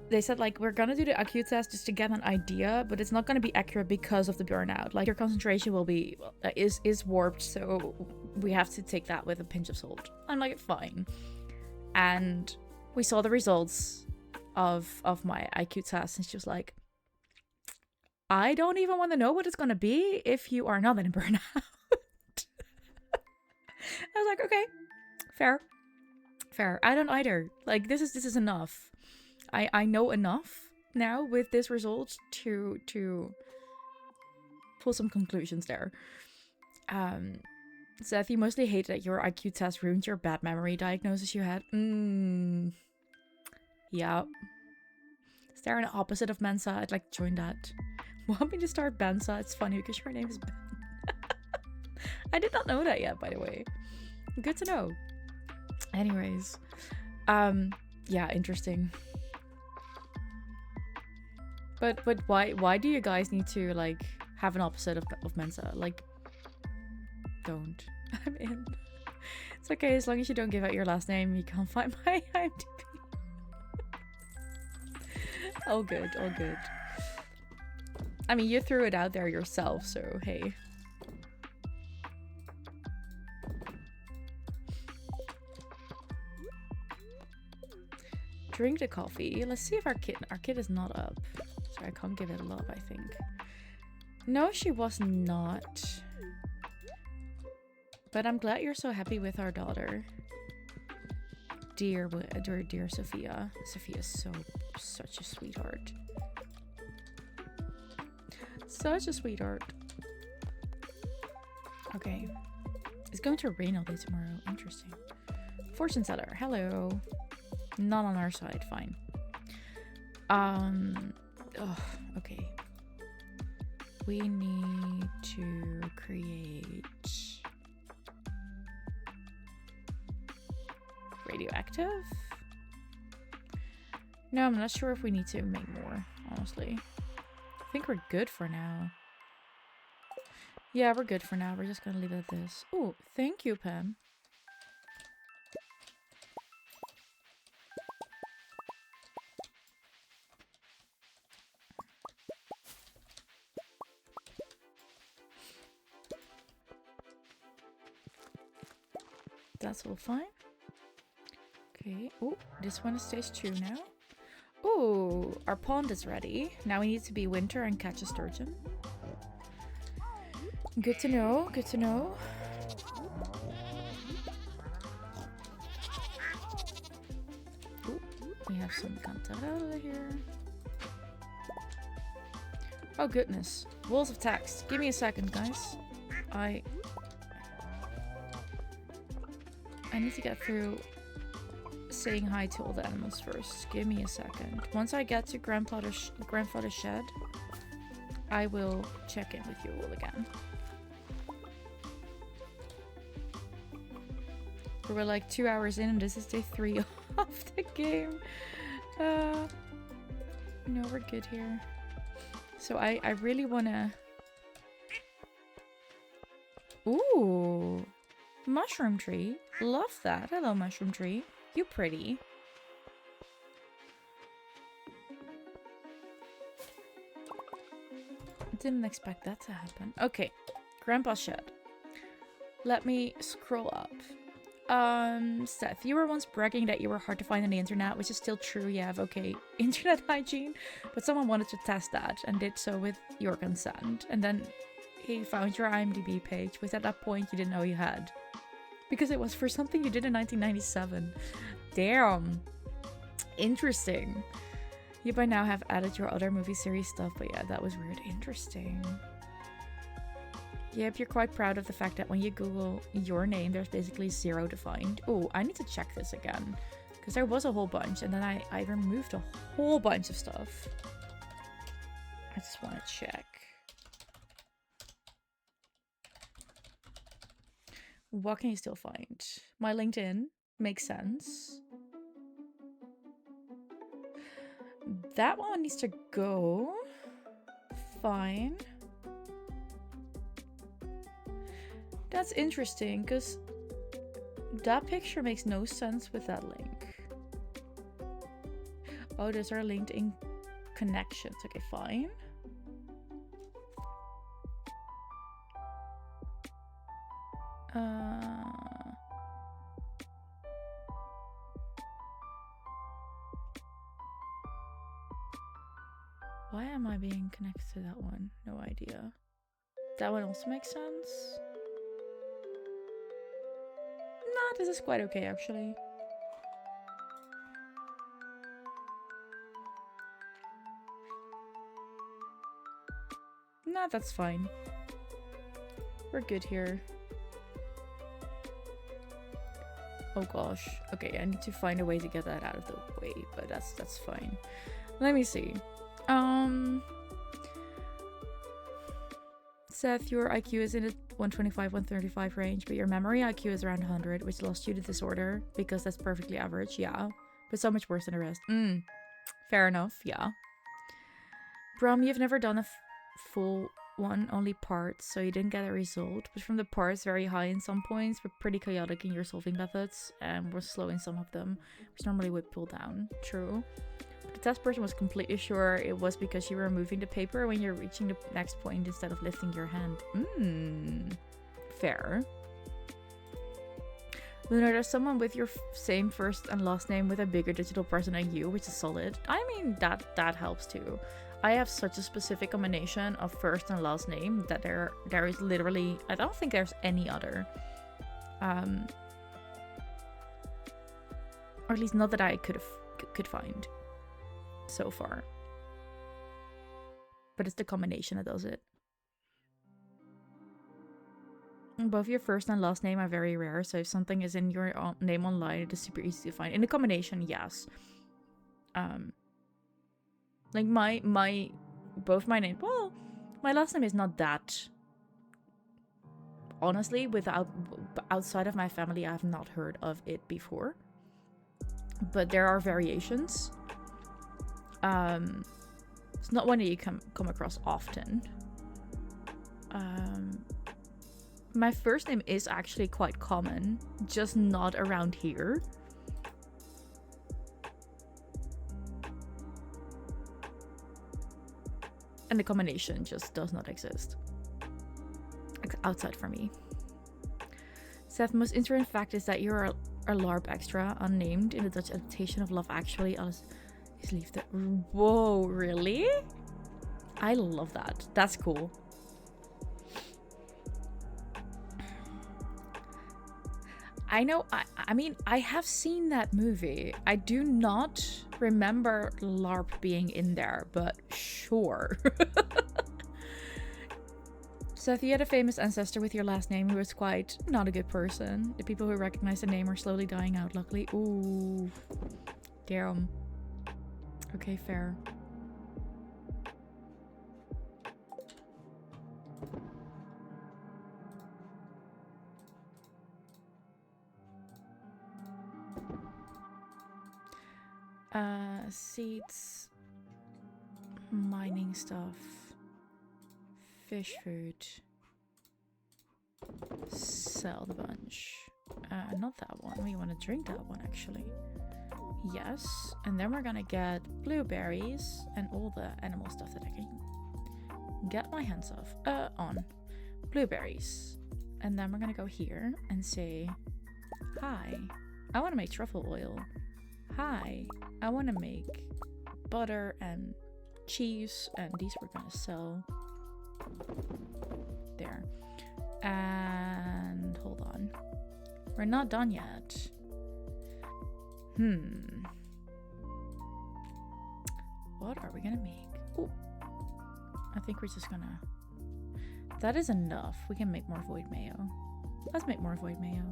they said, like, we're gonna do the IQ test just to get an idea, but it's not gonna be accurate because of the burnout. Like, your concentration will be is warped, so we have to take that with a pinch of salt. I'm like, fine. And we saw the results of my IQ test, and she was like, I don't even want to know what it's gonna be if you are not in a burnout. I was like, okay, fair. I don't either. Like, this is enough. I know enough now with this result to pull some conclusions there. Seth, you mostly hate that your IQ test ruined your bad memory diagnosis you had. Yeah. Is there an opposite of Mensa? I'd like to join that. Want me to start Bensa? It's funny because your name is Ben. I did not know that yet, by the way. Good to know. Anyways. Yeah, interesting. But why do you guys need to, like, have an opposite of Mensa? Like, don't. I'm in. It's okay, as long as you don't give out your last name, you can't find my IMDb. All good. I mean, you threw it out there yourself, so hey. Drink the coffee. Let's see if our kid is not up. So I can't give it love, I think. No, she was not. But I'm glad you're so happy with our daughter. Dear Sophia. Sophia's such a sweetheart. Such a sweetheart. Okay. It's going to rain all day tomorrow. Interesting. Fortune teller. Hello. Not on our side. Fine. Okay. We need to create radioactive? No, I'm not sure if we need to make more, honestly. I think we're good for now. Yeah, we're good for now. We're just gonna leave it at this. Oh, thank you, Pam. That's all fine. Okay. Oh, this one is stage 2 now. Oh, our pond is ready. Now we need to be winter and catch a sturgeon. Good to know. Good to know. Ooh, we have some cantarella here. Oh goodness. Walls of text. Give me a second, guys. I need to get through saying hi to all the animals first. Give me a second. Once I get to grandfather's shed, I will check in with you all again. We're like 2 hours in and this is day 3 of the game. No, we're good here. So I really wanna... Ooh! Mushroom tree. Love that. Hello, mushroom tree. You pretty. Didn't expect that to happen. Okay. Grandpa's shed. Let me scroll up. Seth, you were once bragging that you were hard to find on the internet, which is still true. You have okay internet hygiene, but someone wanted to test that and did so with your consent. And then he found your IMDb page, which at that point you didn't know you had. Because it was for something you did in 1997. Damn. Interesting. You by now have added your other movie series stuff, but yeah, that was weird. Interesting. Yep, you're quite proud of the fact that when you Google your name, there's basically 0 to find. Oh, I need to check this again. Because there was a whole bunch, and then I removed a whole bunch of stuff. I just want to check. What can you still find? My LinkedIn makes sense. That one needs to go. Fine. That's interesting, because that picture makes no sense with that link. Oh, those are LinkedIn connections. Okay, fine. Why am I being connected to that one? No idea. That one also makes sense. Nah, this is quite okay, actually. Nah, that's fine. We're good here. Oh gosh. Okay, I need to find a way to get that out of the way, but that's fine. Let me see. Seth, your IQ is in the 125-135 range, but your memory IQ is around 100, which lost you to disorder, because that's perfectly average, yeah. But so much worse than the rest. Fair enough, yeah. Brom, you've never done a full one, only parts, so you didn't get a result. But from the parts, very high in some points, but pretty chaotic in your solving methods, and were slow in some of them, which normally would pull down. True. The test person was completely sure it was because you were moving the paper when you're reaching the next point instead of lifting your hand. Fair. Luna, there's someone with your same first and last name with a bigger digital person than you, which is solid. I mean, that helps too. I have such a specific combination of first and last name that there is literally, I don't think there's any other. Or at least not that I could find so far. But it's the combination that does it. Both your first and last name are very rare, so if something is in your name online, it is super easy to find. In the combination, yes. Like both my name, well, my last name is not that. Honestly, outside of my family, I have not heard of it before. But there are variations. It's not one that you come across often. My first name is actually quite common, just not around here. And the combination just does not exist. Outside for me. Seth, most interesting fact is that you're a LARP extra, unnamed, in the Dutch adaptation of Love Actually. Whoa, really? I love that. That's cool. I know, I mean, I have seen that movie. I do not remember LARP being in there, but sure. Seth, you had a famous ancestor with your last name who was quite not a good person. The people who recognize the name are slowly dying out, luckily. Ooh. Damn. Okay, fair. Seeds. Mining stuff. Fish food. Sell the bunch. Not that one. We want to drink that one, actually. Yes. And then we're gonna get blueberries and all the animal stuff that I can get my hands off on. Blueberries. And then we're gonna go here and say Hi. I want to make truffle oil. Hi. I want to make butter and cheese, and these we're gonna sell. There. And hold on. We're not done yet. What are we gonna make? Oh, I think we're just gonna... That is enough. We can make more void mayo. Let's make more void mayo.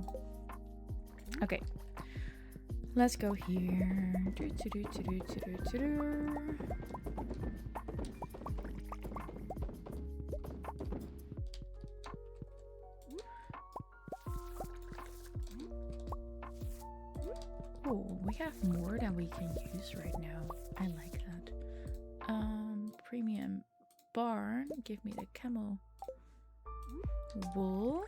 Okay. Let's go here. Oh, we have more than we can use right now. I like that. Premium barn. Give me the camel wool.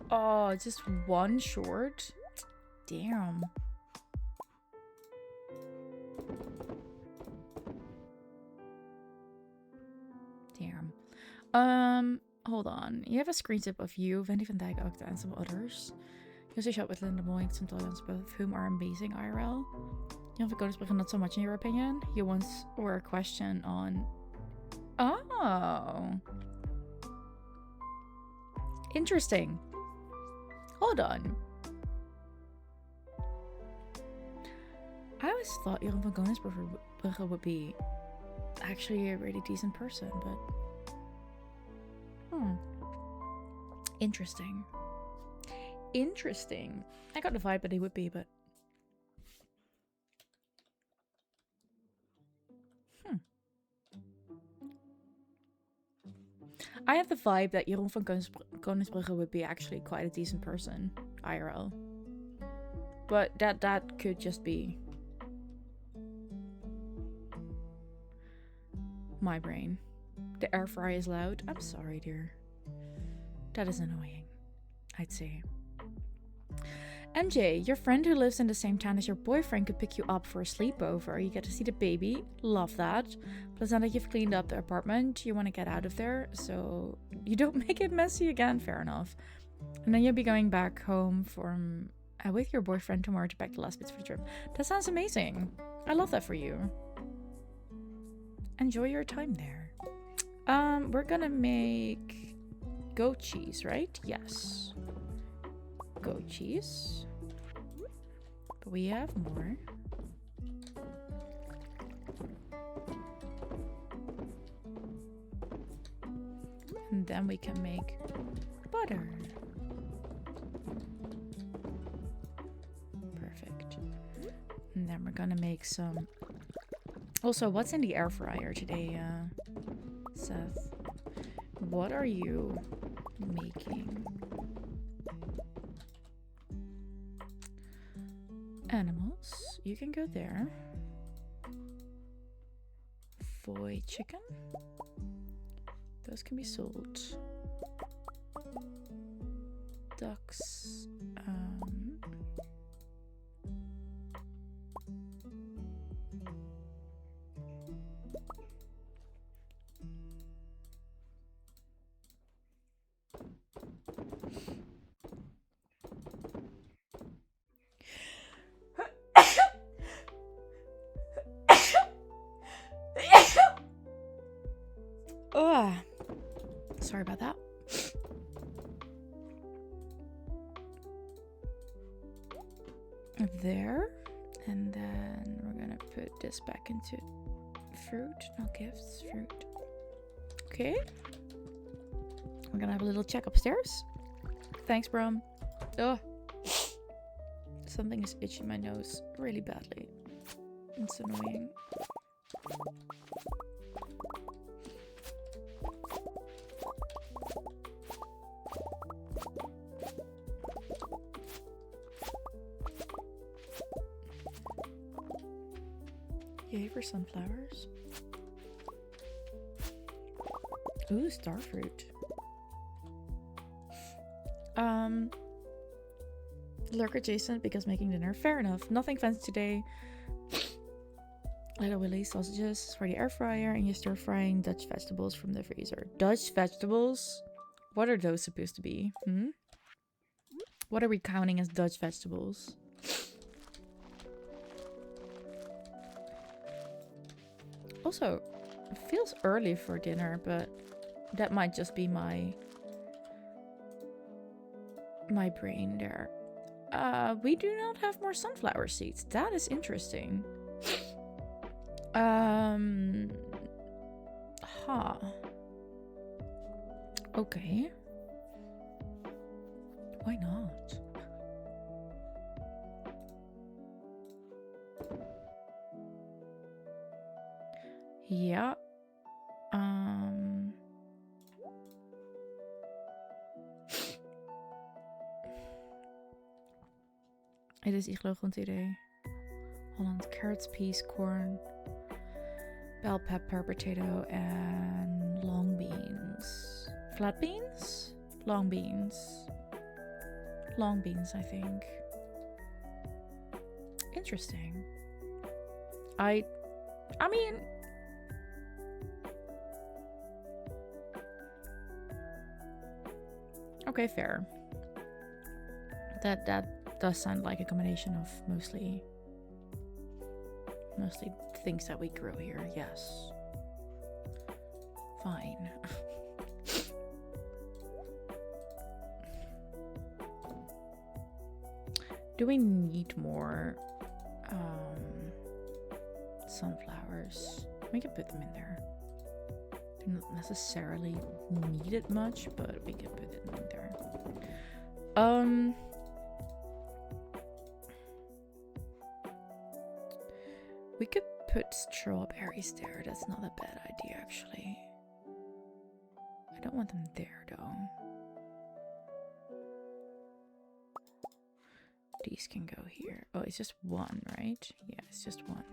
Oh, just one short? Damn. Hold on. You have a screen tip of you, Wendy van Dijk, Octa, and some others. You also shot with Linda Moink, some Italians, both of whom are amazing IRL. You have Koningsbrugge not so much in your opinion. You once were a question on... Oh. Interesting. Hold on. I always thought Jeroen van Koningsbrugge would be actually a really decent person, but... Interesting. Interesting. I got the vibe that he would be, but... I have the vibe that Jeroen van Koningsbrugge would be actually quite a decent person, IRL. But that could just be... my brain. The air fryer is loud. I'm sorry, dear. That is annoying, I'd say. MJ, your friend who lives in the same town as your boyfriend could pick you up for a sleepover. You get to see the baby. Love that. Plus now that you've cleaned up the apartment, you want to get out of there so you don't make it messy again. Fair enough. And then you'll be going back home from with your boyfriend tomorrow to pack the last bits for the trip. That sounds amazing. I love that for you. Enjoy your time there. We're gonna make goat cheese, right? Yes. Goat cheese. But we have more. And then we can make butter. Perfect. And then we're gonna make some... Also, what's in the air fryer today, Seth? What are you making? Animals. You can go there. Void chicken. Those can be sold. Ducks. Sorry about that. There. And then we're gonna put this back into fruit. Not gifts, fruit. Okay. We're gonna have a little check upstairs. Thanks, Brom. Oh. Something is itching my nose really badly. It's annoying. Yay for sunflowers. Ooh, starfruit. Lurk adjacent because making dinner. Fair enough. Nothing fancy today. Little Willy sausages for the air fryer, and you're stir frying Dutch vegetables from the freezer. Dutch vegetables? What are those supposed to be? What are we counting as Dutch vegetables? Also, it feels early for dinner, but that might just be my brain there. We do not have more sunflower seeds. That is interesting. Okay. Why not? Yeah. Het is echt een goed idee. Holland, carrots, peas, corn, bell pepper, potato, and long beans. Flat beans? Long beans. Long beans, I think. Interesting. I mean... Okay, fair. That does sound like a combination of mostly things that we grow here. Yes. Fine. Do we need more sunflowers? We can put them in there. They're not necessarily needed much, but we can put it in there. We could put strawberries there. That's not a bad idea, actually. I don't want them there, though. These can go here. Oh, it's just one, right? Yeah, it's just one.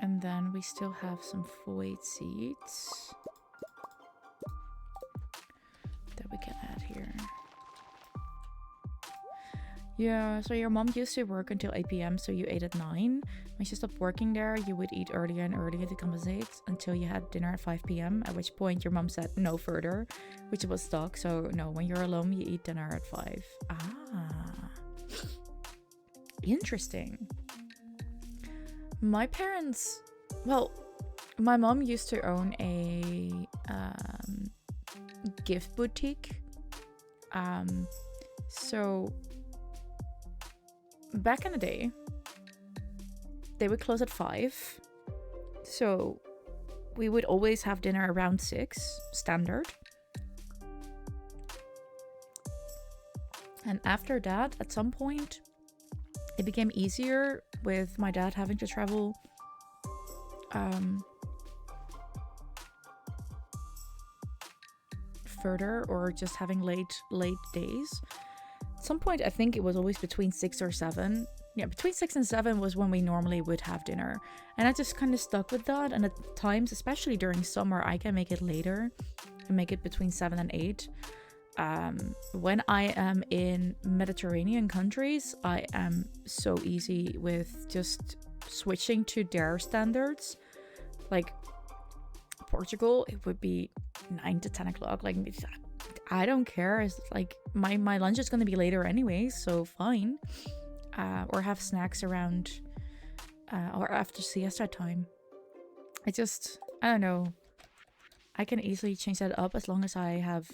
And then we still have some foliate seeds that we can add here. Yeah, so your mom used to work until 8 p.m, so you ate at 9. When she stopped working there, you would eat earlier and earlier to compensate until you had dinner at 5 p.m, at which point your mom said no further, which was stuck. So no, when you're alone, you eat dinner at 5. Ah. Interesting. My parents... Well, my mom used to own a gift boutique. So... Back in the day, they would close at 5. So we would always have dinner around 6, standard. And after that, at some point, it became easier with my dad having to travel further, or just having late days. At some point, I think it was always between 6 or 7. Yeah, between 6 and 7 was when we normally would have dinner. And I just kind of stuck with that. And at times, especially during summer, I can make it later and make it between 7 and 8. When I am in Mediterranean countries, I am so easy with just switching to their standards. Like Portugal, it would be 9 to 10 o'clock. Like, I don't care. It's like my lunch is going to be later anyway, so fine. Or have snacks around or after siesta time. I don't know. I can easily change that up as long as I have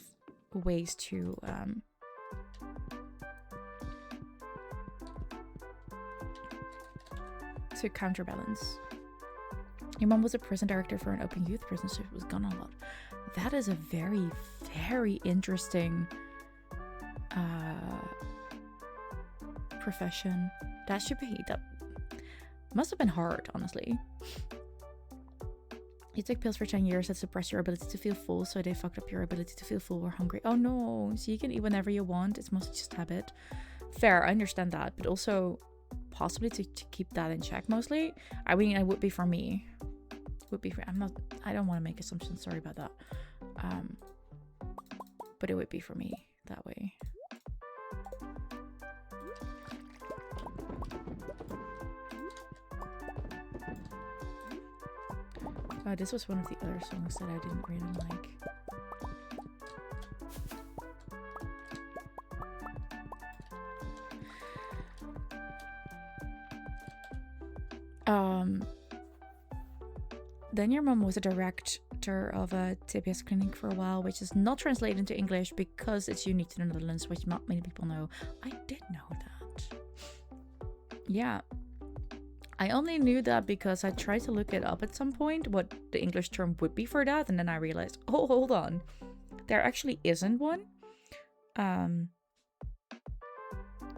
ways to counterbalance. Your mom was a prison director for an open youth prison, so it was gone a lot. That is a very, very interesting profession. That must have been hard, honestly. You took pills for 10 years that suppress your ability to feel full, so they fucked up your ability to feel full or hungry. Oh no, so you can eat whenever you want. It's mostly just habit. Fair, I understand that, but also possibly to keep that in check mostly. I mean, it would be for me. I don't want to make assumptions, sorry about that. But it would be for me that way. Oh, this was one of the other songs that I didn't really like. Then your mom was a director of a TPS clinic for a while, which is not translated into English because it's unique to the Netherlands, which not many people know. I did know that. Yeah. I only knew that because I tried to look it up at some point, what the English term would be for that, and then I realized, oh, hold on. There actually isn't one. And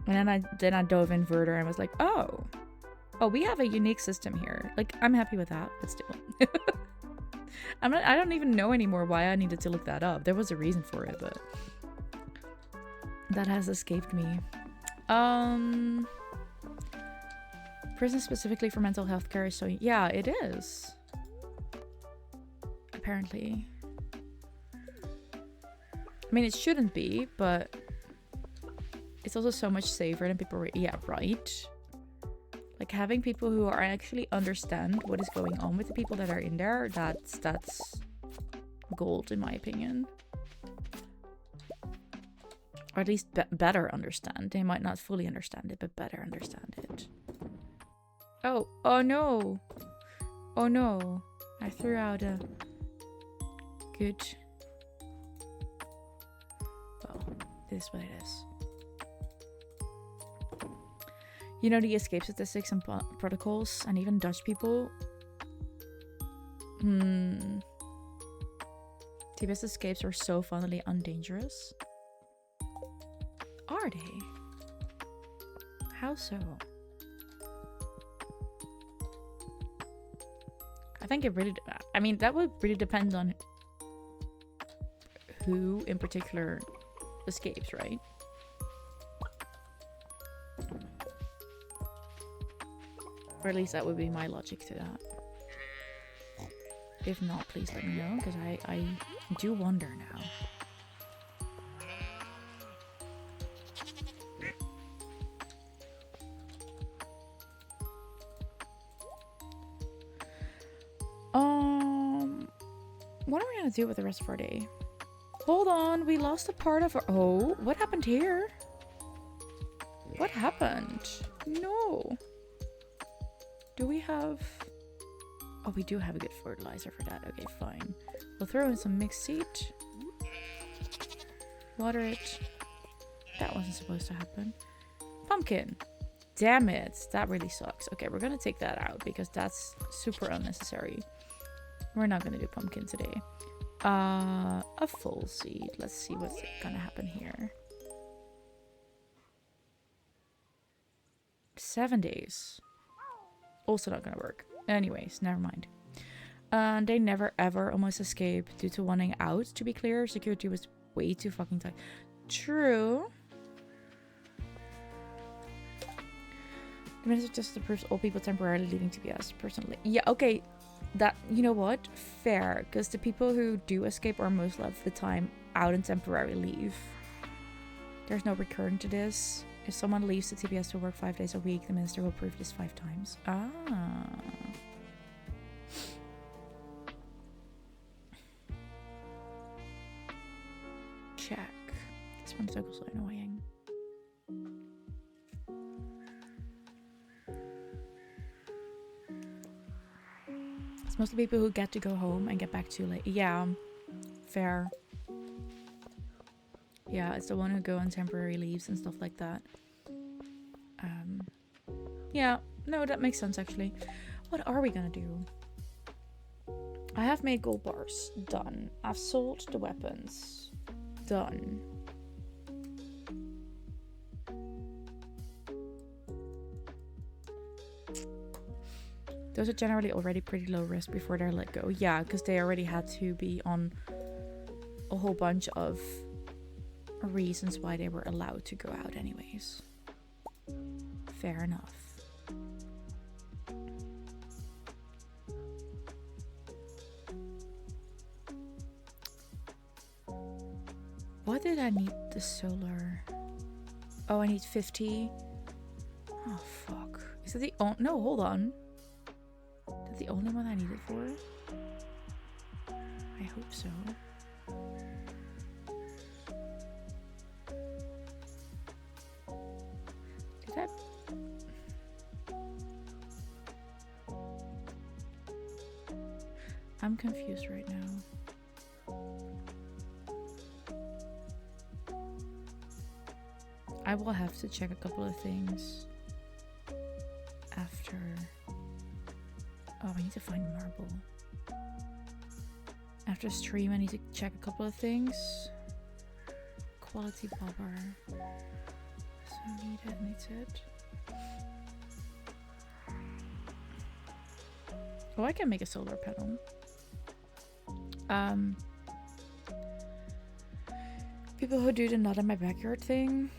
then I dove in further and was like, oh, we have a unique system here. Like, I'm happy with that, but still. I don't even know anymore why I needed to look that up. There was a reason for it, but that has escaped me. Prison specifically for mental health care, so yeah, it is. Apparently. I mean, it shouldn't be, but it's also so much safer than people yeah, right? Like, having people who are actually understand what is going on with the people that are in there, that's gold in my opinion. Or at least better understand. They might not fully understand it, but better understand it. Oh no. Oh no. I threw out a good... Well, this is what it is. You know, the escape statistics and protocols, and even Dutch people. TPS escapes are so funnily undangerous. Are they? How so? I think it really... I mean, that would really depend on who in particular escapes, right? Or at least that would be my logic to that. If not, please let me know, because I do wonder now. What are we gonna do with the rest of our day? Hold on, we lost a part of our... Oh, what happened here? What happened? No. Do we have... Oh, we do have a good fertilizer for that. Okay, fine. We'll throw in some mixed seed. Water it. That wasn't supposed to happen. Pumpkin. Damn it. That really sucks. Okay, we're gonna take that out because that's super unnecessary. We're not gonna do pumpkin today. A full seed. Let's see what's gonna happen here. 7 days. Also not gonna work. Anyways, never mind. They never ever almost escaped due to wanting out, to be clear. Security was way too fucking tight. True. The minister just approves all people temporarily leaving TPS personally. Yeah, okay. That, you know what? Fair. Because the people who do escape are most of the time out and temporary leave. There's no recurring to this. If someone leaves the TPS to work 5 days a week, the minister will prove this 5 times. Ah. Check. This one's so annoying. It's mostly people who get to go home and get back too late. Yeah, fair. Yeah, it's the one who go on temporary leaves and stuff like that. Yeah, no, that makes sense actually. What are we gonna do? I have made gold bars. Done. I've sold the weapons. Done. Those are generally already pretty low risk before they're let go. Yeah, because they already had to be on a whole bunch of reasons why they were allowed to go out anyways. Fair enough. What did I need the solar? Oh, I need 50. Oh, fuck. Is that the only... No, hold on. That's the only one I need it for? I hope so. Did I? I'm confused right now. I will have to check a couple of things after. Oh, I need to find marble. After stream, I need to check a couple of things. Quality bobber. So needs it. Oh, I can make a solar panel. People who do the not in my backyard thing,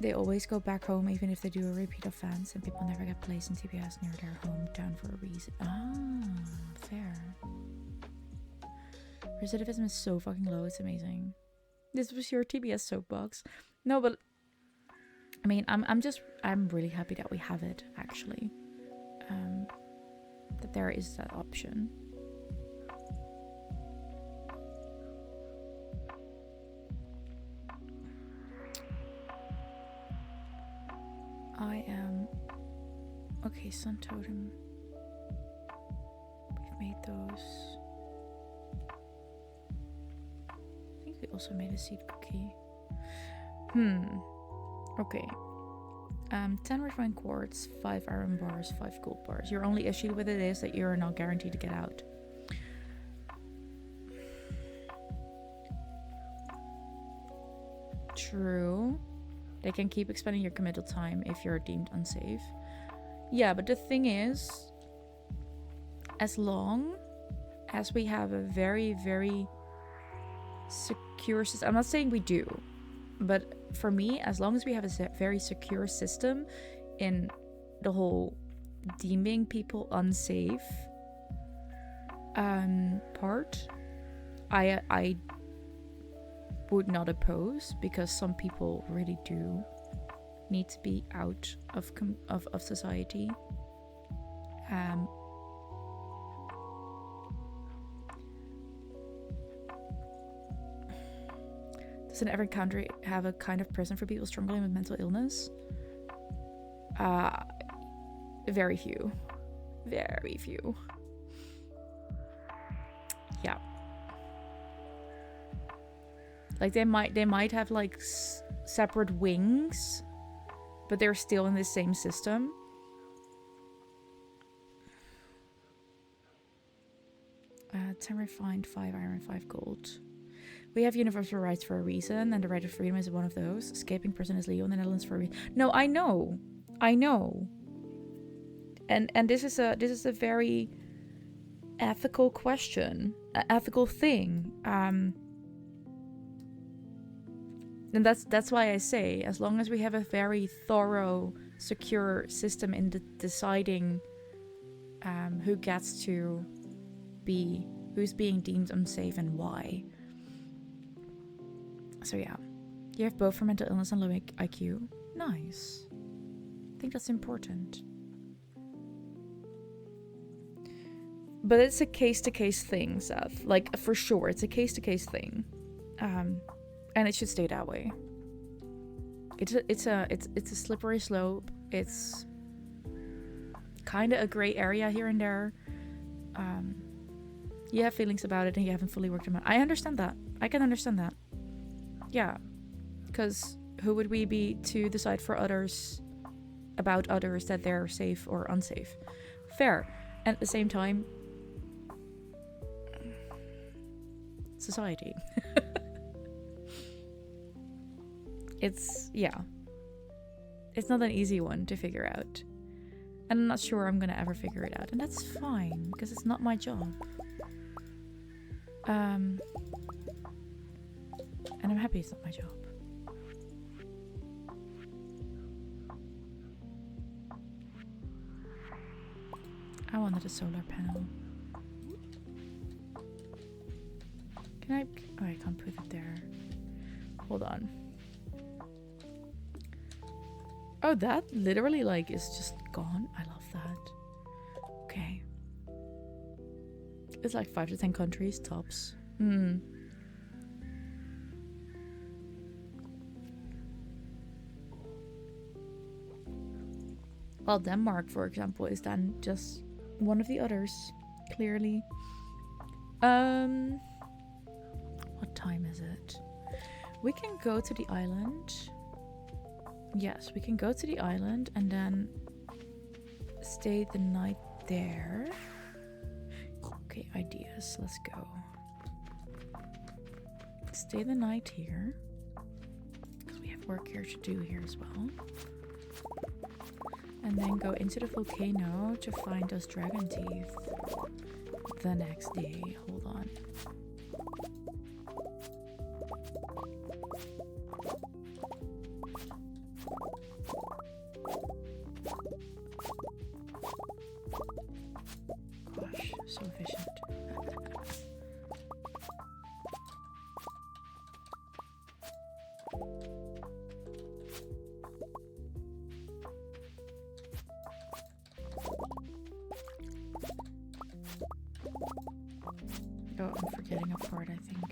they always go back home even if they do a repeat offense, and people never get placed in TPS near their hometown for a reason. Ah, fair. Recidivism is so fucking low, it's amazing. This was your TBS soapbox. No, but I mean, I'm really happy that we have it, actually. That there is that option. I am... Okay, Sun Totem. We've made those. I think we also made a seed cookie. Okay. 10 refined quartz, 5 iron bars, 5 gold bars. Your only issue with it is that you're not guaranteed to get out. True. They can keep expanding your committal time if you're deemed unsafe. Yeah, but the thing is, as long as we have a very, very secure system, I'm not saying we do, but for me, as long as we have a very secure system in the whole deeming people unsafe part, I would not oppose, because some people really do need to be out of society. Doesn't every country have a kind of prison for people struggling with mental illness? Very few. Very few. Yeah. Like they might have like separate wings, but they're still in the same system. Uh, 10 refined, 5 iron, 5 gold. We have universal rights for a reason, and the right of freedom is one of those. Escaping prison is legal in the Netherlands for a reason. No, I know. And this is a very ethical question, ethical thing. And that's why I say, as long as we have a very thorough, secure system in deciding who gets to be, who's being deemed unsafe and why. So yeah, you have both for mental illness and low IQ. Nice. I think that's important. But it's a case-to-case thing, Seth. Like, for sure, it's a case-to-case thing. And it should stay that way. It's a slippery slope. It's kind of a gray area here and there. You have feelings about it and you haven't fully worked them out. I understand that. I can understand that. Yeah. Because who would we be to decide for others, about others, that they're safe or unsafe? Fair. And at the same time, society. It's not an easy one to figure out, and I'm not sure I'm gonna ever figure it out, and that's fine because it's not my job. And I'm happy it's not my job. I wanted a solar panel. Can I? Oh, I can't put it there. Hold on. Oh, that literally like is just gone. I love that. Okay. It's like 5 to 10 countries, tops. Hmm. Well, Denmark, for example, is then just one of the others, clearly. What time is it? We can go to the island. Yes, we can go to the island and then stay the night there. Okay, ideas. Let's go. Stay the night here. Because we have work here to do here as well. And then go into the volcano to find those dragon teeth the next day. Hold on. Gosh, so efficient. Oh, I'm forgetting a part, I think.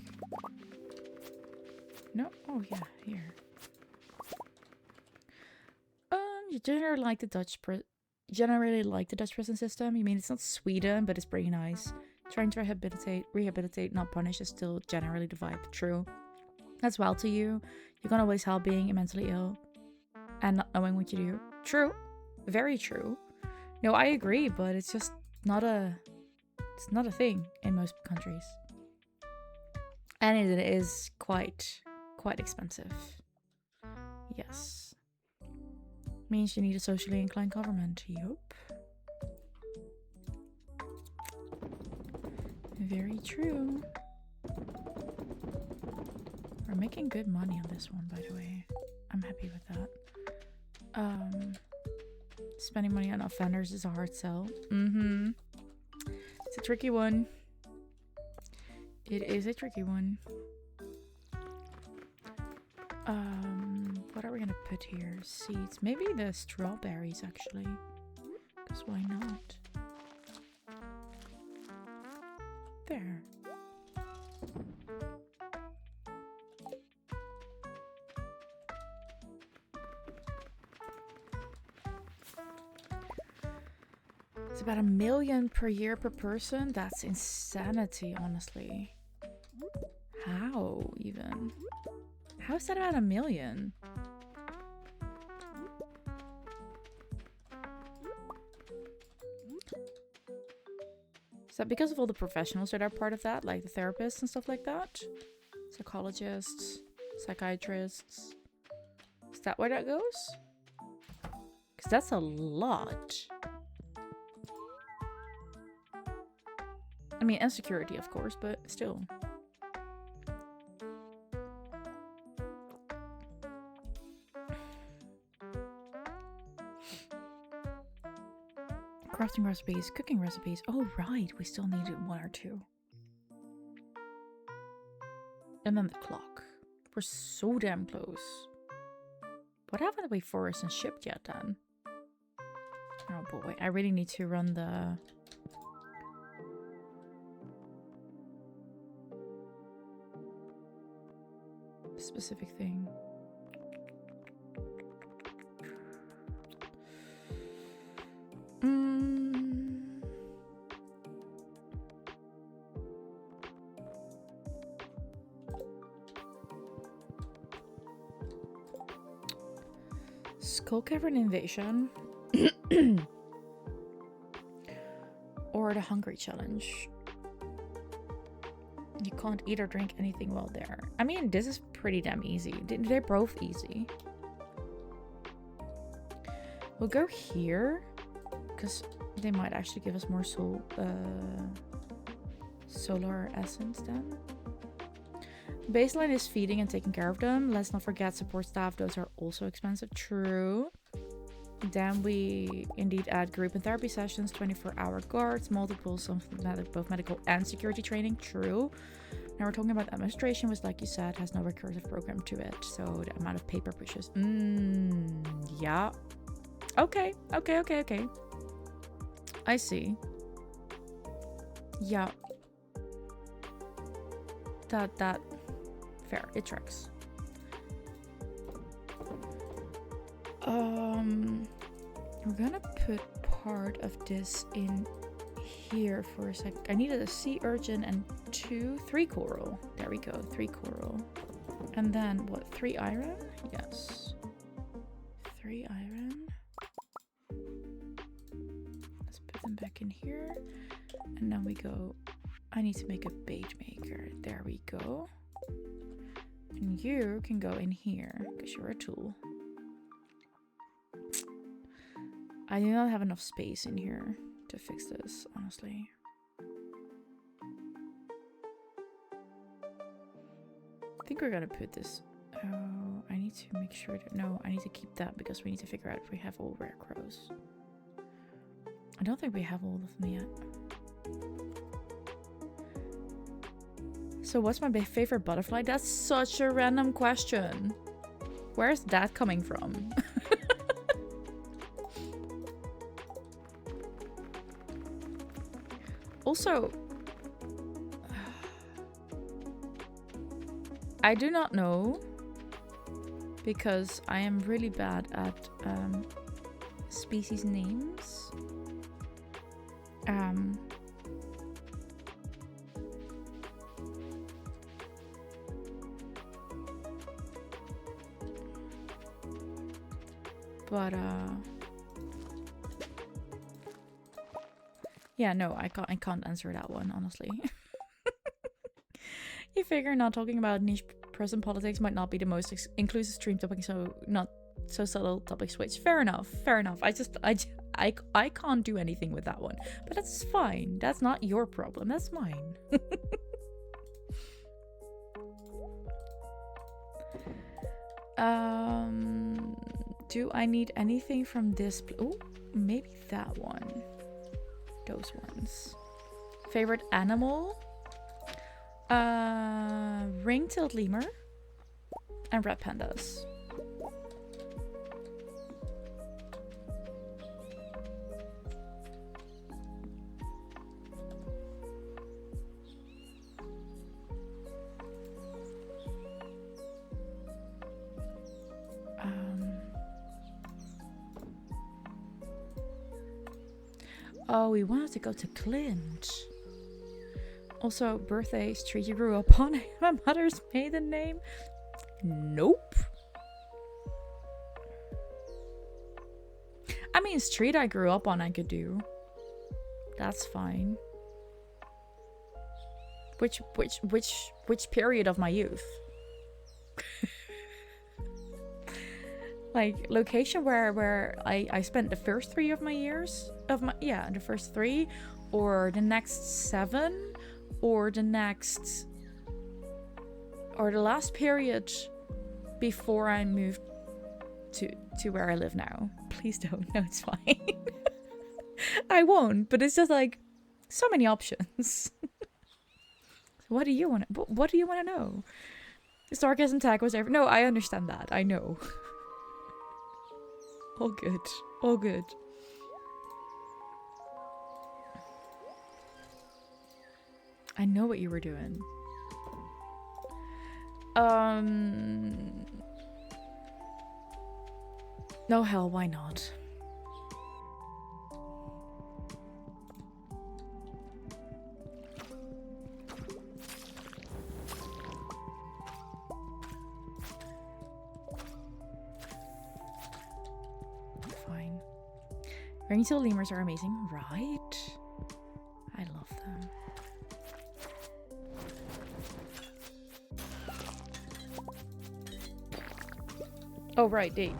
No? Oh, yeah, here. You generally like the Dutch prison system. You mean it's not Sweden, but it's pretty nice. Trying to rehabilitate, not punish is still generally the vibe. True. That's well to you. You can't always help being mentally ill and not knowing what you do. True. Very true. No, I agree, but it's just not a thing in most countries. And it is quite expensive. Yes. Means you need a socially inclined government. Yup. Very true. We're making good money on this one, by the way. I'm happy with that. Spending money on offenders is a hard sell. Mm-hmm. It's a tricky one. It is a tricky one. What are we gonna put here? Seeds. Maybe the strawberries, actually. Because why not? There. It's about $1 million per year per person. That's insanity, honestly. How, even? How is that about $1 million? Is that because of all the professionals that are part of that? Like the therapists and stuff like that? Psychologists, psychiatrists. Is that where that goes? Because that's a lot. I mean, and security, of course, but still. Crafting recipes, cooking recipes. Oh, right. We still need 1 or 2. And then the clock. We're so damn close. What haven't we forested and shipped yet, then? Oh, boy. I really need to run the... specific thing. Skull Cavern Invasion. Or the Hungry Challenge. You can't eat or drink anything while there. I mean, this is pretty damn easy. They're both easy. We'll go here. Because they might actually give us more solar essence then. Baseline is feeding and taking care of them. Let's not forget support staff. Those are also expensive. True. Then we indeed add group and therapy sessions, 24-hour guards, multiple, both medical and security training. True. Now we're talking about administration, which, like you said, has no recursive program to it. So the amount of paper pushes. Yeah. Okay. I see. Yeah. That fair. It tracks. We're gonna put part of this in here for a sec. I needed a sea urchin and 3 coral. There we go, 3 coral. And then what, 3 iron? Yes. 3 iron. Let's put them back in here. And then we go, I need to make a bait maker. There we go. And you can go in here because you're a tool. I do not have enough space in here to fix this, honestly. I think we're gonna put this. Oh, I need to make sure that. No, I need to keep that because we need to figure out if we have all rare crows. I don't think we have all of them yet. So, what's my favorite butterfly? That's such a random question. Where's that coming from? Also, I do not know because I am really bad at species names. But yeah, no, I can't answer that one, honestly. You figure not talking about niche person politics might not be the most inclusive stream topic, so not so subtle topic switch. Fair enough, fair enough. I can't do anything with that one, but that's fine. That's not your problem. That's mine. Do I need anything from this? Oh, maybe that one. Those ones. Favorite animal? Ring-tailed lemur and red pandas. Oh, we wanted to go to Clint. Also, birthday street you grew up on. My mother's maiden name? Nope. I mean, street I grew up on I could do. That's fine. Which period of my youth? Like, location where I spent the first 3 of my years of my, yeah, the first 3, or the next 7, or the next, or the last period before I moved to where I live now. Please don't. No, it's fine. I won't, but it's just like so many options. What do you want to know? The sarcasm tag was every. No, I understand that. I know. All good. All good. I know what you were doing. No, hell, why not? Fine. Ring-tailed lemurs are amazing, right? I love them. Oh, right, they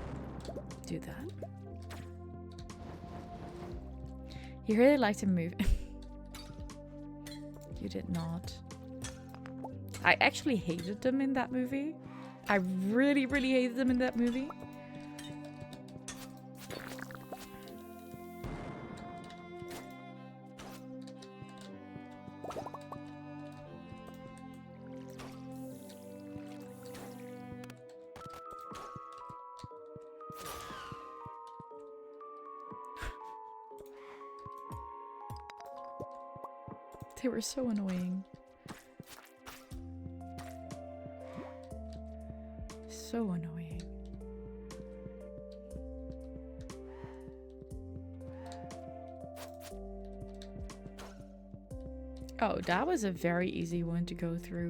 do that. You really like to move. You did not. I actually hated them in that movie. I really, really hated them in that movie. They were so annoying. So annoying. Oh, that was a very easy one to go through.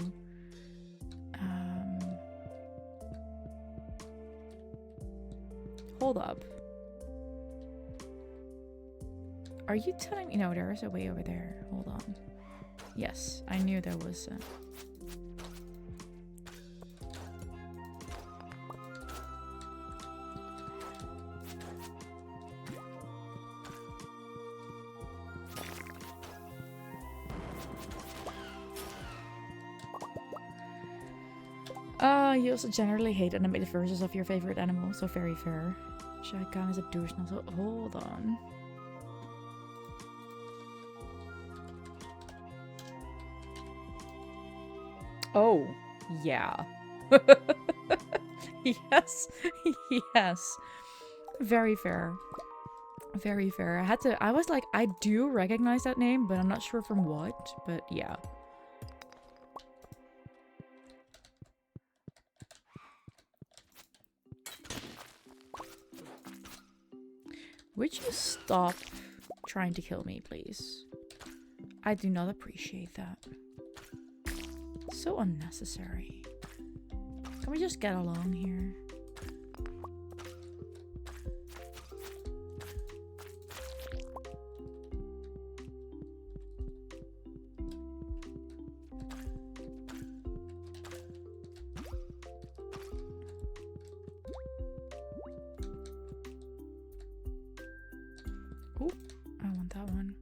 Hold up. Are you telling me? No, there is a way over there. Hold on. Yes, I knew there was a... You also generally hate animated versions of your favorite animal, so very fair. Shai Khan is a douche now, so hold on. Oh, yeah. Yes, yes. Very fair. Very fair. I was like, I do recognize that name, but I'm not sure from what, but yeah. Would you stop trying to kill me, please? I do not appreciate that. So unnecessary. Can we just get along here? Oh, I want that one.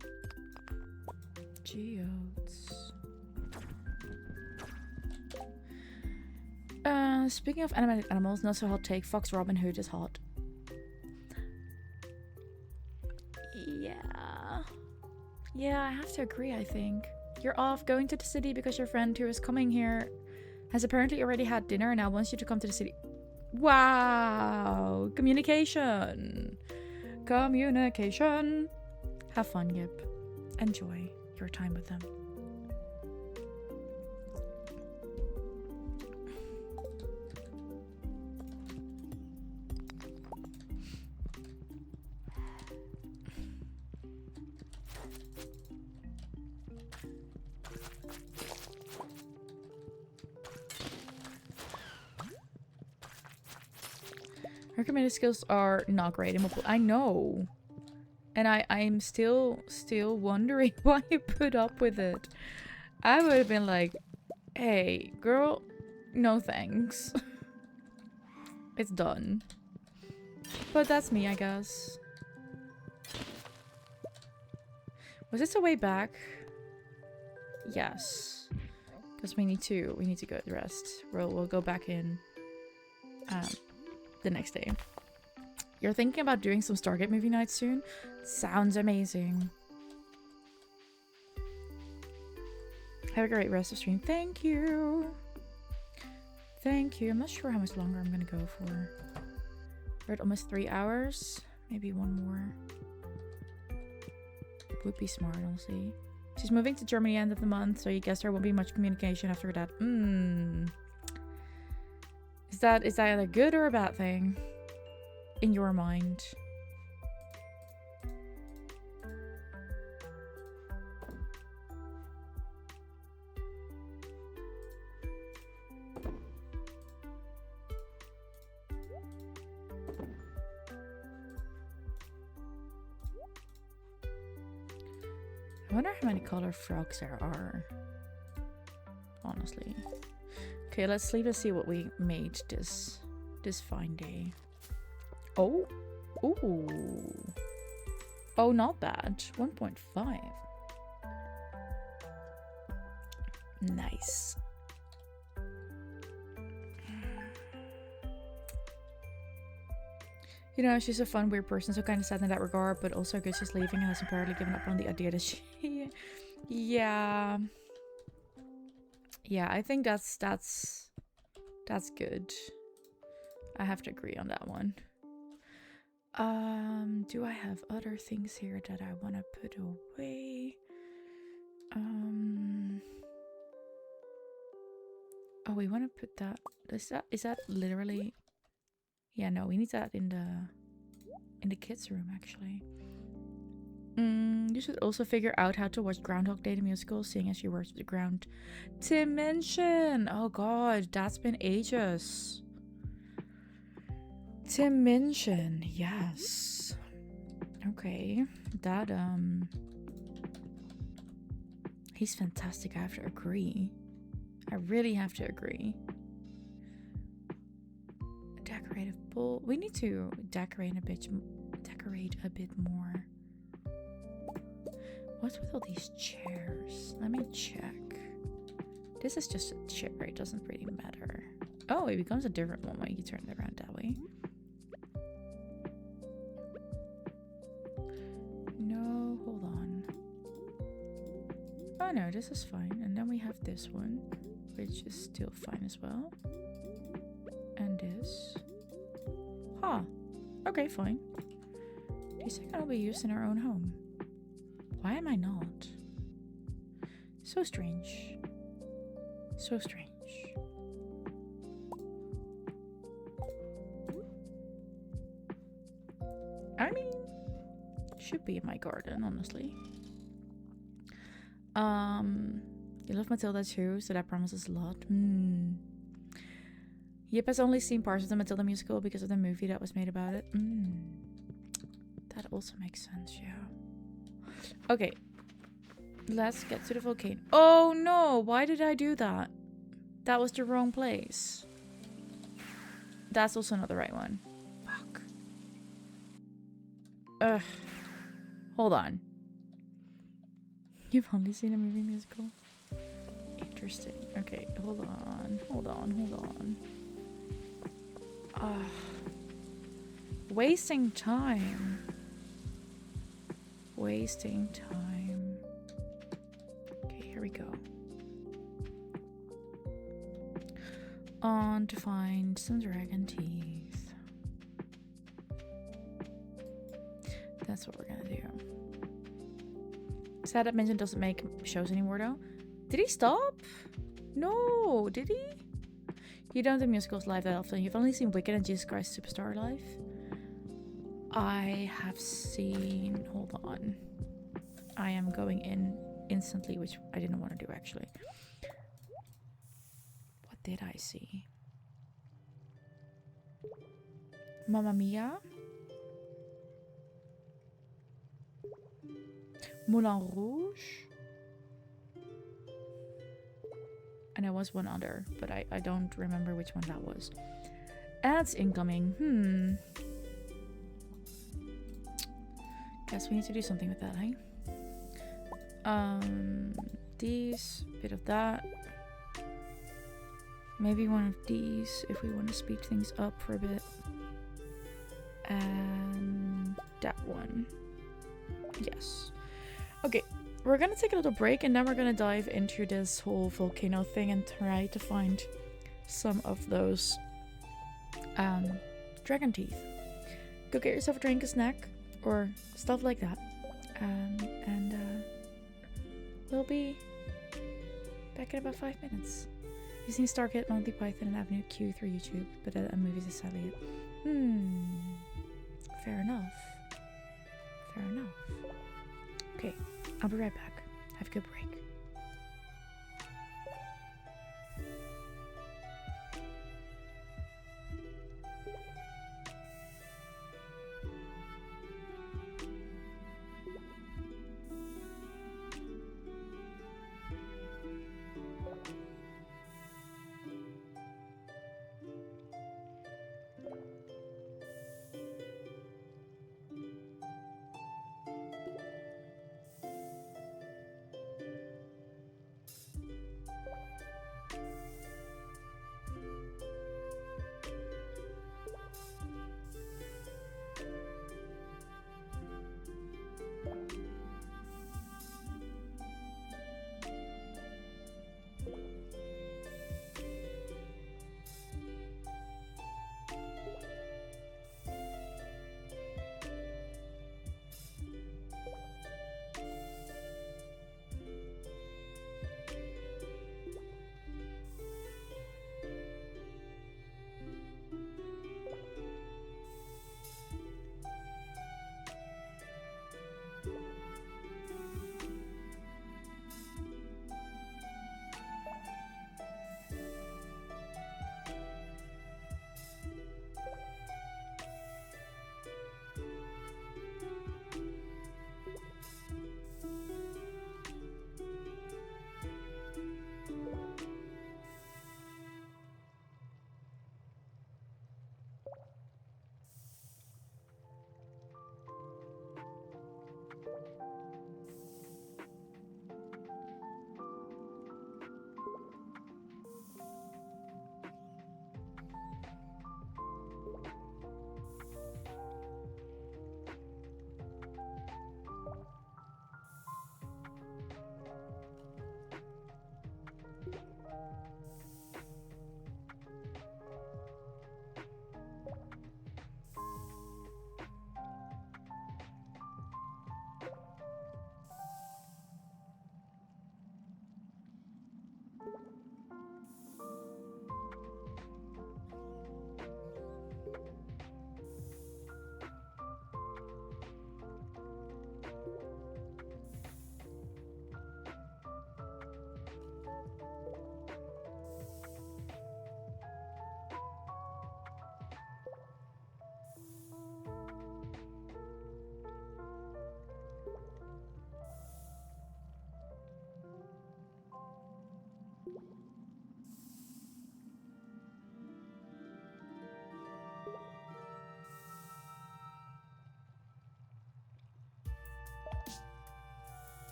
Geodes. Speaking of animated animals, not so hot take. Fox Robin Hood is hot. Yeah, I have to agree, I think. You're off going to the city because your friend who is coming here has apparently already had dinner and now wants you to come to the city. Wow! Communication! Communication! Have fun, Yip. Enjoy your time with them. Her community skills are not great. I know. And I'm still wondering why you put up with it. I would have been like, hey, girl, no thanks. It's done. But that's me, I guess. Was this a way back? Yes. Because we need to go rest. We'll go back in the next day. You're thinking about doing some Stargate movie nights soon? Sounds amazing. Have a great rest of stream. Thank you. Thank you. I'm not sure how much longer I'm gonna go for. We're at almost 3 hours. Maybe one more. Would be smart, I'll see. She's moving to Germany end of the month, so you guess there won't be much communication after that. Is that a good or a bad thing? In your mind? I wonder how many color frogs there are. Honestly. Okay, let's sleep and see what we made this fine day. Oh. Ooh. Oh, not bad. 1.5. Nice. You know, she's a fun, weird person, so kind of sad in that regard, but also good she's leaving and has apparently given up on the idea that she... Yeah. Yeah, I think that's good. I have to agree on that one. Do I have other things here that I want to put away? Oh, we want to put that. Is that literally? Yeah, no, we need that in the kids' room actually. You should also figure out how to watch Groundhog Day the musical, seeing as you worked with the ground dimension. Oh god, that's been ages. Dimension, yes. Okay, that he's fantastic. I have to agree. I really have to agree. Decorative bowl. We need to decorate a bit more. What's with all these chairs? Let me check. This is just a chair. It doesn't really matter. Oh, it becomes a different one when you turn it around that way. No, hold on. Oh no, this is fine. And then we have this one, which is still fine as well. And this. Huh. Okay, fine. These can all be used in our own home. Why am I not? So strange. So strange. I mean, should be in my garden, honestly. You love Matilda too, so that promises a lot. Yip has only seen parts of the Matilda musical because of the movie that was made about it. That also makes sense, yeah. Okay. Let's get to the volcano. Oh no! Why did I do that? That was the wrong place. That's also not the right one. Fuck. Ugh. Hold on. You've only seen a movie musical? Interesting. Okay, hold on. Wasting time. Okay, here we go. On to find some dragon teeth. That's what we're gonna do. Sad that Minton doesn't make shows anymore though. Did he stop? No, did he? You don't do musicals live that often. You've only seen Wicked and Jesus Christ Superstar live. I have seen... Hold on. I am going in instantly, which I didn't want to do actually. What did I see? Mamma Mia? Moulin Rouge? And there was one other, but I don't remember which one that was. Ads incoming. Guess we need to do something with that, hey? These, bit of that. Maybe one of these if we want to speed things up for a bit. And that one. Yes. Okay. We're gonna take a little break and then we're gonna dive into this whole volcano thing and try to find some of those dragon teeth. Go get yourself a drink, a snack, or stuff like that. And we'll be back in about 5 minutes. You've seen Stargate, Monty Python, and Avenue Q through YouTube, but movies is sadly it. Fair enough. Okay. I'll be right back. Have a good break.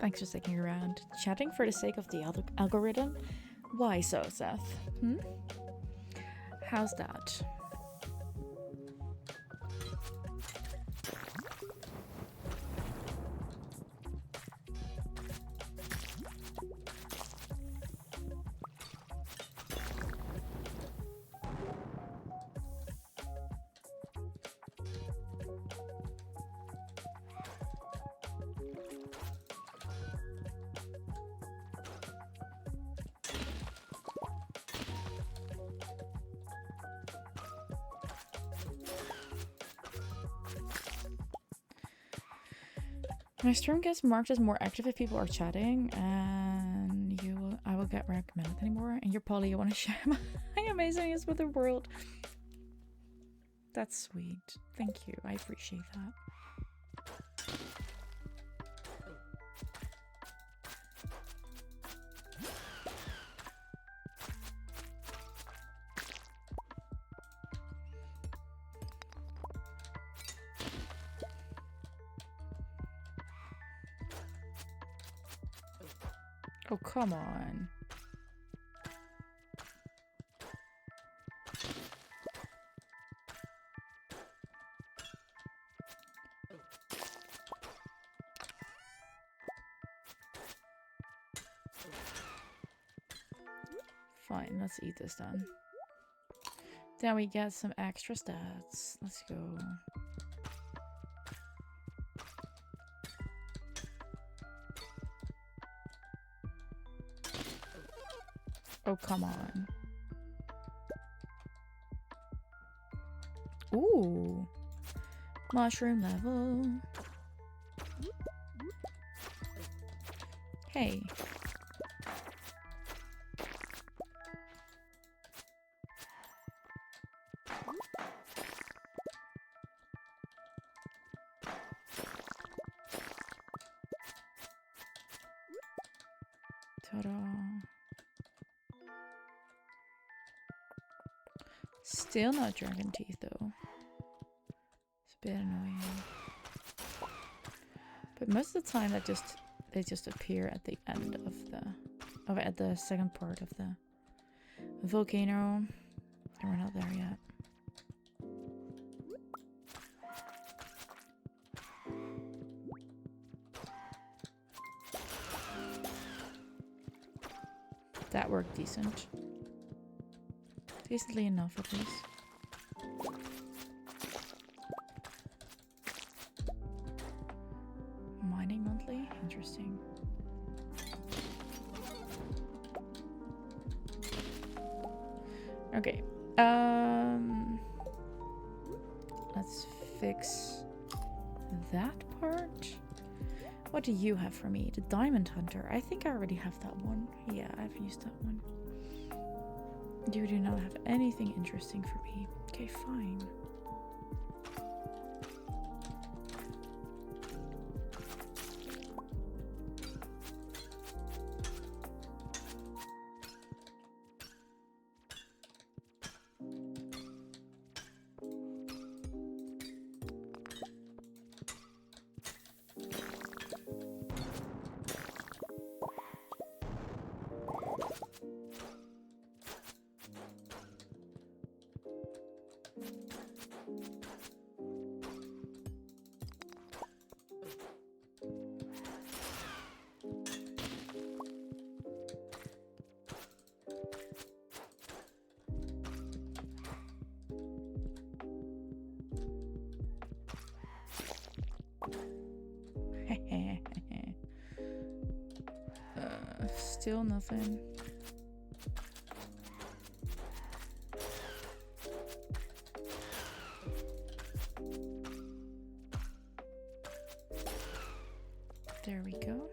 Thanks for sticking around. Chatting for the sake of the algorithm? Why so, Seth? How's that? My stream gets marked as more active if people are chatting, and I will get recommended anymore. And you're Polly, you want to share my amazingness with the world. That's sweet. Thank you. I appreciate that. Oh, come on. Fine, let's eat this then. Then we get some extra stats. Let's go. Oh, come on. Ooh. Mushroom level. Hey. Ta-da. Still not dragon teeth though. It's a bit annoying. But most of the time they just appear at the end of at the second part of the volcano. And we're not there yet. That worked decent. Decently enough, at least. Mining monthly? Interesting. Okay. Let's fix that part. What do you have for me? The Diamond Hunter. I think I already have that one. Yeah, I've used that one. You do not have anything interesting for me. Okay, fine. Still nothing. There we go.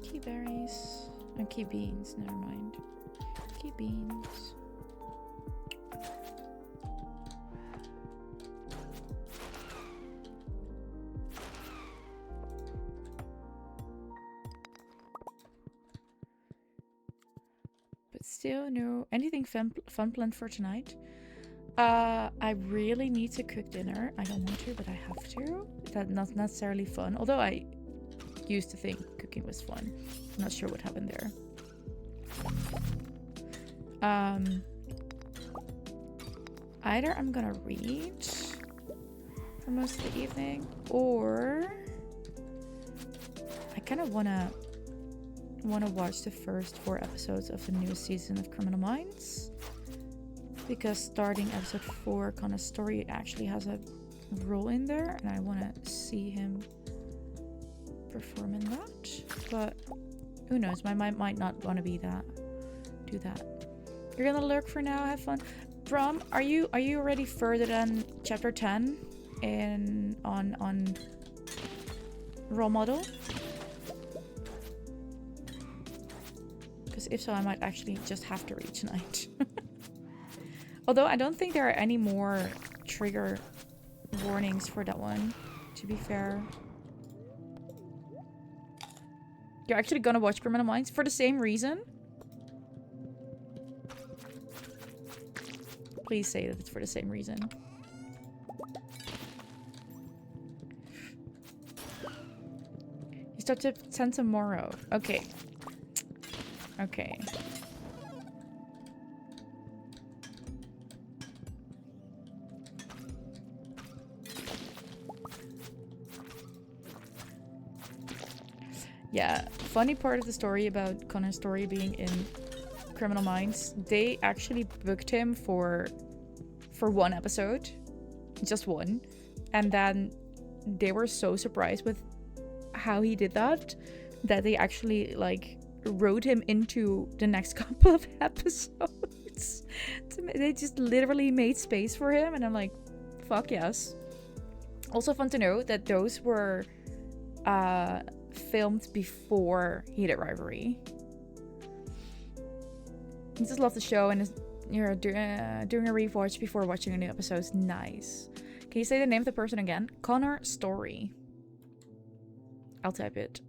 Key berries. And key beans, never mind. Lucky beans. But still, no. Anything fun planned for tonight? I really need to cook dinner. I don't want to, but I have to. That's not necessarily fun. Although I used to think cooking was fun. I'm not sure what happened there. Either I'm gonna read for most of the evening, or I kind of wanna watch the first 4 episodes of the newest season of Criminal Minds. Because starting episode 4, Connor's story actually has a role in there, and I want to see him perform in that. But who knows? My mind might not want to do that. You're gonna lurk for now. Have fun. Brom, are you already further than chapter 10 on role model? Because if so, I might actually just have to read tonight. Although I don't think there are any more trigger warnings for that one, to be fair. You're actually gonna watch Criminal Minds for the same reason? Please say that it's for the same reason. You start to 10 tomorrow. Okay. Okay. Yeah, funny part of the story about Connor's story being in Criminal Minds, they actually booked him for 1 episode, just 1, and then they were so surprised with how he did that they actually like wrote him into the next couple of episodes. They just literally made space for him, and I'm like, fuck yes. Also fun to know that those were filmed before Heated Rivalry. I just love the show, and you're doing a rewatch before watching a new episode. Nice. Can you say the name of the person again? Connor Story. I'll type it.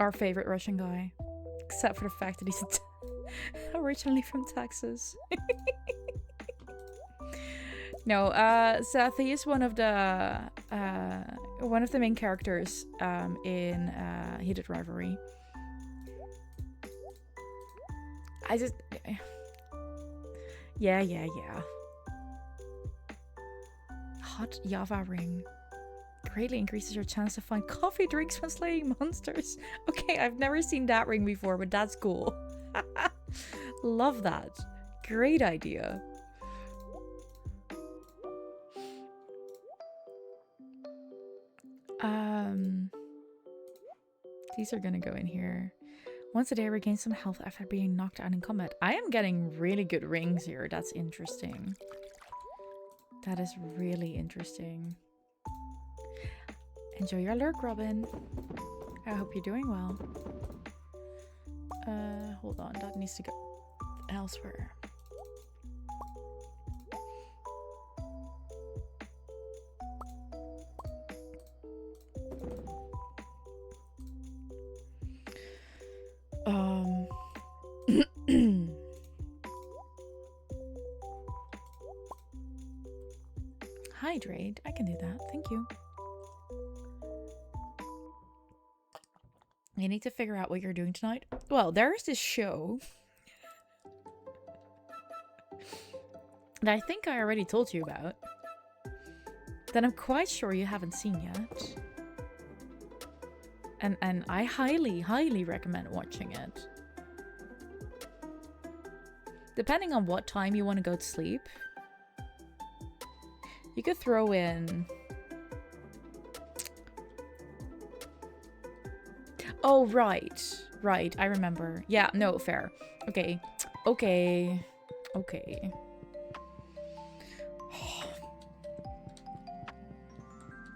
Our favorite Russian guy. Except for the fact that he's originally from Texas. No, Seth, he is one of the main characters in Heated Rivalry. I just... Yeah. Hot Java ring. Greatly increases your chance to find coffee drinks when slaying monsters. Okay, I've never seen that ring before, but that's cool. Love that. Great idea. These are gonna go in here. Once a day, regain some health after being knocked out in combat. I am getting really good rings here. That's interesting. That is really interesting. Enjoy your lurk, Robin. I hope you're doing well. Hold on. That needs to go elsewhere. Hydrate. I can do that. Thank you. You need to figure out what you're doing tonight. Well, there's this show that I think I already told you about, that I'm quite sure you haven't seen yet. And I highly recommend watching it. Depending on what time you want to go to sleep, you could throw in... Oh, right. Right, I remember. Yeah, no, fair. Okay. Okay. Okay.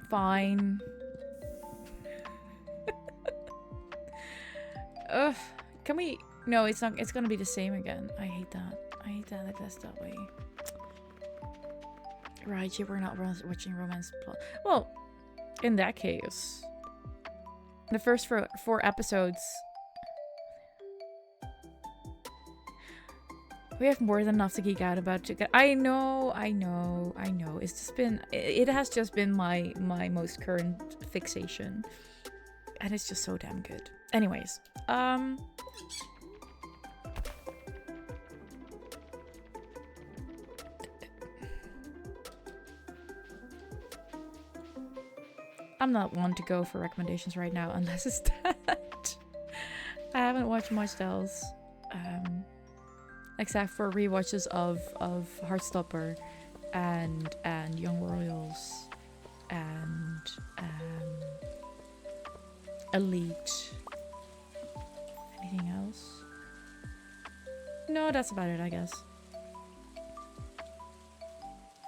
Fine. Ugh. Can we... No, it's not. It's gonna be the same again. I hate that. I hate that that's that way. Right, you were not watching romance plot. Well, in that case... The first four episodes... We have more than enough to geek out about. I know. It's just been... It has just been my most current fixation. And it's just so damn good. Anyways. I'm not one to go for recommendations right now unless it's that. I haven't watched much else. Except for rewatches of Heartstopper and Young Royals and Elite. Anything else? No, that's about it, I guess.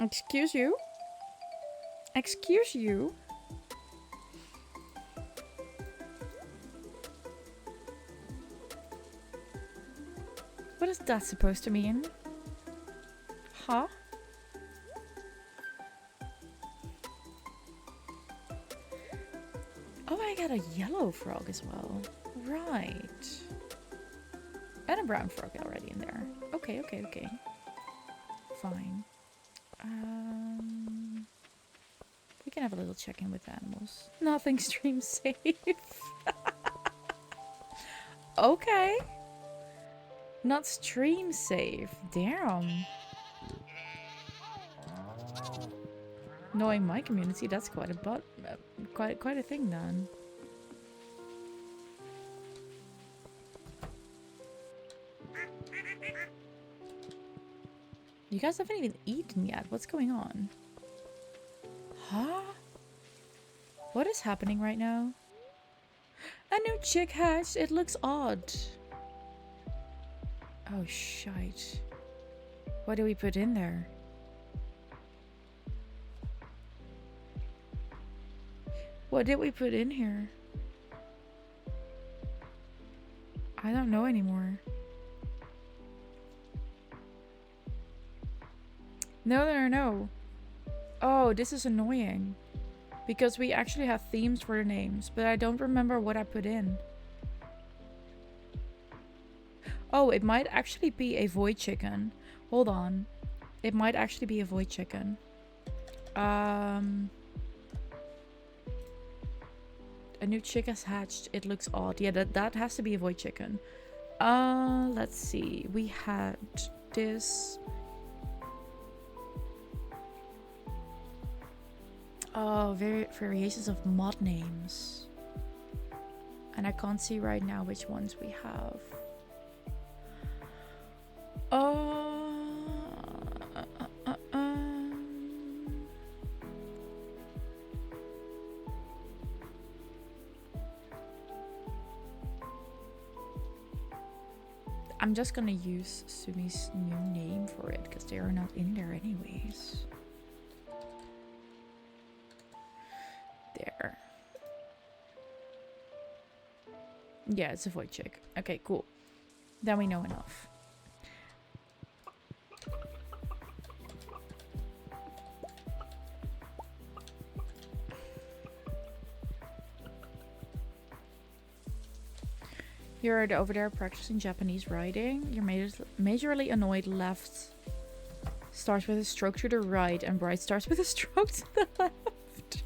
Excuse you? Excuse you? What is that supposed to mean? Huh? Oh, I got a yellow frog as well. Right. And a brown frog already in there. Okay. Fine. We can have a little check-in with animals. Nothing stream safe. Okay. Not stream safe. Damn. Knowing my community, that's quite a quite a thing then. You guys haven't even eaten yet. What's going on? Huh? What is happening right now? A new chick hatched. It looks odd. Oh, shite. What do we put in there? What did we put in here? I don't know anymore. No. Oh, this is annoying. Because we actually have themes for the names, but I don't remember what I put in. Oh, it might actually be a void chicken. Hold on. It might actually be a void chicken. A new chick has hatched. It looks odd. Yeah, that has to be a void chicken. Let's see. We had this. Oh, variations of mod names. And I can't see right now which ones we have. I'm just gonna use Sumi's new name for it because they are not in there anyways. There. Yeah, it's a void chick. Okay, cool. Then we know enough. You're over there practicing Japanese writing. You're majorly annoyed. Left starts with a stroke to the right and right starts with a stroke to the left.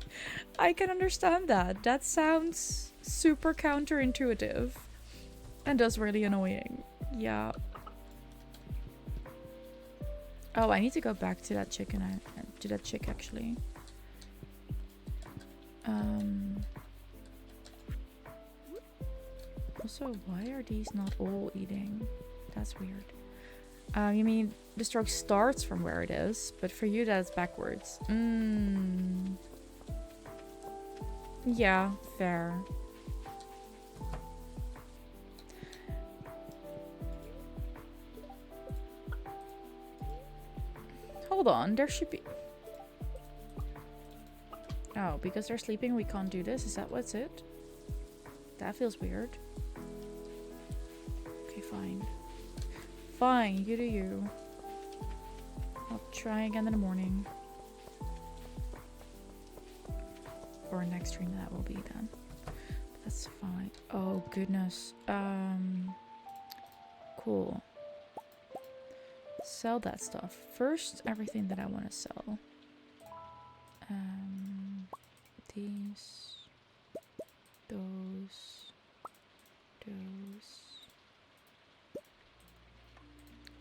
I can understand that. That sounds super counterintuitive. And that's really annoying. Yeah. Oh, I need to go back to that chicken. To that chick, actually. Also, why are these not all eating? That's weird. You mean the stroke starts from where it is, but for you that's backwards. Yeah, fair. Hold on, there should be... Oh, because they're sleeping we can't do this? Is that what's it? That feels weird. Okay, fine. Fine, you do you. I'll try again in the morning. Or next stream that will be then. That's fine. Oh goodness. Cool. Sell that stuff. First, everything that I want to sell. These. Those.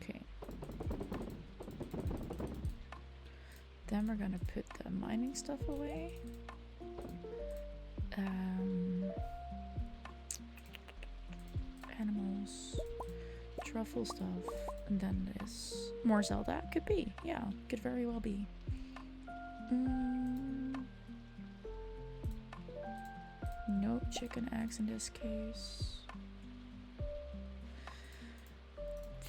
Okay. Then we're gonna put the mining stuff away. Animals. Truffle stuff. And then this. More Zelda. Could be. Yeah. Could very well be. No chicken eggs in this case.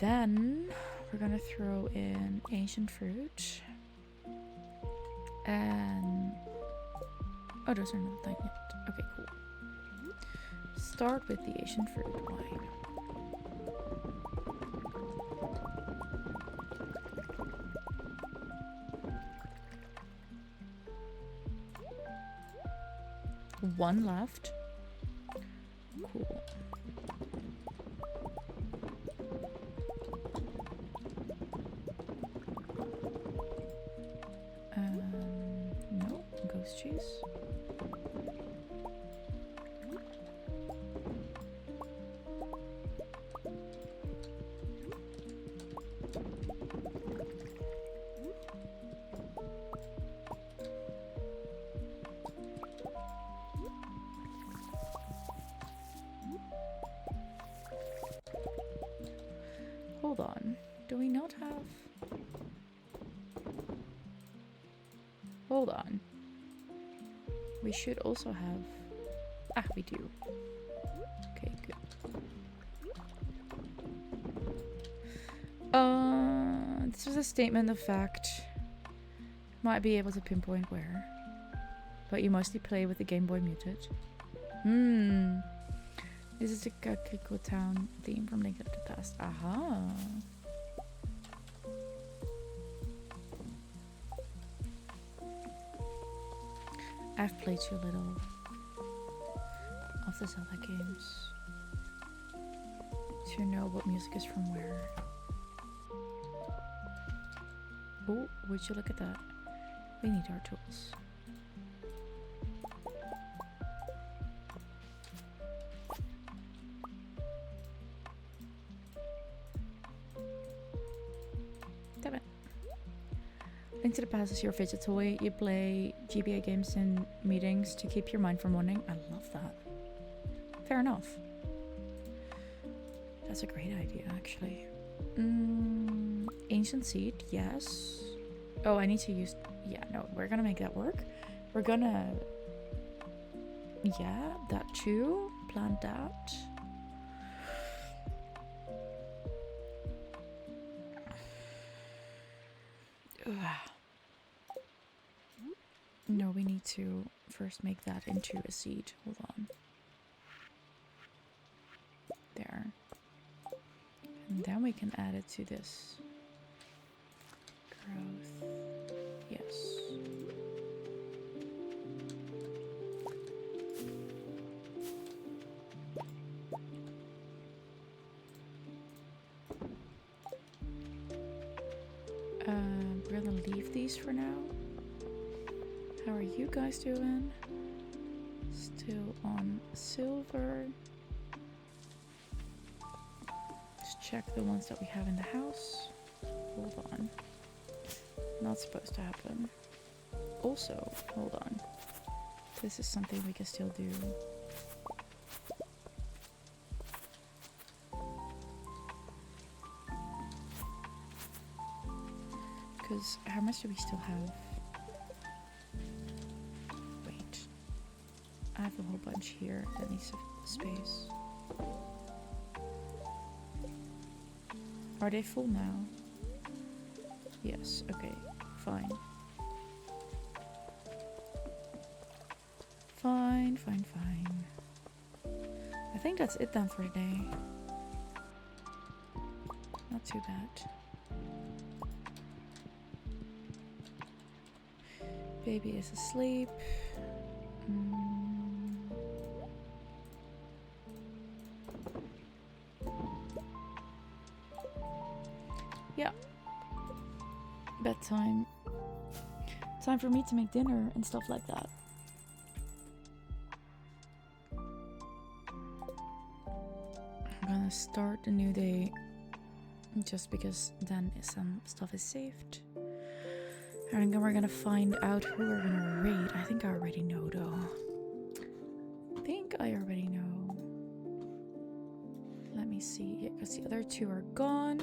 Then we're gonna throw in ancient fruit. And oh, those are not done yet. Okay, cool. Start with the Asian fruit wine. One left. Cool. No, ghost cheese. Hold on. Do we not have... Hold on. We should also have... Ah, we do. Okay, good. This was a statement of fact. Might be able to pinpoint where. But you mostly play with the Game Boy muted. This is the Kakiko Town theme from Link to the Past. Aha. I've played too little of the Zelda games to know what music is from where. Oh, would you look at that? We need our tools. Damn it. Link to the Past is your fidget toy. You play GBA games in meetings to keep your mind from wandering. I love that. Fair enough. That's a great idea, actually. Ancient seed, yes. Oh, I need to use... Yeah, no, we're gonna make that work. We're gonna... Yeah, that too. Plant that. Ugh. No, we need to first make that into a seed. Hold on. There. And then we can add it to this. Growth. Yes. We're gonna leave these for now. How are you guys doing? Still on silver. Let's check the ones that we have in the house. Hold on. Not supposed to happen. Also, hold on. This is something we can still do. Because how much do we still have? Wait. I have a whole bunch here that needs space. Are they full now? Yes, okay. Fine. Fine, fine, fine. I think that's it then for today. Not too bad. Baby is asleep. Yeah. Bedtime. Time for me to make dinner and stuff like that. I'm gonna start the new day just because then some stuff is saved. And then we're gonna find out who we're gonna raid. I think I already know though. Let me see. Yeah, because the other two are gone.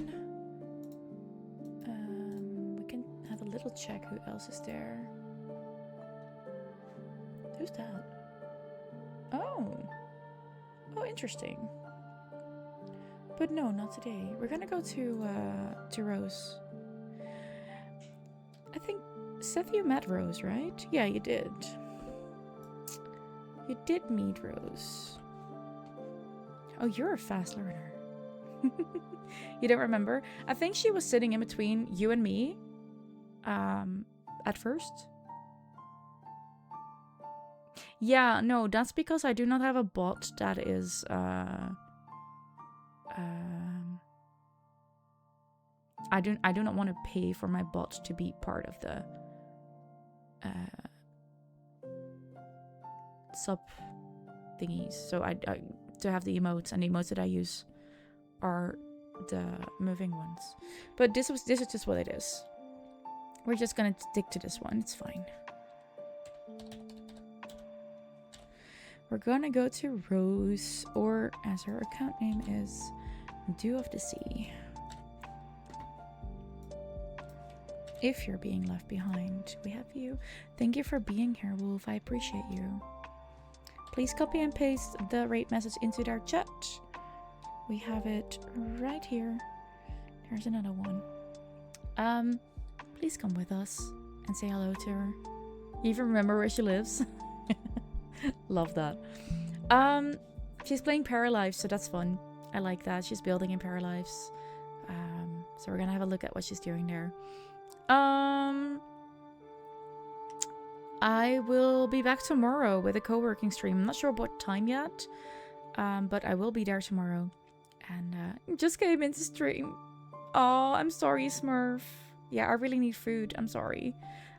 We can have a little check who else is there. Who's that? Oh, interesting. But no, not today. We're gonna go to Rose. I think, Seth, you met Rose, right? Yeah, you did. You did meet Rose. Oh, you're a fast learner. You don't remember? I think she was sitting in between you and me. At first. Yeah, no, that's because I do not have a bot that is, I do not want to pay for my bot to be part of the sub thingies. So I to have the emotes, and the emotes that I use are the moving ones. But this is just what it is. We're just gonna stick to this one. It's fine. We're gonna go to Rose, or as her account name is, Dew of the Sea. If you're being left behind, we have you. Thank you for being here, Wolf. I appreciate you. Please copy and paste the rate message into their chat. We have it right here. There's another one. Please come with us and say hello to her. You even remember where she lives? Love that. She's playing Paralives, so that's fun. I like that. She's building in Paralives. So we're gonna have a look at what she's doing there. I will be back tomorrow with a co-working stream. I'm not sure what time yet, but I will be there tomorrow. And just came into stream. Oh, I'm sorry, Smurf. Yeah, I really need food. I'm sorry.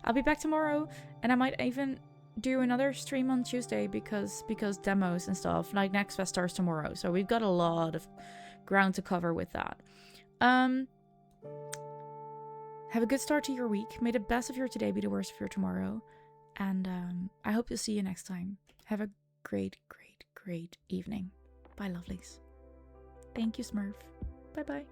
I'll be back tomorrow, and I might even do another stream on Tuesday because demos and stuff. Like Next Fest starts tomorrow, so we've got a lot of ground to cover with that. Have a good start to your week. May the best of your today be the worst of your tomorrow. And I hope to see you next time. Have a great, great, great evening. Bye, lovelies. Thank you, Smurf. Bye-bye.